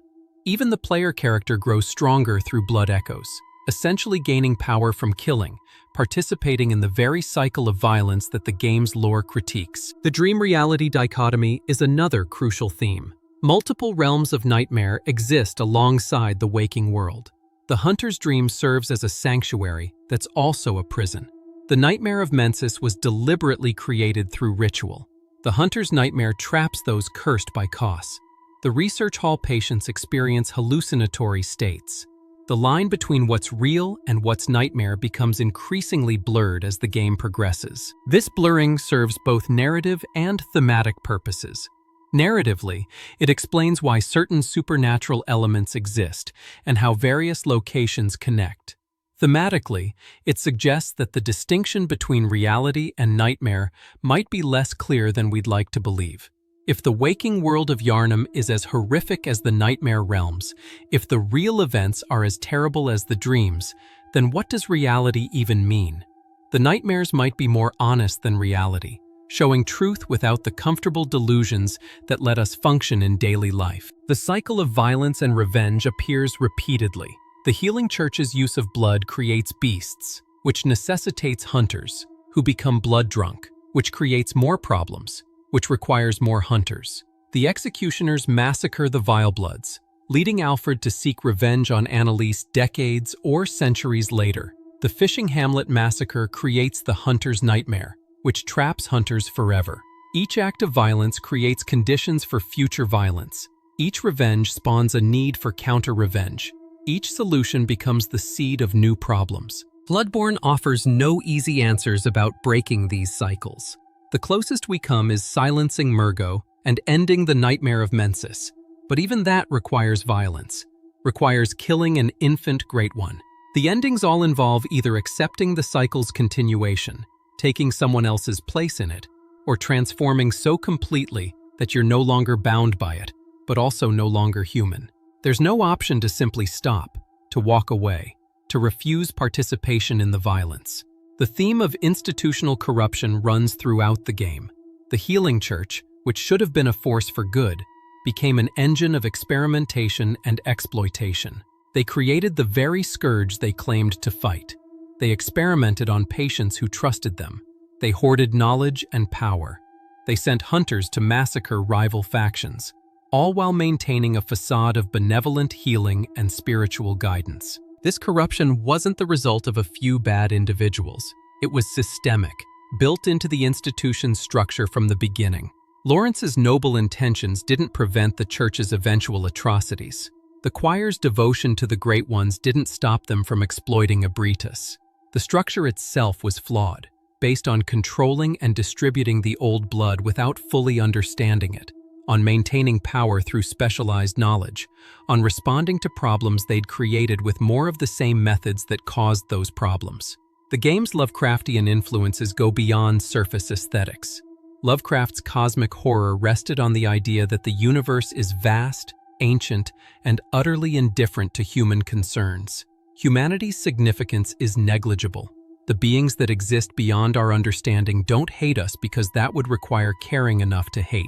Even the player character grows stronger through blood echoes, essentially gaining power from killing, participating in the very cycle of violence that the game's lore critiques. The dream-reality dichotomy is another crucial theme. Multiple realms of nightmare exist alongside the waking world. The hunter's dream serves as a sanctuary that's also a prison. The nightmare of Mensis was deliberately created through ritual. The hunter's nightmare traps those cursed by Kos. The research hall patients experience hallucinatory states. The line between what's real and what's nightmare becomes increasingly blurred as the game progresses. This blurring serves both narrative and thematic purposes. Narratively, it explains why certain supernatural elements exist and how various locations connect. Thematically, it suggests that the distinction between reality and nightmare might be less clear than we'd like to believe. If the waking world of Yharnam is as horrific as the nightmare realms, if the real events are as terrible as the dreams, then what does reality even mean? The nightmares might be more honest than reality, showing truth without the comfortable delusions that let us function in daily life. The cycle of violence and revenge appears repeatedly. The healing church's use of blood creates beasts, which necessitates hunters, who become blood drunk, which creates more problems, which requires more hunters. The executioners massacre the vile bloods, leading Alfred to seek revenge on Annalise decades or centuries later. The fishing hamlet massacre creates the hunter's nightmare, which traps hunters forever. Each act of violence creates conditions for future violence. Each revenge spawns a need for counter-revenge. Each solution becomes the seed of new problems. Bloodborne offers no easy answers about breaking these cycles. The closest we come is silencing Murgo and ending the nightmare of Mensis. But even that requires violence, requires killing an infant Great One. The endings all involve either accepting the cycle's continuation, taking someone else's place in it, or transforming so completely that you're no longer bound by it, but also no longer human. There's no option to simply stop, to walk away, to refuse participation in the violence. The theme of institutional corruption runs throughout the game. The healing church, which should have been a force for good, became an engine of experimentation and exploitation. They created the very scourge they claimed to fight. They experimented on patients who trusted them. They hoarded knowledge and power. They sent hunters to massacre rival factions, all while maintaining a facade of benevolent healing and spiritual guidance. This corruption wasn't the result of a few bad individuals. It was systemic, built into the institution's structure from the beginning. Lawrence's noble intentions didn't prevent the church's eventual atrocities. The choir's devotion to the Great Ones didn't stop them from exploiting Abritus. The structure itself was flawed, based on controlling and distributing the old blood without fully understanding it, on maintaining power through specialized knowledge, on responding to problems they'd created with more of the same methods that caused those problems. The game's Lovecraftian influences go beyond surface aesthetics. Lovecraft's cosmic horror rested on the idea that the universe is vast, ancient, and utterly indifferent to human concerns. Humanity's significance is negligible. The beings that exist beyond our understanding don't hate us because that would require caring enough to hate.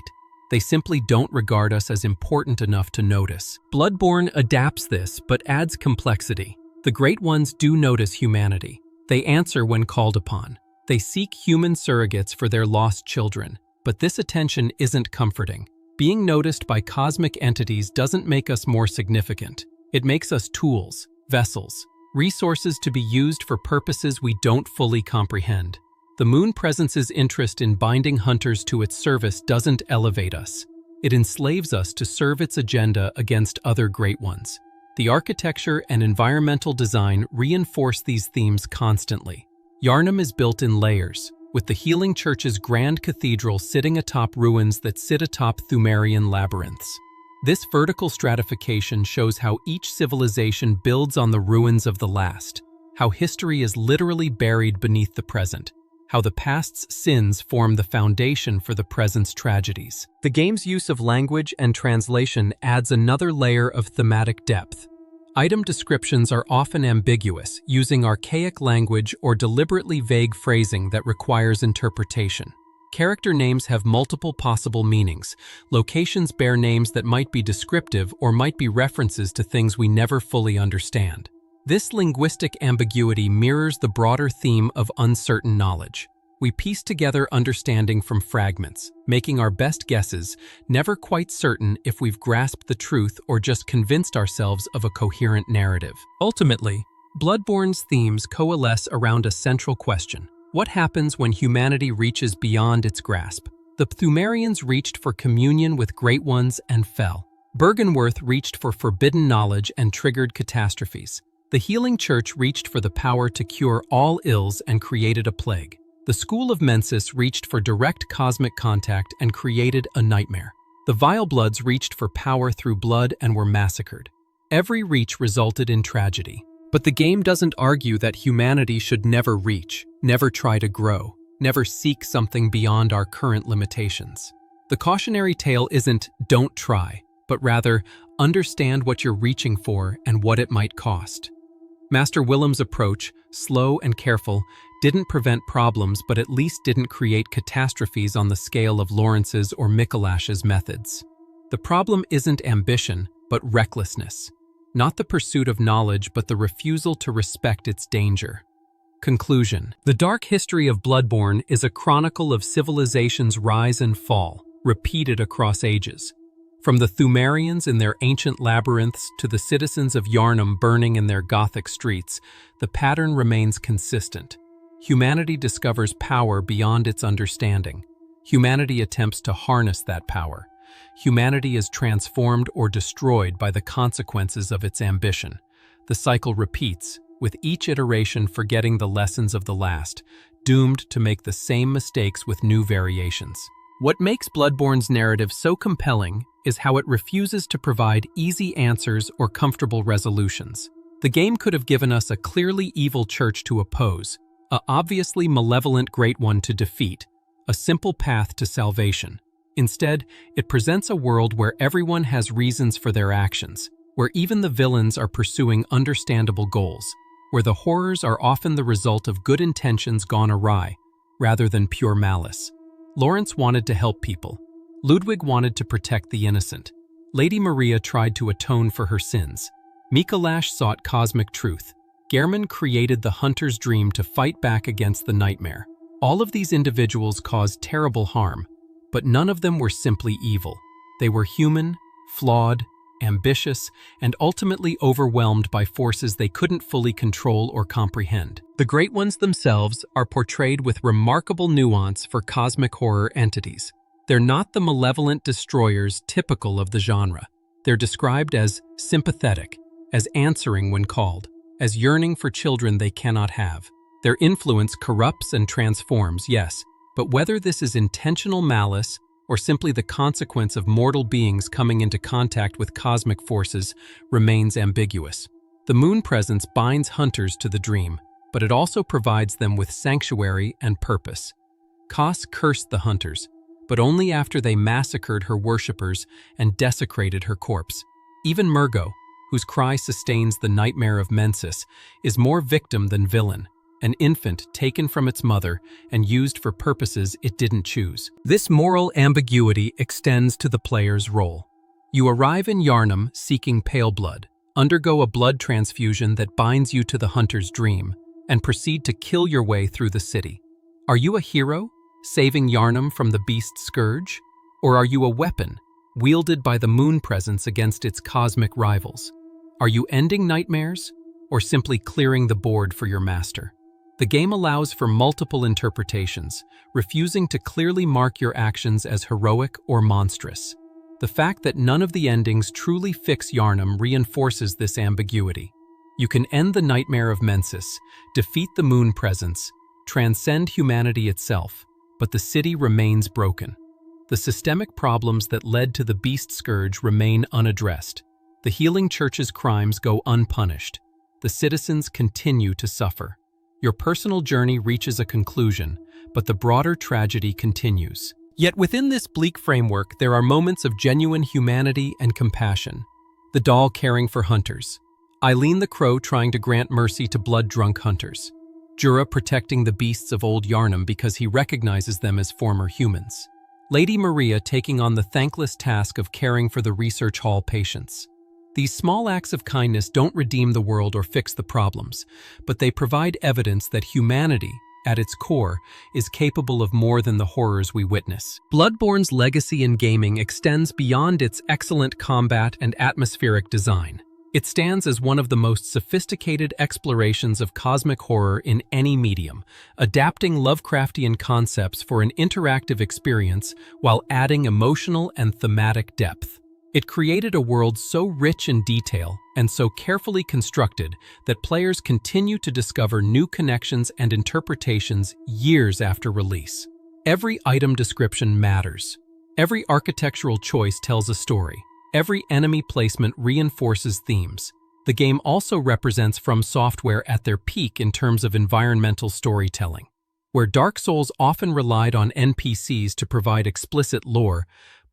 They simply don't regard us as important enough to notice. Bloodborne adapts this, but adds complexity. The Great Ones do notice humanity. They answer when called upon. They seek human surrogates for their lost children, but this attention isn't comforting. Being noticed by cosmic entities doesn't make us more significant. It makes us tools, vessels, resources to be used for purposes we don't fully comprehend. The Moon Presence's interest in binding hunters to its service doesn't elevate us. It enslaves us to serve its agenda against other Great Ones. The architecture and environmental design reinforce these themes constantly. Yharnam is built in layers, with the Healing Church's grand cathedral sitting atop ruins that sit atop Pthumerian labyrinths. This vertical stratification shows how each civilization builds on the ruins of the last, how history is literally buried beneath the present, how the past's sins form the foundation for the present's tragedies. The game's use of language and translation adds another layer of thematic depth. Item descriptions are often ambiguous, using archaic language or deliberately vague phrasing that requires interpretation. Character names have multiple possible meanings. Locations bear names that might be descriptive or might be references to things we never fully understand. This linguistic ambiguity mirrors the broader theme of uncertain knowledge. We piece together understanding from fragments, making our best guesses, never quite certain if we've grasped the truth or just convinced ourselves of a coherent narrative. Ultimately, Bloodborne's themes coalesce around a central question. What happens when humanity reaches beyond its grasp? The Pthumerians reached for communion with great ones and fell. Byrgenwerth reached for forbidden knowledge and triggered catastrophes. The Healing Church reached for the power to cure all ills and created a plague. The School of Mensis reached for direct cosmic contact and created a nightmare. The Vile Bloods reached for power through blood and were massacred. Every reach resulted in tragedy. But the game doesn't argue that humanity should never reach, never try to grow, never seek something beyond our current limitations. The cautionary tale isn't "don't try," but rather understand what you're reaching for and what it might cost. Master Willem's approach, slow and careful, didn't prevent problems but at least didn't create catastrophes on the scale of Lawrence's or Mikolash's methods. The problem isn't ambition, but recklessness. Not the pursuit of knowledge, but the refusal to respect its danger. Conclusion. The dark history of Bloodborne is a chronicle of civilization's rise and fall, repeated across ages. From the Pthumerians in their ancient labyrinths to the citizens of Yharnam burning in their gothic streets, the pattern remains consistent. Humanity discovers power beyond its understanding. Humanity attempts to harness that power. Humanity is transformed or destroyed by the consequences of its ambition. The cycle repeats, with each iteration forgetting the lessons of the last, doomed to make the same mistakes with new variations. What makes Bloodborne's narrative so compelling is how it refuses to provide easy answers or comfortable resolutions. The game could have given us a clearly evil church to oppose, an obviously malevolent great one to defeat, a simple path to salvation. Instead, it presents a world where everyone has reasons for their actions, where even the villains are pursuing understandable goals, where the horrors are often the result of good intentions gone awry, rather than pure malice. Lawrence wanted to help people. Ludwig wanted to protect the innocent. Lady Maria tried to atone for her sins. Mikolash sought cosmic truth. Gehrman created the hunter's dream to fight back against the nightmare. All of these individuals caused terrible harm, but none of them were simply evil. They were human, flawed, ambitious, and ultimately overwhelmed by forces they couldn't fully control or comprehend. The Great Ones themselves are portrayed with remarkable nuance for cosmic horror entities. They're not the malevolent destroyers typical of the genre. They're described as sympathetic, as answering when called, as yearning for children they cannot have. Their influence corrupts and transforms, yes, but whether this is intentional malice or simply the consequence of mortal beings coming into contact with cosmic forces remains ambiguous. The moon presence binds hunters to the dream, but it also provides them with sanctuary and purpose. Kos cursed the hunters, but only after they massacred her worshippers and desecrated her corpse. Even Murgo, whose cry sustains the nightmare of Mensis, is more victim than villain, an infant taken from its mother and used for purposes it didn't choose. This moral ambiguity extends to the player's role. You arrive in Yharnam seeking pale blood, undergo a blood transfusion that binds you to the hunter's dream, and proceed to kill your way through the city. Are you a hero, saving Yharnam from the beast's scourge? Or are you a weapon, wielded by the moon presence against its cosmic rivals? Are you ending nightmares, or simply clearing the board for your master? The game allows for multiple interpretations, refusing to clearly mark your actions as heroic or monstrous. The fact that none of the endings truly fix Yharnam reinforces this ambiguity. You can end the nightmare of Mensis, defeat the moon presence, transcend humanity itself, but the city remains broken. The systemic problems that led to the beast scourge remain unaddressed. The healing church's crimes go unpunished. The citizens continue to suffer. Your personal journey reaches a conclusion, but the broader tragedy continues. Yet within this bleak framework, there are moments of genuine humanity and compassion. The doll caring for hunters. Eileen the crow trying to grant mercy to blood-drunk hunters. Jura protecting the beasts of old Yharnam because he recognizes them as former humans. Lady Maria taking on the thankless task of caring for the research hall patients. These small acts of kindness don't redeem the world or fix the problems, but they provide evidence that humanity, at its core, is capable of more than the horrors we witness. Bloodborne's legacy in gaming extends beyond its excellent combat and atmospheric design. It stands as one of the most sophisticated explorations of cosmic horror in any medium, adapting Lovecraftian concepts for an interactive experience while adding emotional and thematic depth. It created a world so rich in detail and so carefully constructed that players continue to discover new connections and interpretations years after release. Every item description matters. Every architectural choice tells a story. Every enemy placement reinforces themes. The game also represents From Software at their peak in terms of environmental storytelling. Where Dark Souls often relied on NPCs to provide explicit lore,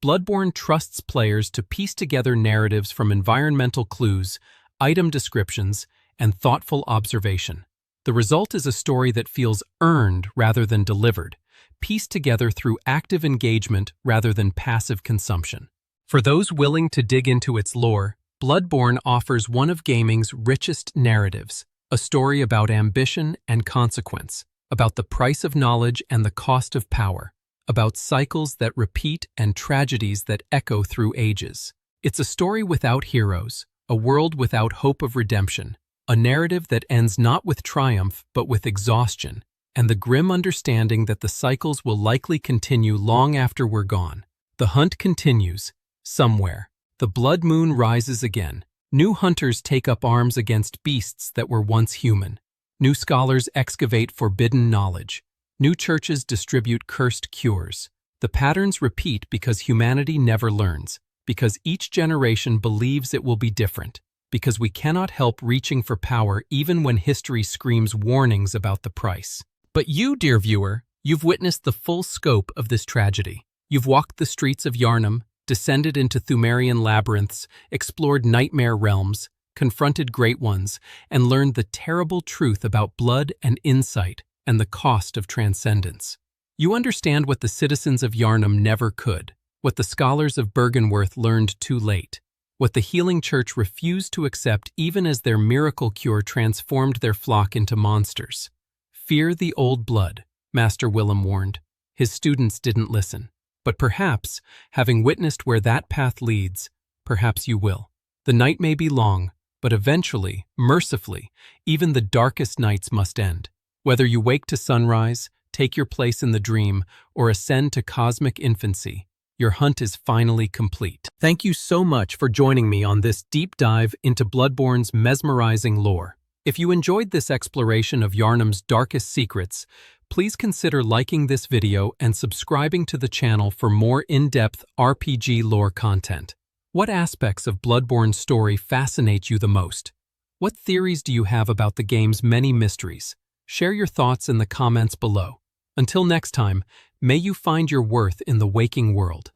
Bloodborne trusts players to piece together narratives from environmental clues, item descriptions, and thoughtful observation. The result is a story that feels earned rather than delivered, pieced together through active engagement rather than passive consumption. For those willing to dig into its lore, Bloodborne offers one of gaming's richest narratives, a story about ambition and consequence, about the price of knowledge and the cost of power, about cycles that repeat and tragedies that echo through ages. It's a story without heroes, a world without hope of redemption, a narrative that ends not with triumph but with exhaustion, and the grim understanding that the cycles will likely continue long after we're gone. The hunt continues. Somewhere, the blood moon rises again. New hunters take up arms against beasts that were once human. New scholars excavate forbidden knowledge. New churches distribute cursed cures. The patterns repeat because humanity never learns, because each generation believes it will be different, because we cannot help reaching for power even when history screams warnings about the price. But you, dear viewer, you've witnessed the full scope of this tragedy. You've walked the streets of Yharnam, descended into Pthumerian labyrinths, explored nightmare realms, confronted great ones, and learned the terrible truth about blood and insight and the cost of transcendence. You understand what the citizens of Yharnam never could, what the scholars of Byrgenwerth learned too late, what the healing church refused to accept even as their miracle cure transformed their flock into monsters. Fear the old blood, Master Willem warned. His students didn't listen. But perhaps, having witnessed where that path leads, perhaps you will. The night may be long, but eventually, mercifully, even the darkest nights must end. Whether you wake to sunrise, take your place in the dream, or ascend to cosmic infancy, your hunt is finally complete. Thank you so much for joining me on this deep dive into Bloodborne's mesmerizing lore. If you enjoyed this exploration of Yharnam's darkest secrets, please consider liking this video and subscribing to the channel for more in-depth RPG lore content. What aspects of Bloodborne's story fascinate you the most? What theories do you have about the game's many mysteries? Share your thoughts in the comments below. Until next time, may you find your worth in the waking world.